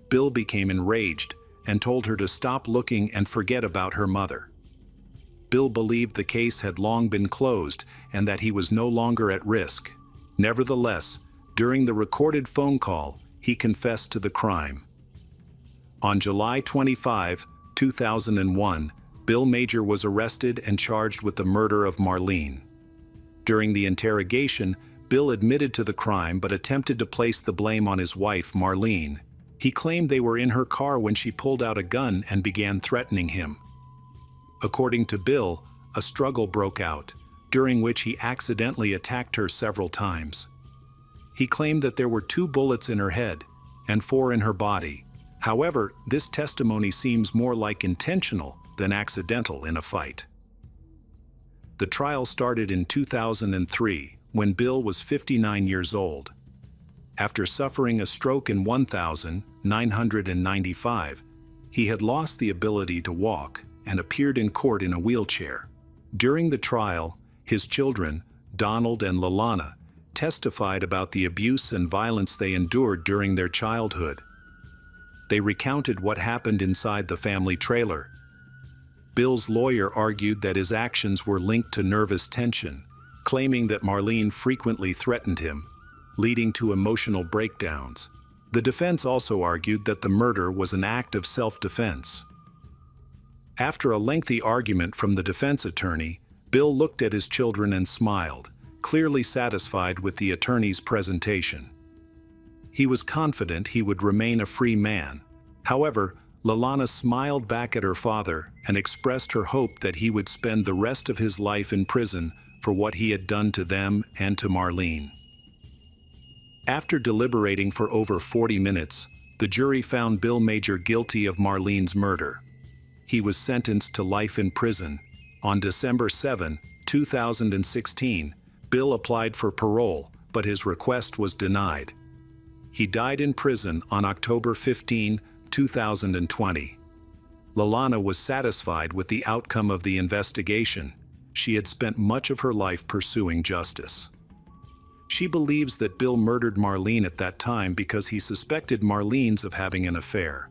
Bill became enraged and told her to stop looking and forget about her mother. Bill believed the case had long been closed and that he was no longer at risk. Nevertheless, during the recorded phone call, he confessed to the crime. On July 25, 2001, Bill Major was arrested and charged with the murder of Marlene. During the interrogation, Bill admitted to the crime but attempted to place the blame on his wife, Marlene. He claimed they were in her car when she pulled out a gun and began threatening him. According to Bill, a struggle broke out, during which he accidentally attacked her several times. He claimed that there were 2 bullets in her head and 4 in her body. However, this testimony seems more like intentional than accidental in a fight. The trial started in 2003, when Bill was 59 years old. After suffering a stroke in 1995, he had lost the ability to walk and appeared in court in a wheelchair. During the trial, his children, Donald and Lalana, testified about the abuse and violence they endured during their childhood. They recounted what happened inside the family trailer. Bill's lawyer argued that his actions were linked to nervous tension, claiming that Marlene frequently threatened him, leading to emotional breakdowns. The defense also argued that the murder was an act of self-defense. After a lengthy argument from the defense attorney, Bill looked at his children and smiled, clearly satisfied with the attorney's presentation. He was confident he would remain a free man. However, Lalana smiled back at her father and expressed her hope that he would spend the rest of his life in prison for what he had done to them and to Marlene. After deliberating for over 40 minutes, the jury found Bill Major guilty of Marlene's murder. He was sentenced to life in prison. On December 7, 2016, Bill applied for parole, but his request was denied. He died in prison on October 15, 2020. Lalana was satisfied with the outcome of the investigation. She had spent much of her life pursuing justice. She believes that Bill murdered Marlene at that time because he suspected Marlene's of having an affair.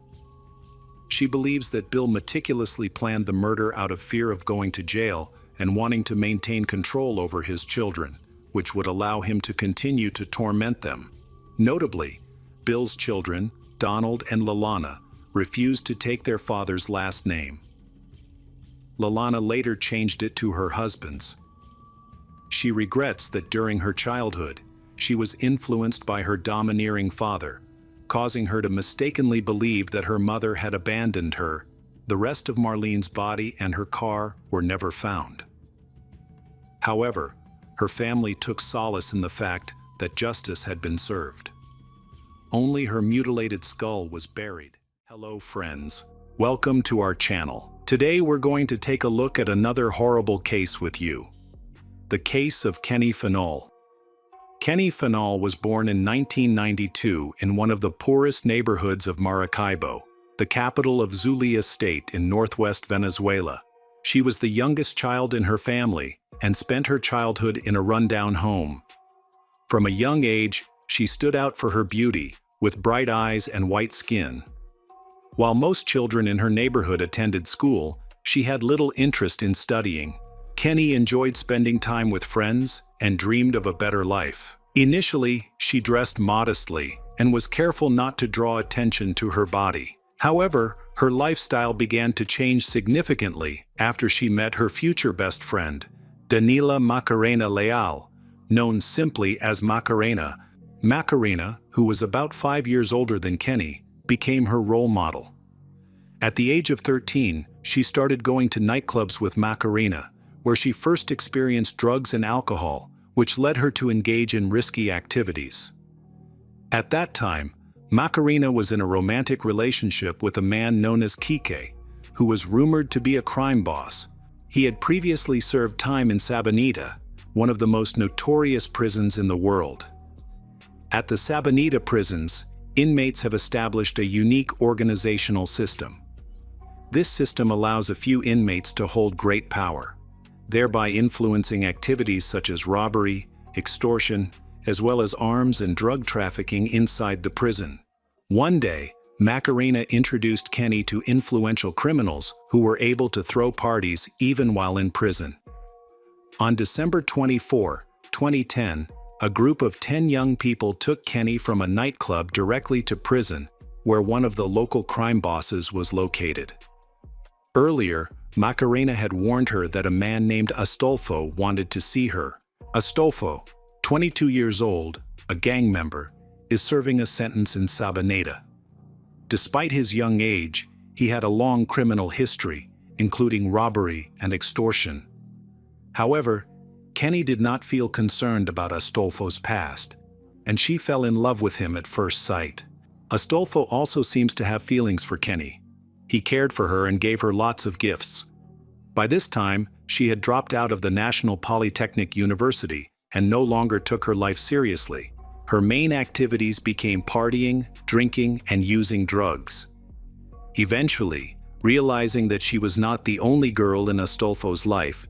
She believes that Bill meticulously planned the murder out of fear of going to jail and wanting to maintain control over his children, which would allow him to continue to torment them. Notably, Bill's children, Donald and Lalana, refused to take their father's last name. Lalana later changed it to her husband's. She regrets that during her childhood, she was influenced by her domineering father, causing her to mistakenly believe that her mother had abandoned her. The rest of Marlene's body and her car were never found. However, her family took solace in the fact that justice had been served. Only her mutilated skull was buried. Hello friends, welcome to our channel. Today we're going to take a look at another horrible case with you. The case of Kenny Fanol. Kenny Fanol was born in 1992 in one of the poorest neighborhoods of Maracaibo, the capital of Zulia State in northwest Venezuela. She was the youngest child in her family and spent her childhood in a rundown home. From a young age, she stood out for her beauty, with bright eyes and white skin. While most children in her neighborhood attended school, she had little interest in studying. Kenny enjoyed spending time with friends and dreamed of a better life. Initially, she dressed modestly and was careful not to draw attention to her body. However, her lifestyle began to change significantly after she met her future best friend, Danila Macarena Leal, known simply as Macarena. Macarena, who was about 5 years older than Kenny, became her role model. At the age of 13, she started going to nightclubs with Macarena, where she first experienced drugs and alcohol, which led her to engage in risky activities. At that time, Macarena was in a romantic relationship with a man known as Kike, who was rumored to be a crime boss. He had previously served time in Sabanita, one of the most notorious prisons in the world. At the Sabanita prisons, inmates have established a unique organizational system. This system allows a few inmates to hold great power, thereby influencing activities such as robbery, extortion, as well as arms and drug trafficking inside the prison. One day, Macarena introduced Kenny to influential criminals who were able to throw parties even while in prison. On December 24, 2010, a group of 10 young people took Kenny from a nightclub directly to prison, where one of the local crime bosses was located. Earlier, Macarena had warned her that a man named Astolfo wanted to see her. Astolfo, 22 years old, a gang member, is serving a sentence in Sabaneta. Despite his young age, he had a long criminal history, including robbery and extortion. However, Kenny did not feel concerned about Astolfo's past, and she fell in love with him at first sight. Astolfo also seems to have feelings for Kenny. He cared for her and gave her lots of gifts. By this time, she had dropped out of the National Polytechnic University and no longer took her life seriously. Her main activities became partying, drinking, and using drugs. Eventually, realizing that she was not the only girl in Astolfo's life,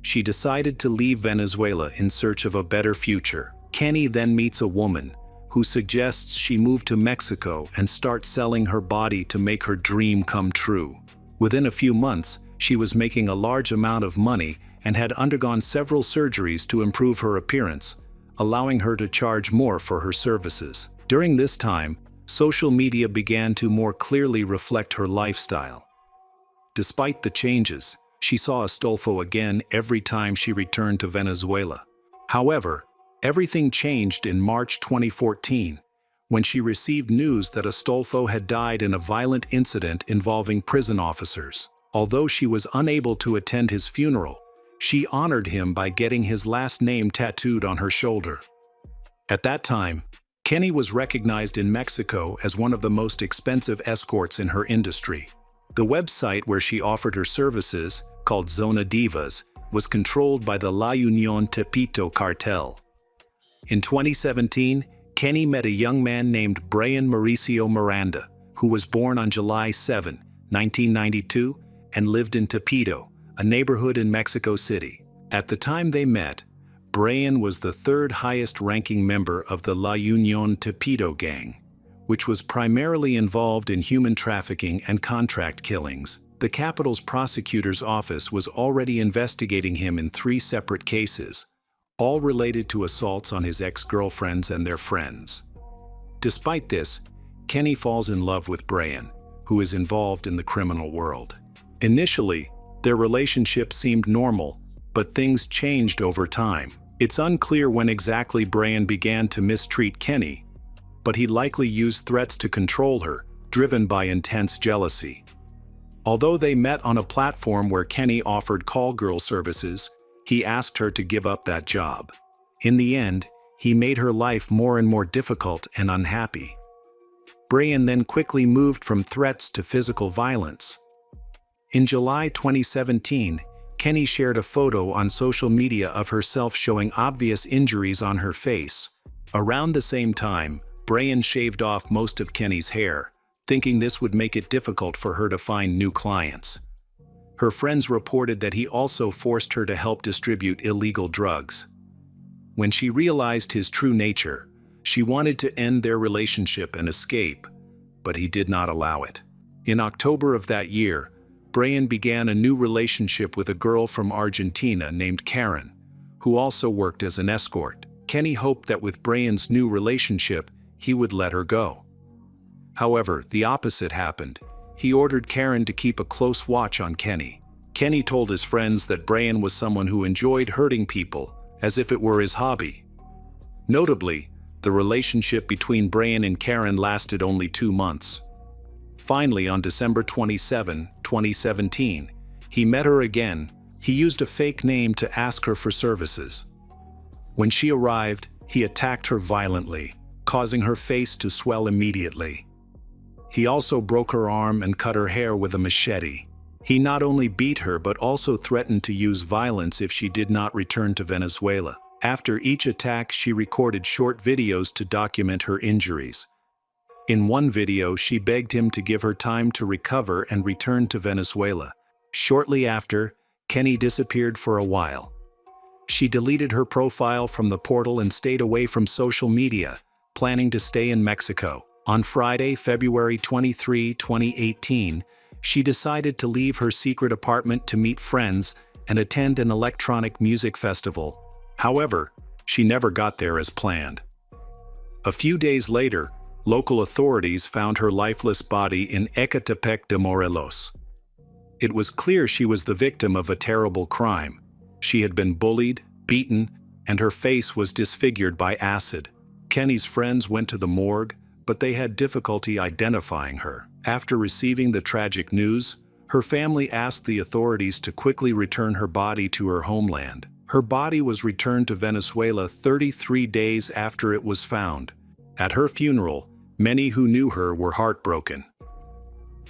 she decided to leave Venezuela in search of a better future. Kenny then meets a woman who suggests she move to Mexico and start selling her body to make her dream come true. Within a few months, she was making a large amount of money and had undergone several surgeries to improve her appearance, allowing her to charge more for her services. During this time, social media began to more clearly reflect her lifestyle. Despite the changes, she saw Astolfo again every time she returned to Venezuela. However, everything changed in March 2014, when she received news that Astolfo had died in a violent incident involving prison officers. Although she was unable to attend his funeral, she honored him by getting his last name tattooed on her shoulder. At that time, Kenny was recognized in Mexico as one of the most expensive escorts in her industry. The website where she offered her services, called Zona Divas, was controlled by the La Unión Tepito cartel. In 2017, Kenny met a young man named Brian Mauricio Miranda, who was born on July 7, 1992, and lived in Tepito, a neighborhood in Mexico City. At the time they met, Brian was the third highest-ranking member of the La Unión Tepito gang, which was primarily involved in human trafficking and contract killings. The capital's prosecutor's office was already investigating him in 3 separate cases, all related to assaults on his ex-girlfriends and their friends. Despite this, Kenny falls in love with Brian, who is involved in the criminal world. Initially, their relationship seemed normal, but things changed over time. It's unclear when exactly Brian began to mistreat Kenny, but he likely used threats to control her, driven by intense jealousy. Although they met on a platform where Kenny offered call girl services, he asked her to give up that job. In the end, he made her life more and more difficult and unhappy. Brian then quickly moved from threats to physical violence. In July 2017, Kenny shared a photo on social media of herself showing obvious injuries on her face. Around the same time, Brian shaved off most of Kenny's hair, thinking this would make it difficult for her to find new clients. Her friends reported that he also forced her to help distribute illegal drugs. When she realized his true nature, she wanted to end their relationship and escape, but he did not allow it. In October of that year, Brian began a new relationship with a girl from Argentina named Karen, who also worked as an escort. Kenny hoped that with Brian's new relationship, he would let her go. However, the opposite happened. He ordered Karen to keep a close watch on Kenny. Kenny told his friends that Brian was someone who enjoyed hurting people, as if it were his hobby. Notably, the relationship between Brian and Karen lasted only 2 months. Finally, on December 27, 2017, he met her again. He used a fake name to ask her for services. When she arrived, he attacked her violently, causing her face to swell immediately. He also broke her arm and cut her hair with a machete. He not only beat her but also threatened to use violence if she did not return to Venezuela. After each attack, she recorded short videos to document her injuries. In one video, she begged him to give her time to recover and return to Venezuela. Shortly after, Kenny disappeared for a while. She deleted her profile from the portal and stayed away from social media, planning to stay in Mexico. On Friday, February 23, 2018, she decided to leave her secret apartment to meet friends and attend an electronic music festival. However, she never got there as planned. A few days later, local authorities found her lifeless body in Ecatepec de Morelos. It was clear she was the victim of a terrible crime. She had been bullied, beaten, and her face was disfigured by acid. Kenny's friends went to the morgue, but they had difficulty identifying her. After receiving the tragic news, her family asked the authorities to quickly return her body to her homeland. Her body was returned to Venezuela 33 days after it was found. At her funeral, many who knew her were heartbroken.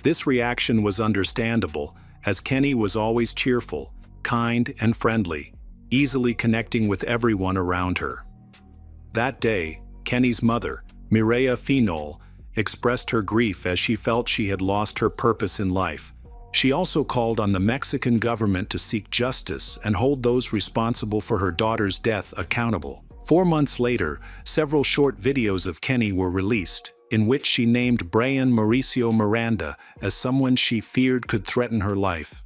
This reaction was understandable, as Kenny was always cheerful, kind, and friendly, easily connecting with everyone around her. That day, Kenny's mother, Mireya Finol, expressed her grief as she felt she had lost her purpose in life. She also called on the Mexican government to seek justice and hold those responsible for her daughter's death accountable. 4 months later, several short videos of Kenny were released, in which she named Brian Mauricio Miranda as someone she feared could threaten her life.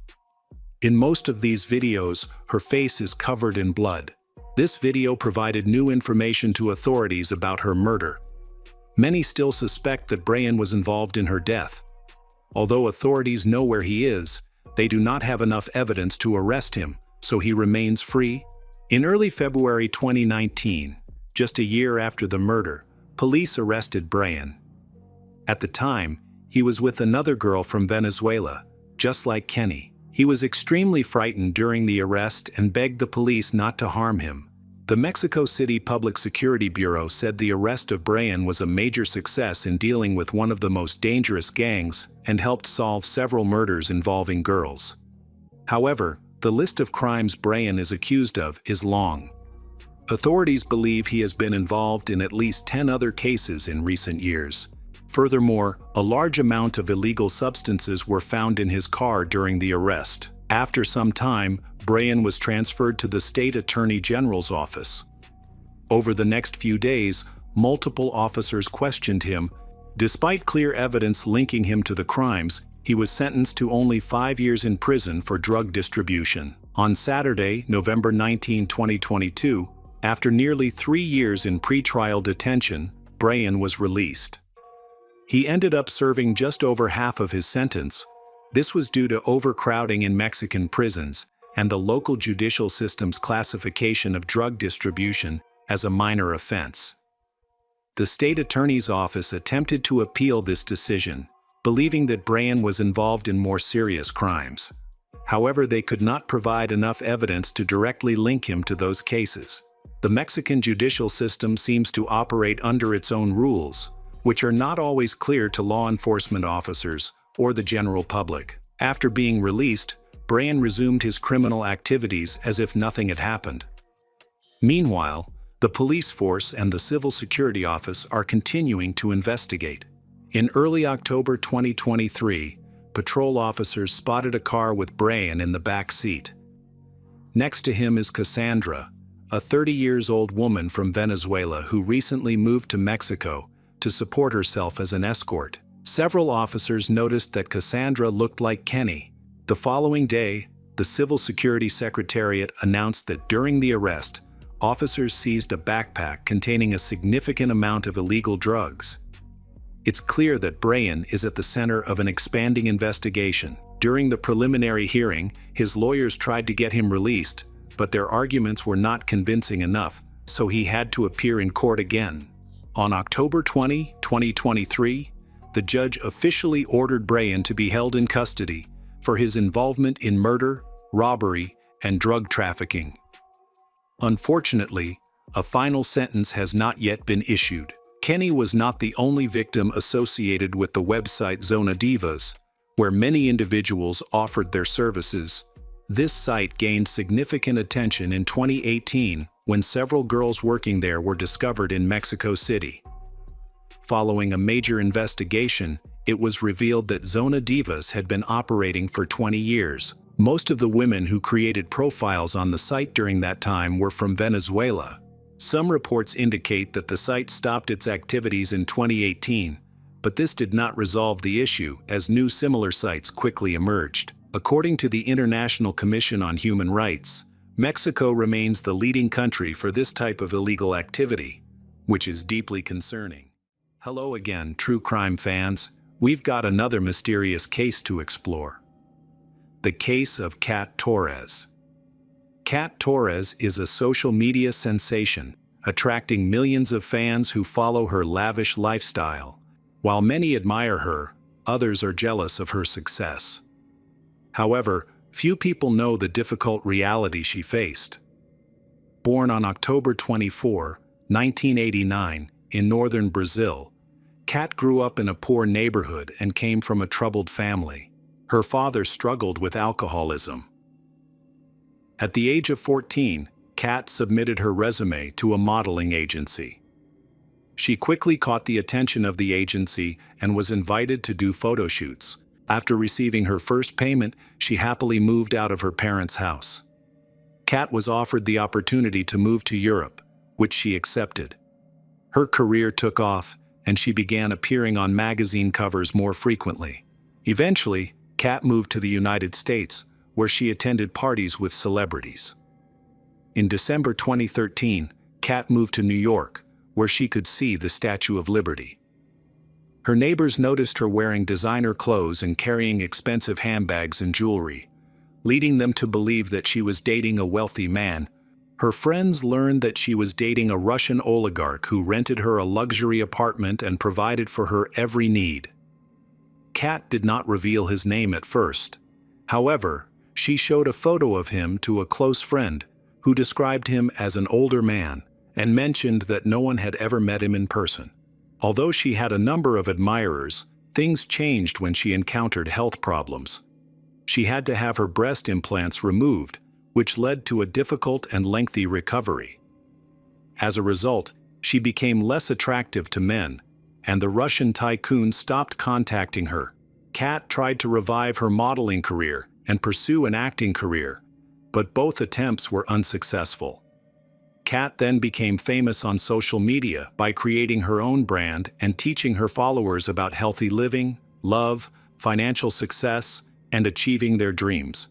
In most of these videos, her face is covered in blood. This video provided new information to authorities about her murder. Many still suspect that Brian was involved in her death. Although authorities know where he is, they do not have enough evidence to arrest him, so he remains free. In early February 2019, just a year after the murder, police arrested Brian. At the time, he was with another girl from Venezuela, just like Kenny. He was extremely frightened during the arrest and begged the police not to harm him. The Mexico City Public Security Bureau said the arrest of Brian was a major success in dealing with one of the most dangerous gangs and helped solve several murders involving girls. However, the list of crimes Brian is accused of is long. Authorities believe he has been involved in at least 10 other cases in recent years. Furthermore, a large amount of illegal substances were found in his car during the arrest. After some time, Brian was transferred to the State Attorney General's office. Over the next few days, multiple officers questioned him. Despite clear evidence linking him to the crimes, he was sentenced to only 5 years in prison for drug distribution. On Saturday, November 19, 2022, after nearly 3 years in pretrial detention, Brian was released. He ended up serving just over half of his sentence. This was due to overcrowding in Mexican prisons and the local judicial system's classification of drug distribution as a minor offense. The state attorney's office attempted to appeal this decision, believing that Brian was involved in more serious crimes. However, they could not provide enough evidence to directly link him to those cases. The Mexican judicial system seems to operate under its own rules, which are not always clear to law enforcement officers or the general public. After being released, Brian resumed his criminal activities as if nothing had happened. Meanwhile, the police force and the Civil Security Office are continuing to investigate. In early October 2023, patrol officers spotted a car with Brian in the back seat. Next to him is Cassandra, a 30-year-old woman from Venezuela who recently moved to Mexico to support herself as an escort. Several officers noticed that Cassandra looked like Kenny. The following day, the Civil Security Secretariat announced that during the arrest, officers seized a backpack containing a significant amount of illegal drugs. It's clear that Brian is at the center of an expanding investigation. During the preliminary hearing, his lawyers tried to get him released, but their arguments were not convincing enough, so he had to appear in court again. On October 20, 2023, the judge officially ordered Brian to be held in custody for his involvement in murder, robbery, and drug trafficking. Unfortunately, a final sentence has not yet been issued. Kenny was not the only victim associated with the website Zona Divas, where many individuals offered their services. This site gained significant attention in 2018 when several girls working there were discovered in Mexico City. Following a major investigation, it was revealed that Zona Divas had been operating for 20 years. Most of the women who created profiles on the site during that time were from Venezuela. Some reports indicate that the site stopped its activities in 2018, but this did not resolve the issue as new similar sites quickly emerged. According to the International Commission on Human Rights, Mexico remains the leading country for this type of illegal activity, which is deeply concerning. Hello again, true crime fans. We've got another mysterious case to explore. The case of Kat Torres. Kat Torres is a social media sensation, attracting millions of fans who follow her lavish lifestyle. While many admire her, others are jealous of her success. However, few people know the difficult reality she faced. Born on October 24, 1989, in northern Brazil, Kat grew up in a poor neighborhood and came from a troubled family. Her father struggled with alcoholism. At the age of 14, Kat submitted her resume to a modeling agency. She quickly caught the attention of the agency and was invited to do photo shoots. After receiving her first payment, she happily moved out of her parents' house. Kat was offered the opportunity to move to Europe, which she accepted. Her career took off, and she began appearing on magazine covers more frequently. Eventually, Kat moved to the United States, where she attended parties with celebrities. In December 2013, Kat moved to New York, where she could see the Statue of Liberty. Her neighbors noticed her wearing designer clothes and carrying expensive handbags and jewelry, leading them to believe that she was dating a wealthy man. Her friends learned that she was dating a Russian oligarch who rented her a luxury apartment and provided for her every need. Kat did not reveal his name at first. However, she showed a photo of him to a close friend, who described him as an older man and mentioned that no one had ever met him in person. Although she had a number of admirers, things changed when she encountered health problems. She had to have her breast implants removed, which led to a difficult and lengthy recovery. As a result, she became less attractive to men, and the Russian tycoon stopped contacting her. Kat tried to revive her modeling career and pursue an acting career, but both attempts were unsuccessful. Kat then became famous on social media by creating her own brand and teaching her followers about healthy living, love, financial success, and achieving their dreams.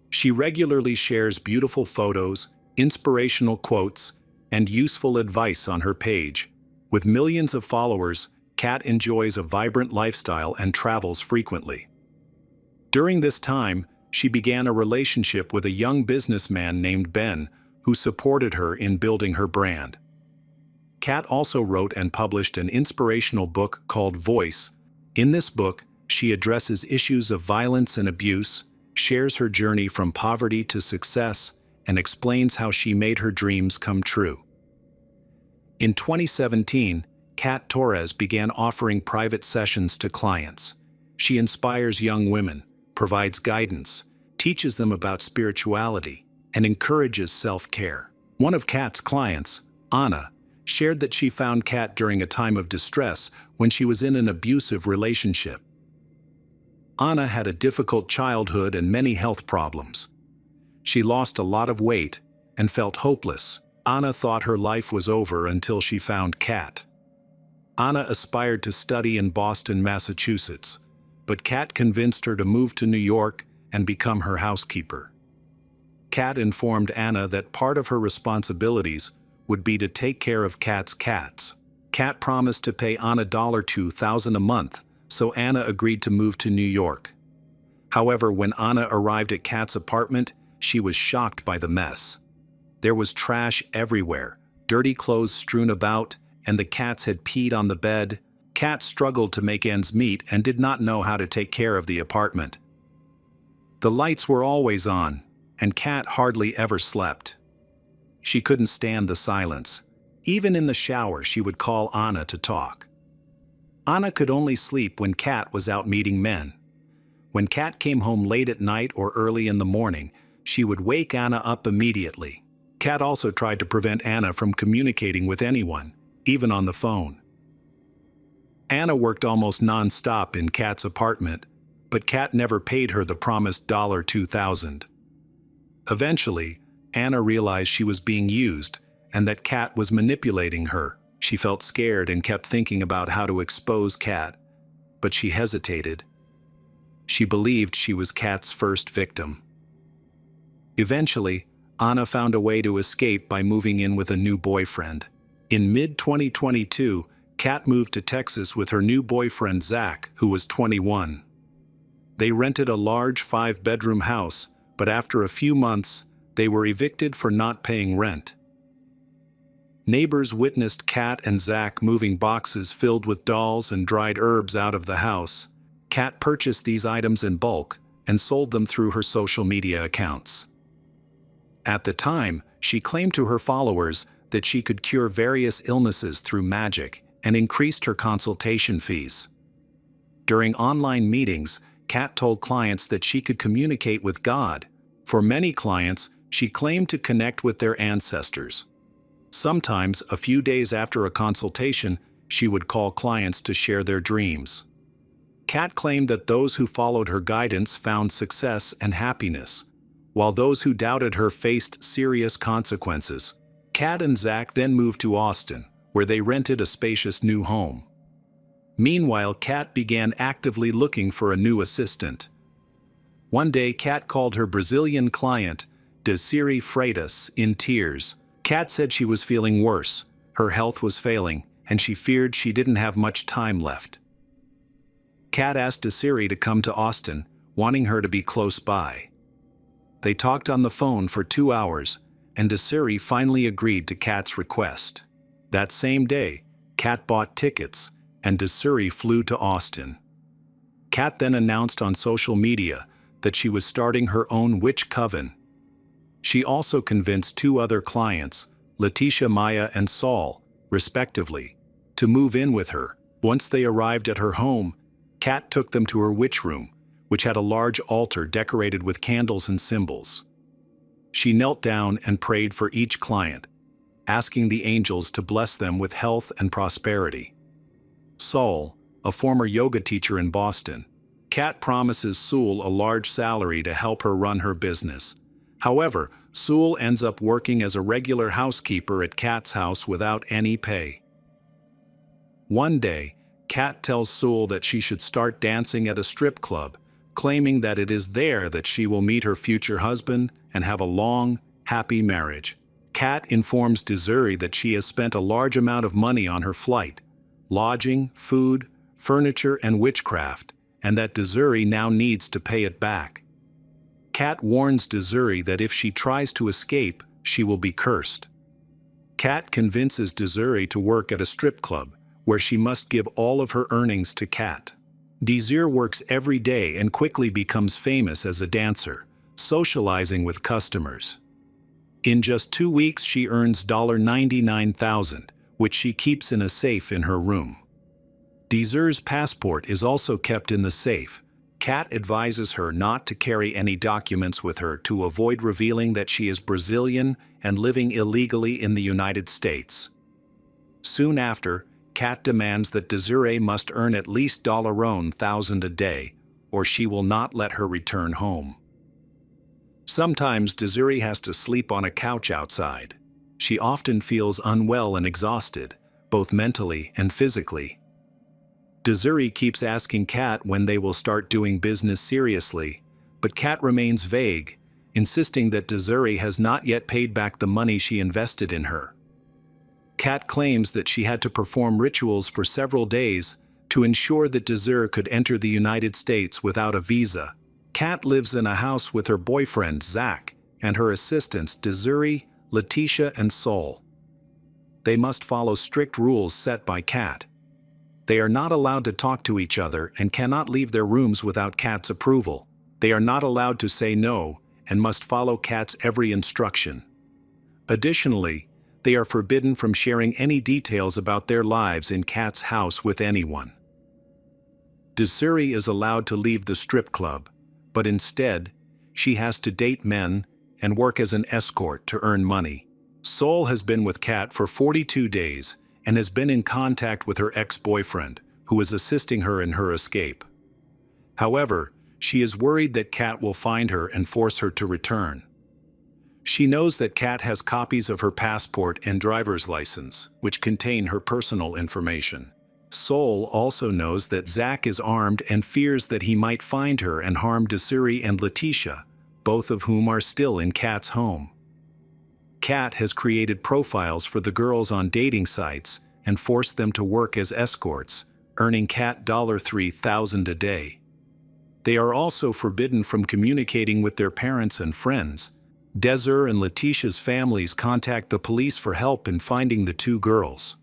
She regularly shares beautiful photos, inspirational quotes, and useful advice on her page. With millions of followers, Kat enjoys a vibrant lifestyle and travels frequently. During this time, she began a relationship with a young businessman named Ben, who supported her in building her brand. Kat also wrote and published an inspirational book called Voice. In this book, she addresses issues of violence and abuse, shares her journey from poverty to success, and explains how she made her dreams come true. In 2017, Kat Torres began offering private sessions to clients. She inspires young women, provides guidance, teaches them about spirituality, and encourages self-care. One of Kat's clients, Anna, shared that she found Kat during a time of distress when she was in an abusive relationship. Anna had a difficult childhood and many health problems. She lost a lot of weight and felt hopeless. Anna thought her life was over until she found Kat. Anna aspired to study in Boston, Massachusetts, but Kat convinced her to move to New York and become her housekeeper. Kat informed Anna that part of her responsibilities would be to take care of Kat's cats. Kat promised to pay Anna $2,000 a month, so Anna agreed to move to New York. However, when Anna arrived at Kat's apartment, she was shocked by the mess. There was trash everywhere, dirty clothes strewn about, and the cats had peed on the bed. Kat struggled to make ends meet and did not know how to take care of the apartment. The lights were always on, and Kat hardly ever slept. She couldn't stand the silence. Even in the shower, she would call Anna to talk. Anna could only sleep when Kat was out meeting men. When Kat came home late at night or early in the morning, she would wake Anna up immediately. Kat also tried to prevent Anna from communicating with anyone, even on the phone. Anna worked almost non-stop in Kat's apartment, but Kat never paid her the promised $2,000. Eventually, Anna realized she was being used and that Kat was manipulating her. She felt scared and kept thinking about how to expose Kat, but she hesitated. She believed she was Kat's first victim. Eventually, Anna found a way to escape by moving in with a new boyfriend. In mid-2022, Kat moved to Texas with her new boyfriend Zach, who was 21. They rented a large 5-bedroom house, but after a few months, they were evicted for not paying rent. Neighbors witnessed Kat and Zach moving boxes filled with dolls and dried herbs out of the house. Kat purchased these items in bulk and sold them through her social media accounts. At the time, she claimed to her followers that she could cure various illnesses through magic and increased her consultation fees. During online meetings, Kat told clients that she could communicate with God. For many clients, she claimed to connect with their ancestors. Sometimes, a few days after a consultation, she would call clients to share their dreams. Kat claimed that those who followed her guidance found success and happiness, while those who doubted her faced serious consequences. Kat and Zach then moved to Austin, where they rented a spacious new home. Meanwhile, Kat began actively looking for a new assistant. One day, Kat called her Brazilian client, Desiree Freitas, in tears. Kat said she was feeling worse, her health was failing, and she feared she didn't have much time left. Kat asked Desiree to come to Austin, wanting her to be close by. They talked on the phone for 2 hours, and Desiree finally agreed to Kat's request. That same day, Kat bought tickets, and Desiree flew to Austin. Kat then announced on social media that she was starting her own witch coven. She also convinced 2 other clients, Letitia Maya and Saul, respectively, to move in with her. Once they arrived at her home, Kat took them to her witch room, which had a large altar decorated with candles and symbols. She knelt down and prayed for each client, asking the angels to bless them with health and prosperity. Saul, a former yoga teacher in Boston, Kat promises Sewell a large salary to help her run her business. However, Sewell ends up working as a regular housekeeper at Kat's house without any pay. One day, Kat tells Sewell that she should start dancing at a strip club, claiming that it is there that she will meet her future husband and have a long, happy marriage. Kat informs Desiree that she has spent a large amount of money on her flight, lodging, food, furniture, and witchcraft, and that Desiree now needs to pay it back. Kat warns Desiree that if she tries to escape, she will be cursed. Kat convinces Desiree to work at a strip club, where she must give all of her earnings to Kat. Desiree works every day and quickly becomes famous as a dancer, socializing with customers. In just 2 weeks, she earns $99,000, which she keeps in a safe in her room. Desiree's passport is also kept in the safe. Kat advises her not to carry any documents with her to avoid revealing that she is Brazilian and living illegally in the United States. Soon after, Kat demands that Desiree must earn at least $1,000 a day, or she will not let her return home. Sometimes Desiree has to sleep on a couch outside. She often feels unwell and exhausted, both mentally and physically. Desiree keeps asking Kat when they will start doing business seriously, but Kat remains vague, insisting that Desiree has not yet paid back the money she invested in her. Kat claims that she had to perform rituals for several days to ensure that Desiree could enter the United States without a visa. Kat lives in a house with her boyfriend, Zach, and her assistants, Desiree, Letitia, and Saul. They must follow strict rules set by Kat. They are not allowed to talk to each other and cannot leave their rooms without Kat's approval. They are not allowed to say no and must follow Kat's every instruction. Additionally, they are forbidden from sharing any details about their lives in Kat's house with anyone. Desiree is allowed to leave the strip club, but instead, she has to date men and work as an escort to earn money. Saul has been with Kat for 42 days and has been in contact with her ex-boyfriend, who is assisting her in her escape. However, She is worried that Kat will find her and force her to return. She knows that Kat has copies of her passport and driver's license, which contain her personal information. Sol also knows that Zach is armed and fears that he might find her and harm Desiree and Letitia, both of whom are still in Kat's home. Kat has created profiles for the girls on dating sites and forced them to work as escorts, earning Kat $3,000 a day. They are also forbidden from communicating with their parents and friends. Desiree and Letitia's families contact the police for help in finding the two girls.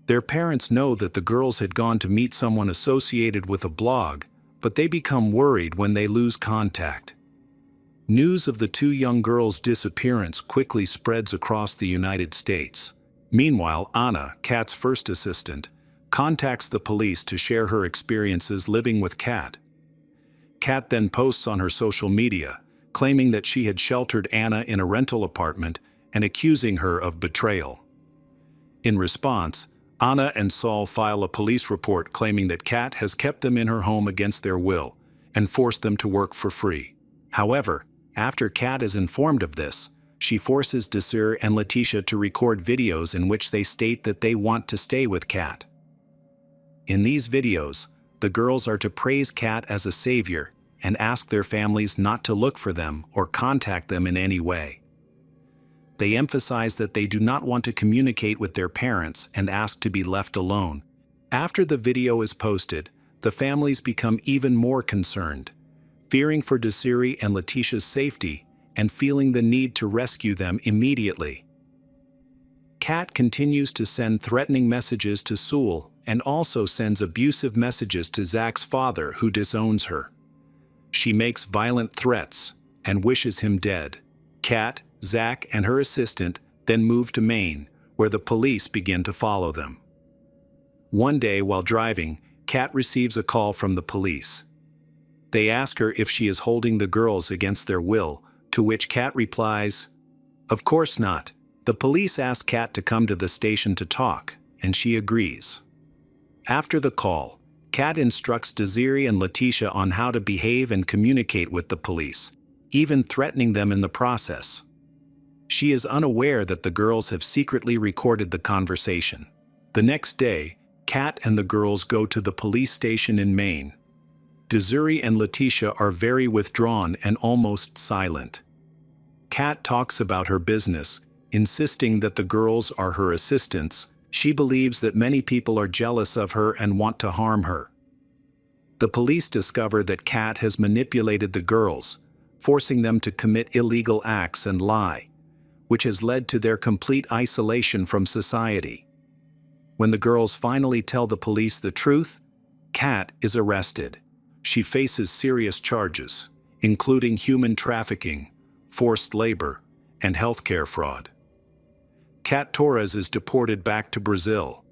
Their parents know that the girls had gone to meet someone associated with a blog, but they become worried when they lose contact. News of the two young girls' disappearance quickly spreads across the United States. Meanwhile, Anna, Kat's first assistant, contacts the police to share her experiences living with Kat. Kat then posts on her social media, claiming that she had sheltered Anna in a rental apartment and accusing her of betrayal. In response, Anna and Sol file a police report claiming that Kat has kept them in her home against their will and forced them to work for free. However, after Kat is informed of this, she forces Desiree and Letitia to record videos in which they state that they want to stay with Kat. In these videos, the girls are to praise Kat as a savior and ask their families not to look for them or contact them in any way. They emphasize that they do not want to communicate with their parents and ask to be left alone. After the video is posted, the families become even more concerned, fearing for Desiree and Letitia's safety and feeling the need to rescue them immediately. Kat continues to send threatening messages to Sol and also sends abusive messages to Zach's father, who disowns her. She makes violent threats and wishes him dead. Kat, Zach, and her assistant then move to Maine, where the police begin to follow them. One day while driving, Kat receives a call from the police. They ask her if she is holding the girls against their will, to which Kat replies, "Of course not." The police ask Kat to come to the station to talk, and she agrees. After the call, Kat instructs Desiree and Letitia on how to behave and communicate with the police, even threatening them in the process. She is unaware that the girls have secretly recorded the conversation. The next day, Kat and the girls go to the police station in Maine. Desiree and Letitia are very withdrawn and almost silent. Kat talks about her business, insisting that the girls are her assistants. She believes that many people are jealous of her and want to harm her. The police discover that Kat has manipulated the girls, forcing them to commit illegal acts and lie, which has led to their complete isolation from society. When the girls finally tell the police the truth, Kat is arrested. She faces serious charges, including human trafficking, forced labor, and healthcare fraud. Kat Torres is deported back to Brazil.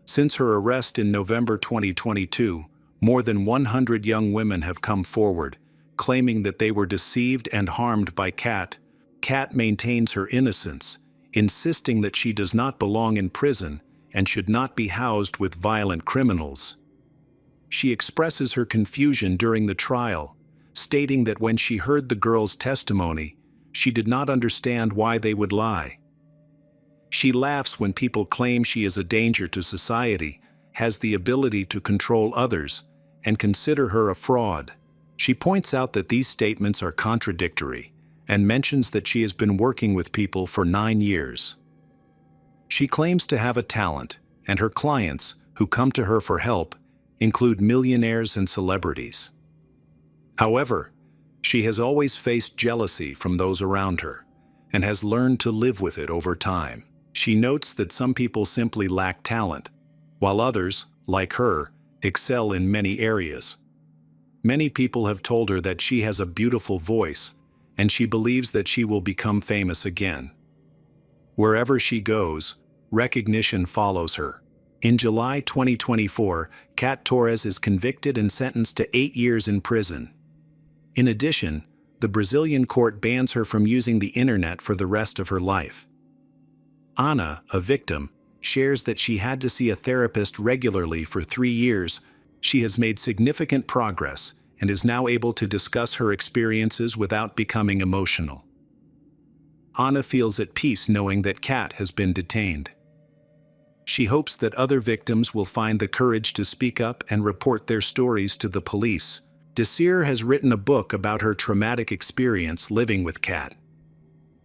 Since her arrest in November 2022, more than 100 young women have come forward, claiming that they were deceived and harmed by Kat. Kat maintains her innocence, insisting that she does not belong in prison and should not be housed with violent criminals. She expresses her confusion during the trial, stating that when she heard the girls' testimony, she did not understand why they would lie. She laughs when people claim she is a danger to society, has the ability to control others, and consider her a fraud. She points out that these statements are contradictory, and mentions that she has been working with people for 9 years. She claims to have a talent, and her clients, who come to her for help, include millionaires and celebrities. However, she has always faced jealousy from those around her, and has learned to live with it over time. She notes that some people simply lack talent, while others, like her, excel in many areas. Many people have told her that she has a beautiful voice, and she believes that she will become famous again. Wherever she goes, recognition follows her. In July 2024, Kat Torres is convicted and sentenced to 8 years in prison. In addition, the Brazilian court bans her from using the internet for the rest of her life. Anna, a victim, shares that she had to see a therapist regularly for 3 years. She has made significant progress and is now able to discuss her experiences without becoming emotional. Anna feels at peace knowing that Kat has been detained. She hopes that other victims will find the courage to speak up and report their stories to the police. Desir has written a book about her traumatic experience living with Kat.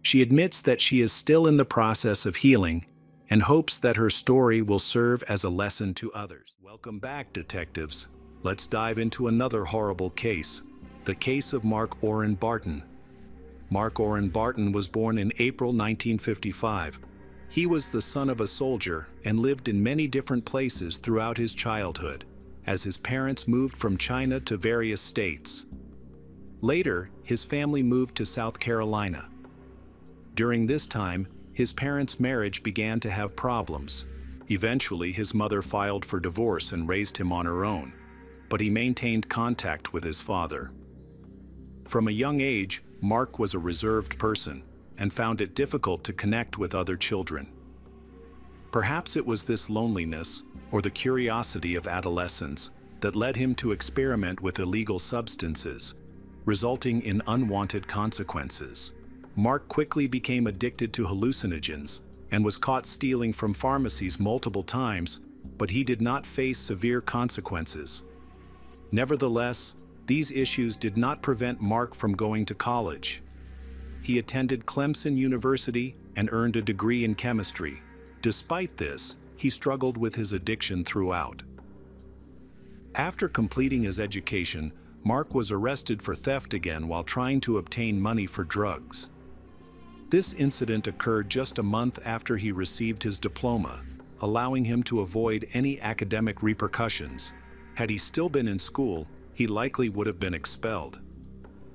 She admits that she is still in the process of healing and hopes that her story will serve as a lesson to others. Welcome back, detectives. Let's dive into another horrible case, the case of Mark Orrin Barton. Mark Orrin Barton was born in April 1955. He was the son of a soldier and lived in many different places throughout his childhood, as his parents moved from China to various states. Later, his family moved to South Carolina. During this time, his parents' marriage began to have problems. Eventually, his mother filed for divorce and raised him on her own, but he maintained contact with his father. From a young age, Mark was a reserved person and found it difficult to connect with other children. Perhaps it was this loneliness, or the curiosity of adolescence, that led him to experiment with illegal substances, resulting in unwanted consequences. Mark quickly became addicted to hallucinogens and was caught stealing from pharmacies multiple times, but he did not face severe consequences. Nevertheless, these issues did not prevent Mark from going to college. He attended Clemson University and earned a degree in chemistry. Despite this, he struggled with his addiction throughout. After completing his education, Mark was arrested for theft again while trying to obtain money for drugs. This incident occurred just a month after he received his diploma, allowing him to avoid any academic repercussions. Had he still been in school, he likely would have been expelled.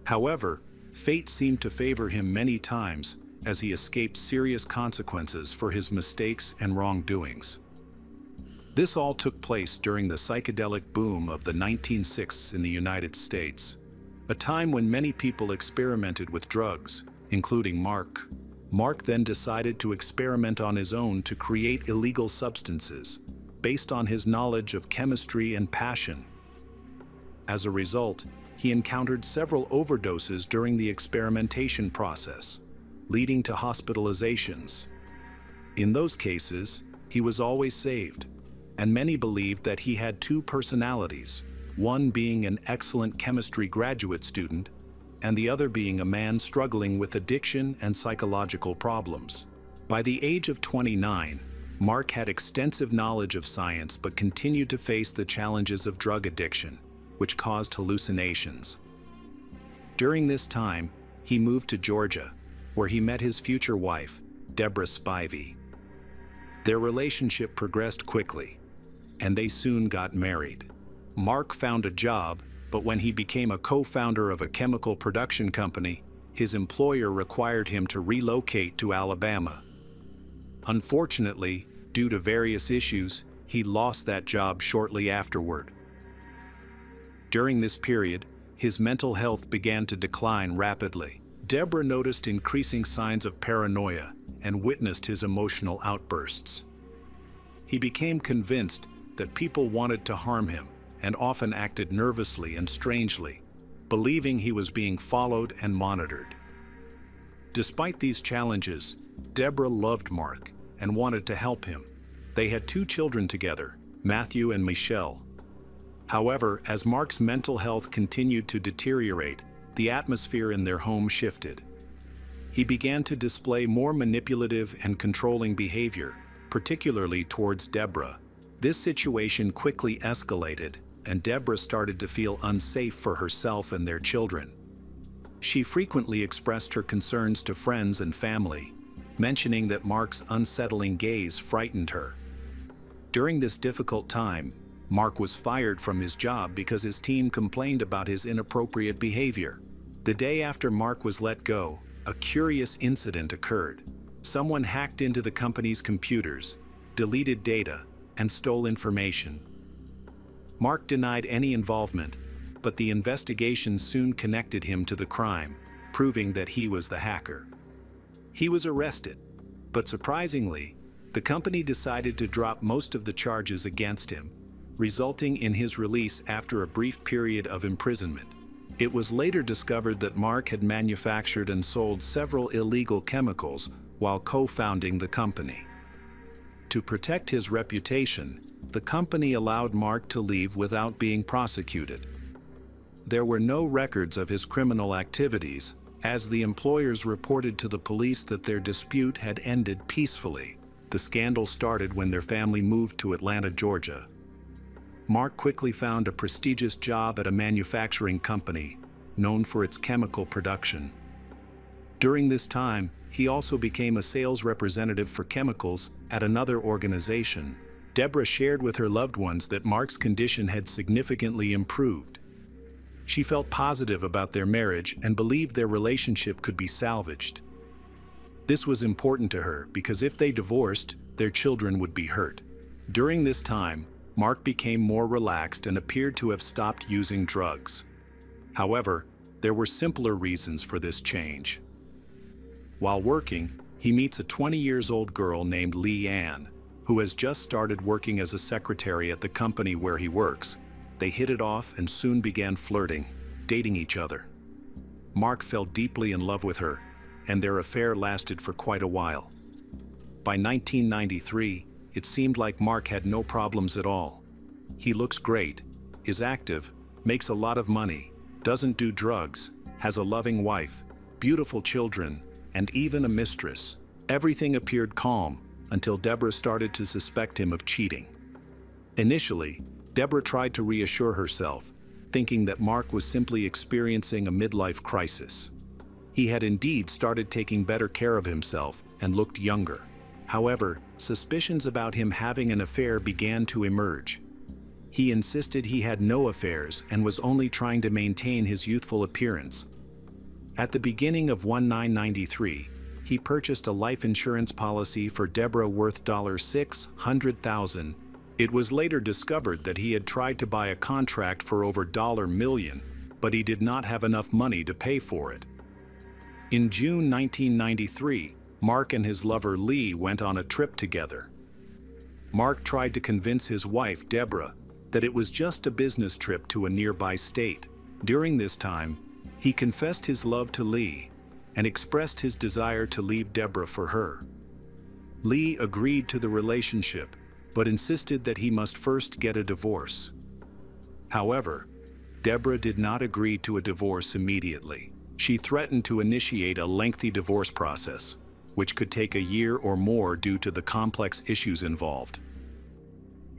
However, fate seemed to favor him many times as he escaped serious consequences for his mistakes and wrongdoings. This all took place during the psychedelic boom of the 1960s in the United States, a time when many people experimented with drugs, including Mark. Mark then decided to experiment on his own to create illegal substances, based on his knowledge of chemistry and passion. As a result, he encountered several overdoses during the experimentation process, leading to hospitalizations. In those cases, he was always saved, and many believed that he had two personalities, one being an excellent chemistry graduate student, and the other being a man struggling with addiction and psychological problems. By the age of 29, Mark had extensive knowledge of science but continued to face the challenges of drug addiction, which caused hallucinations. During this time, he moved to Georgia, where he met his future wife, Deborah Spivey. Their relationship progressed quickly, and they soon got married. Mark found a job, but when he became a co-founder of a chemical production company, his employer required him to relocate to Alabama. Unfortunately, due to various issues, he lost that job shortly afterward. During this period, his mental health began to decline rapidly. Deborah noticed increasing signs of paranoia and witnessed his emotional outbursts. He became convinced that people wanted to harm him and often acted nervously and strangely, believing he was being followed and monitored. Despite these challenges, Deborah loved Mark and wanted to help him. They had 2 children together, Matthew and Michelle. However, as Mark's mental health continued to deteriorate, the atmosphere in their home shifted. He began to display more manipulative and controlling behavior, particularly towards Deborah. This situation quickly escalated, and Deborah started to feel unsafe for herself and their children. She frequently expressed her concerns to friends and family, mentioning that Mark's unsettling gaze frightened her. During this difficult time, Mark was fired from his job because his team complained about his inappropriate behavior. The day after Mark was let go, a curious incident occurred. Someone hacked into the company's computers, deleted data, and stole information. Mark denied any involvement, but the investigation soon connected him to the crime, proving that he was the hacker. He was arrested, but surprisingly, the company decided to drop most of the charges against him. resulting in his release after a brief period of imprisonment. It was later discovered that Mark had manufactured and sold several illegal chemicals while co-founding the company. To protect his reputation, the company allowed Mark to leave without being prosecuted. There were no records of his criminal activities, as the employers reported to the police that their dispute had ended peacefully. The scandal started when their family moved to Atlanta, Georgia. Mark quickly found a prestigious job at a manufacturing company known for its chemical production. During this time, he also became a sales representative for chemicals at another organization. Deborah shared with her loved ones that Mark's condition had significantly improved. She felt positive about their marriage and believed their relationship could be salvaged. This was important to her because if they divorced, their children would be hurt. During this time, Mark became more relaxed and appeared to have stopped using drugs. However, there were simpler reasons for this change. While working, he meets a 20-year-old girl named Leigh Ann, who has just started working as a secretary at the company where he works. They hit it off and soon began flirting, dating each other. Mark fell deeply in love with her, and their affair lasted for quite a while. By 1993, it seemed like Mark had no problems at all. He looks great, is active, makes a lot of money, doesn't do drugs, has a loving wife, beautiful children, and even a mistress. Everything appeared calm until Deborah started to suspect him of cheating. Initially, Deborah tried to reassure herself, thinking that Mark was simply experiencing a midlife crisis. He had indeed started taking better care of himself and looked younger. However, suspicions about him having an affair began to emerge. He insisted he had no affairs and was only trying to maintain his youthful appearance. At the beginning of 1993, he purchased a life insurance policy for Deborah worth $600,000. It was later discovered that he had tried to buy a contract for over $1 million, but he did not have enough money to pay for it. In June 1993, Mark and his lover Leigh went on a trip together. Mark tried to convince his wife, Deborah, that it was just a business trip to a nearby state. During this time, he confessed his love to Leigh and expressed his desire to leave Deborah for her. Leigh agreed to the relationship, but insisted that he must first get a divorce. However, Deborah did not agree to a divorce immediately. She threatened to initiate a lengthy divorce process, which could take a year or more due to the complex issues involved.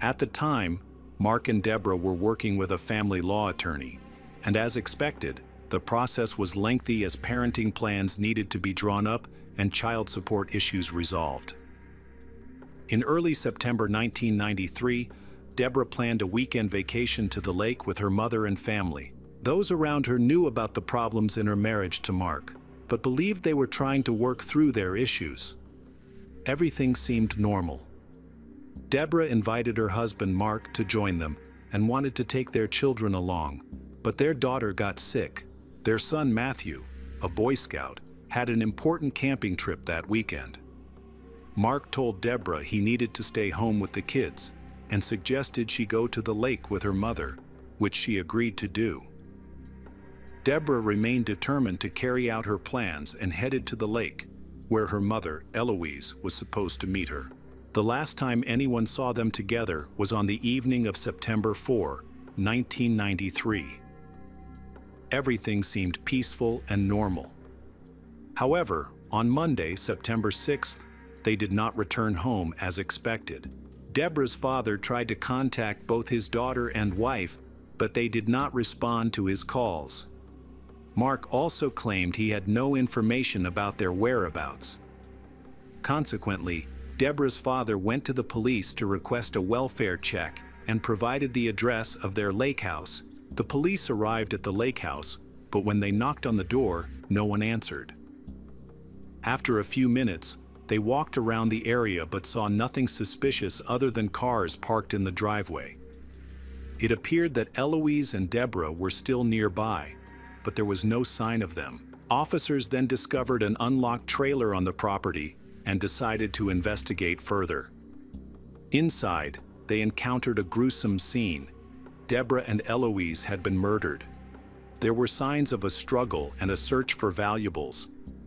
At the time, Mark and Deborah were working with a family law attorney, and as expected, the process was lengthy as parenting plans needed to be drawn up and child support issues resolved. In early September 1993, Deborah planned a weekend vacation to the lake with her mother and family. Those around her knew about the problems in her marriage to Mark, but believed they were trying to work through their issues. Everything seemed normal. Deborah invited her husband Mark to join them and wanted to take their children along, but their daughter got sick. Their son Matthew, a Boy Scout, had an important camping trip that weekend. Mark told Deborah he needed to stay home with the kids and suggested she go to the lake with her mother, which she agreed to do. Deborah remained determined to carry out her plans and headed to the lake, where her mother, Eloise, was supposed to meet her. The last time anyone saw them together was on the evening of September 4, 1993. Everything seemed peaceful and normal. However, on Monday, September 6th, they did not return home as expected. Deborah's father tried to contact both his daughter and wife, but they did not respond to his calls. Mark also claimed he had no information about their whereabouts. Consequently, Deborah's father went to the police to request a welfare check and provided the address of their lake house. The police arrived at the lake house, but when they knocked on the door, no one answered. After a few minutes, they walked around the area but saw nothing suspicious other than cars parked in the driveway. It appeared that Eloise and Deborah were still nearby, but there was no sign of them. Officers then discovered an unlocked trailer on the property and decided to investigate further. Inside, they encountered a gruesome scene. Deborah and Eloise had been murdered. There were signs of a struggle and a search for valuables,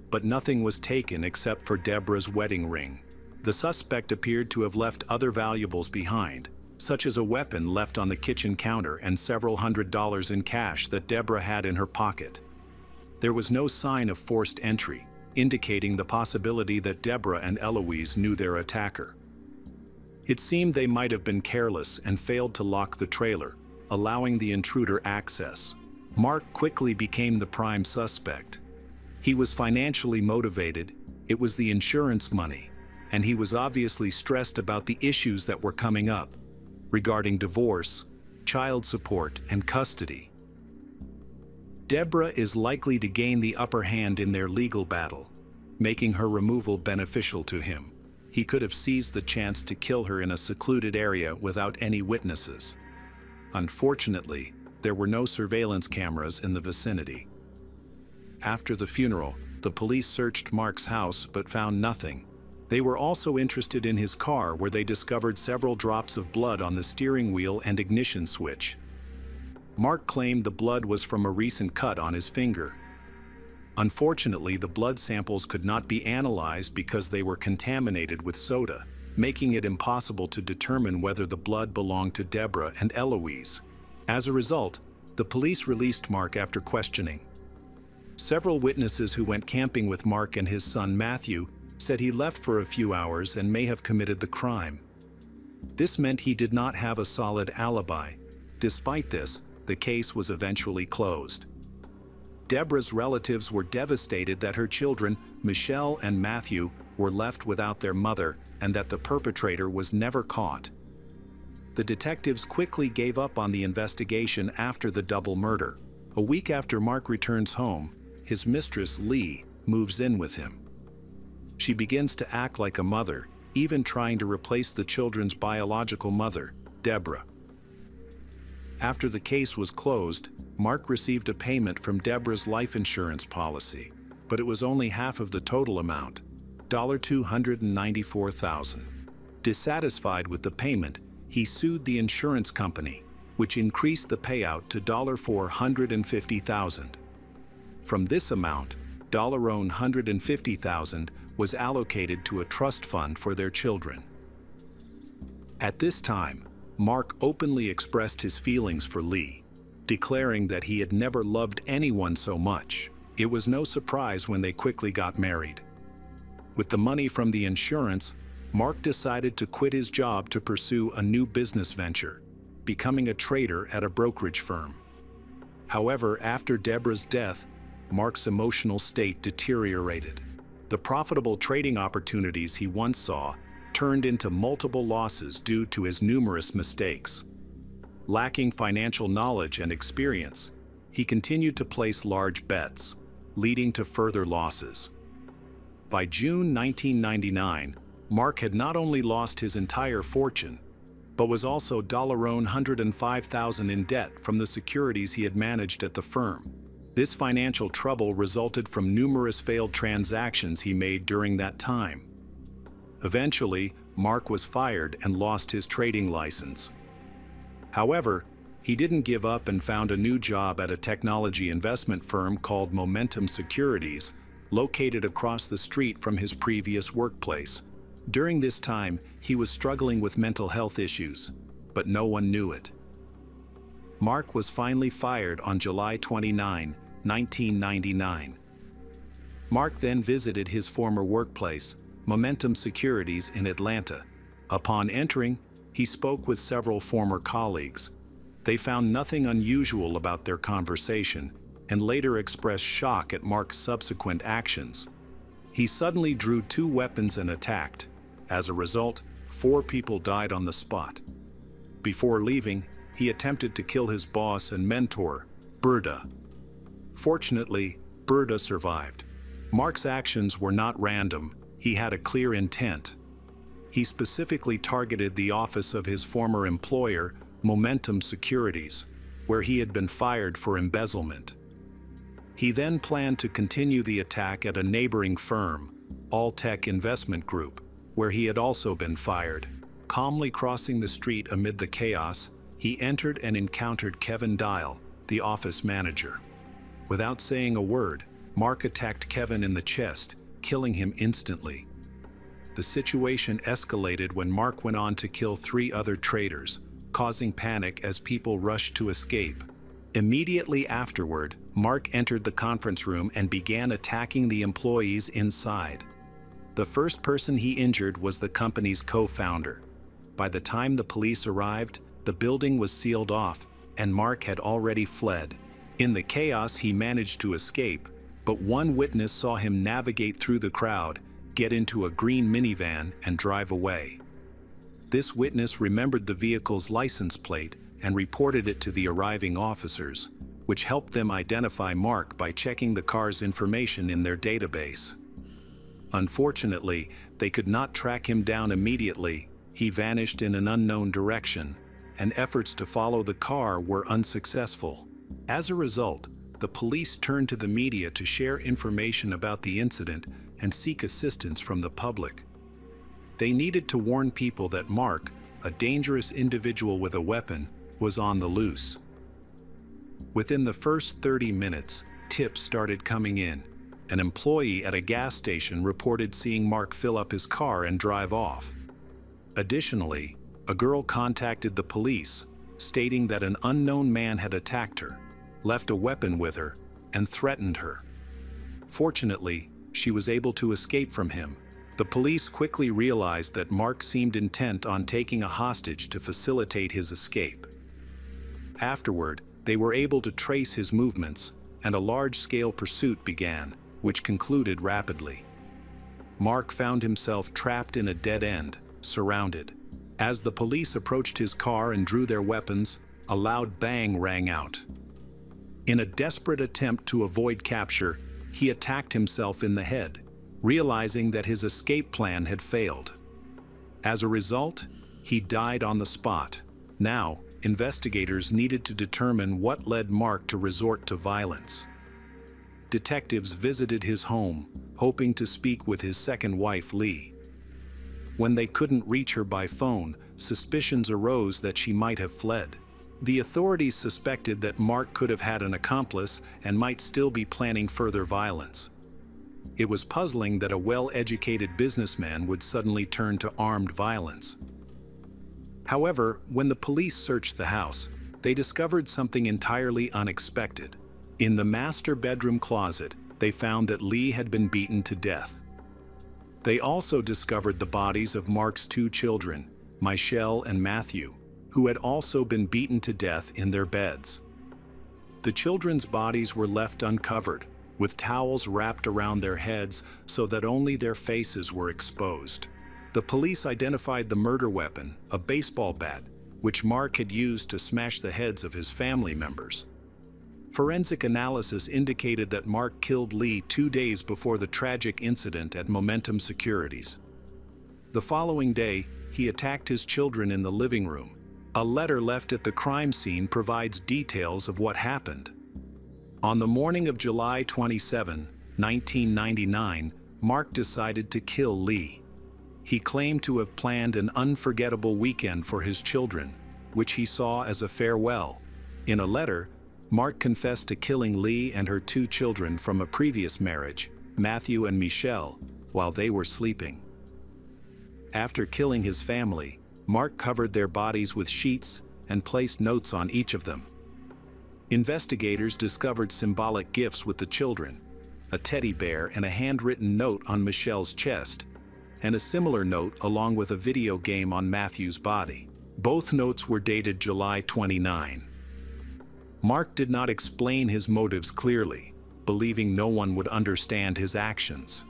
but nothing was taken except for Deborah's wedding ring. The suspect appeared to have left other valuables behind, such as a weapon left on the kitchen counter and several $100s in cash that Deborah had in her pocket. There was no sign of forced entry, indicating the possibility that Deborah and Eloise knew their attacker. It seemed they might have been careless and failed to lock the trailer, allowing the intruder access. Mark quickly became the prime suspect. He was financially motivated, it was the insurance money, and he was obviously stressed about the issues that were coming up regarding divorce, child support, and custody. Deborah is likely to gain the upper hand in their legal battle, making her removal beneficial to him. He could have seized the chance to kill her in a secluded area without any witnesses. Unfortunately, there were no surveillance cameras in the vicinity. After the funeral, the police searched Mark's house but found nothing. They were also interested in his car, where they discovered several drops of blood on the steering wheel and ignition switch. Mark claimed the blood was from a recent cut on his finger. Unfortunately, the blood samples could not be analyzed because they were contaminated with soda, making it impossible to determine whether the blood belonged to Deborah and Eloise. As a result, the police released Mark after questioning. Several witnesses who went camping with Mark and his son Matthew said he left for a few hours and may have committed the crime. This meant he did not have a solid alibi. Despite this, the case was eventually closed. Deborah's relatives were devastated that her children, Michelle and Matthew, were left without their mother and that the perpetrator was never caught. The detectives quickly gave up on the investigation after the double murder. A week after Mark returns home, his mistress, Lee, moves in with him. She begins to act like a mother, even trying to replace the children's biological mother, Deborah. After the case was closed, Mark received a payment from Deborah's life insurance policy, but it was only half of the total amount, $294,000. Dissatisfied with the payment, he sued the insurance company, which increased the payout to $450,000. From this amount, $150,000 was allocated to a trust fund for their children. At this time, Mark openly expressed his feelings for Lee, declaring that he had never loved anyone so much. It was no surprise when they quickly got married. With the money from the insurance, Mark decided to quit his job to pursue a new business venture, becoming a trader at a brokerage firm. However, after Deborah's death, Mark's emotional state deteriorated. The profitable trading opportunities he once saw turned into multiple losses due to his numerous mistakes. Lacking financial knowledge and experience, he continued to place large bets, leading to further losses. By June 1999, Mark had not only lost his entire fortune, but was also $105,000 in debt from the securities he had managed at the firm. This financial trouble resulted from numerous failed transactions he made during that time. Eventually, Mark was fired and lost his trading license. However, he didn't give up and found a new job at a technology investment firm called Momentum Securities, located across the street from his previous workplace. During this time, he was struggling with mental health issues, but no one knew it. Mark was finally fired on July 29, 1999. Mark then visited his former workplace, Momentum Securities in Atlanta. Upon entering, he spoke with several former colleagues. They found nothing unusual about their conversation and later expressed shock at Mark's subsequent actions. He suddenly drew two weapons and attacked. As a result, 4 people died on the spot. Before leaving, he attempted to kill his boss and mentor, Burda. Fortunately, Burda survived. Mark's actions were not random. He had a clear intent. He specifically targeted the office of his former employer, Momentum Securities, where he had been fired for embezzlement. He then planned to continue the attack at a neighboring firm, Alltech Investment Group, where he had also been fired, Calmly crossing the street amid the chaos, he entered and encountered Kevin Dial, the office manager. Without saying a word, Mark attacked Kevin in the chest, killing him instantly. The situation escalated when Mark went on to kill 3 other traders, causing panic as people rushed to escape. Immediately afterward, Mark entered the conference room and began attacking the employees inside. The first person he injured was the company's co-founder. By the time the police arrived, the building was sealed off, and Mark had already fled. In the chaos, he managed to escape, but one witness saw him navigate through the crowd, get into a green minivan, and drive away. This witness remembered the vehicle's license plate and reported it to the arriving officers, which helped them identify Mark by checking the car's information in their database. Unfortunately, they could not track him down immediately. He vanished in an unknown direction, and efforts to follow the car were unsuccessful. As a result, the police turned to the media to share information about the incident and seek assistance from the public. They needed to warn people that Mark, a dangerous individual with a weapon, was on the loose. Within the first 30 minutes, tips started coming in. An employee at a gas station reported seeing Mark fill up his car and drive off. Additionally, a girl contacted the police, stating that an unknown man had attacked her, left a weapon with her, and threatened her. Fortunately, she was able to escape from him. The police quickly realized that Mark seemed intent on taking a hostage to facilitate his escape. Afterward, they were able to trace his movements, and a large-scale pursuit began, which concluded rapidly. Mark found himself trapped in a dead end, surrounded. As the police approached his car and drew their weapons, a loud bang rang out. In a desperate attempt to avoid capture, he attacked himself in the head, realizing that his escape plan had failed. As a result, he died on the spot. Now, investigators needed to determine what led Mark to resort to violence. Detectives visited his home, hoping to speak with his second wife, Lee. When they couldn't reach her by phone, suspicions arose that she might have fled. The authorities suspected that Mark could have had an accomplice and might still be planning further violence. It was puzzling that a well-educated businessman would suddenly turn to armed violence. However, when the police searched the house, they discovered something entirely unexpected. In the master bedroom closet, they found that Lee had been beaten to death. They also discovered the bodies of Mark's 2 children, Michelle and Matthew, who had also been beaten to death in their beds. The children's bodies were left uncovered, with towels wrapped around their heads so that only their faces were exposed. The police identified the murder weapon, a baseball bat, which Mark had used to smash the heads of his family members. Forensic analysis indicated that Mark killed Lee 2 days before the tragic incident at Momentum Securities. The following day, he attacked his children in the living room. A letter left at the crime scene provides details of what happened. On the morning of July 27, 1999, Mark decided to kill Lee. He claimed to have planned an unforgettable weekend for his children, which he saw as a farewell. In a letter, Mark confessed to killing Lee and her 2 children from a previous marriage, Matthew and Michelle, while they were sleeping. After killing his family, Mark covered their bodies with sheets and placed notes on each of them. Investigators discovered symbolic gifts with the children, a teddy bear and a handwritten note on Michelle's chest, and a similar note along with a video game on Matthew's body. Both notes were dated July 29. Mark did not explain his motives clearly, believing no one would understand his actions.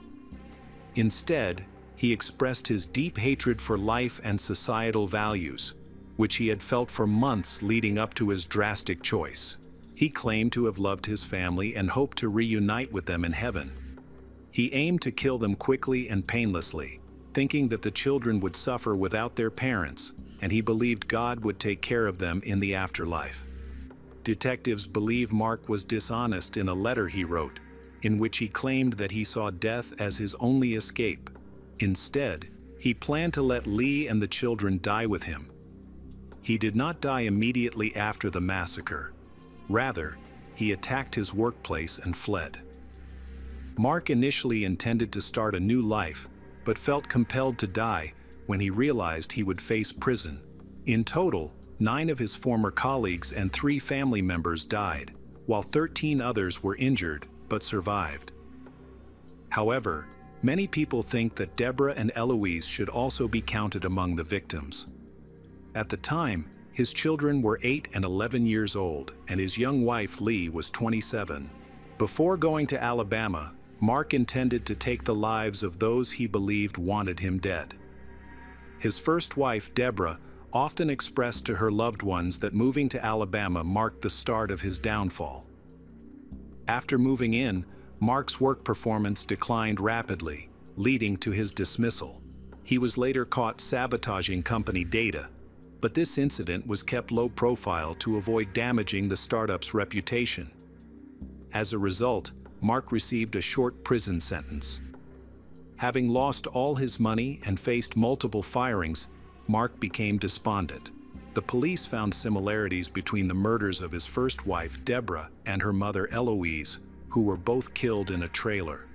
Instead, he expressed his deep hatred for life and societal values, which he had felt for months leading up to his drastic choice. He claimed to have loved his family and hoped to reunite with them in heaven. He aimed to kill them quickly and painlessly, thinking that the children would suffer without their parents, and he believed God would take care of them in the afterlife. Detectives believe Mark was dishonest in a letter he wrote, in which he claimed that he saw death as his only escape. Instead, He planned to let Lee and the children die with him. He did not die immediately after the massacre. Rather, he attacked his workplace and fled. Mark initially intended to start a new life, but felt compelled to die when he realized he would face prison. In total, 9 of his former colleagues and 3 family members died, while 13 others were injured but survived. However, many people think that Deborah and Eloise should also be counted among the victims. At the time, his children were 8 and 11 years old, and his young wife Lee was 27. Before going to Alabama, Mark intended to take the lives of those he believed wanted him dead. His first wife, Deborah, often expressed to her loved ones that moving to Alabama marked the start of his downfall. After moving in, Mark's work performance declined rapidly, leading to his dismissal. He was later caught sabotaging company data, but this incident was kept low profile to avoid damaging the startup's reputation. As a result, Mark received a short prison sentence. Having lost all his money and faced multiple firings, Mark became despondent. The police found similarities between the murders of his first wife, Deborah, and her mother, Eloise, who were both killed in a trailer.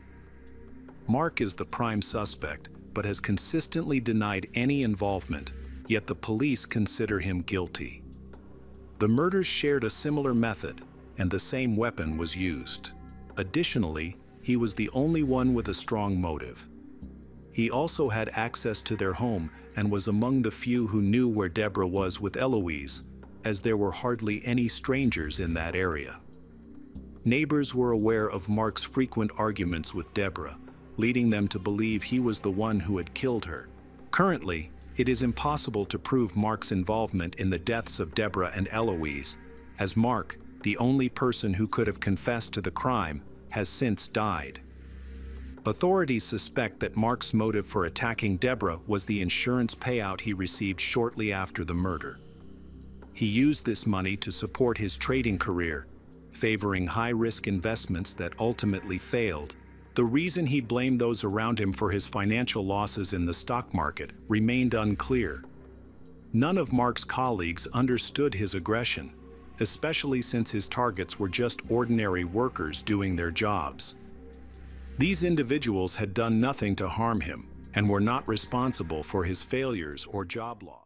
Mark is the prime suspect, but has consistently denied any involvement, yet the police consider him guilty. The murders shared a similar method, and the same weapon was used. Additionally, he was the only one with a strong motive. He also had access to their home and was among the few who knew where Deborah was with Eloise, as there were hardly any strangers in that area. Neighbors were aware of Mark's frequent arguments with Deborah, leading them to believe he was the one who had killed her. Currently, it is impossible to prove Mark's involvement in the deaths of Deborah and Eloise, as Mark, the only person who could have confessed to the crime, has since died. Authorities suspect that Mark's motive for attacking Deborah was the insurance payout he received shortly after the murder. He used this money to support his trading career, favoring high-risk investments that ultimately failed. The reason he blamed those around him for his financial losses in the stock market remained unclear. None of Mark's colleagues understood his aggression, especially since his targets were just ordinary workers doing their jobs. These individuals had done nothing to harm him and were not responsible for his failures or job loss.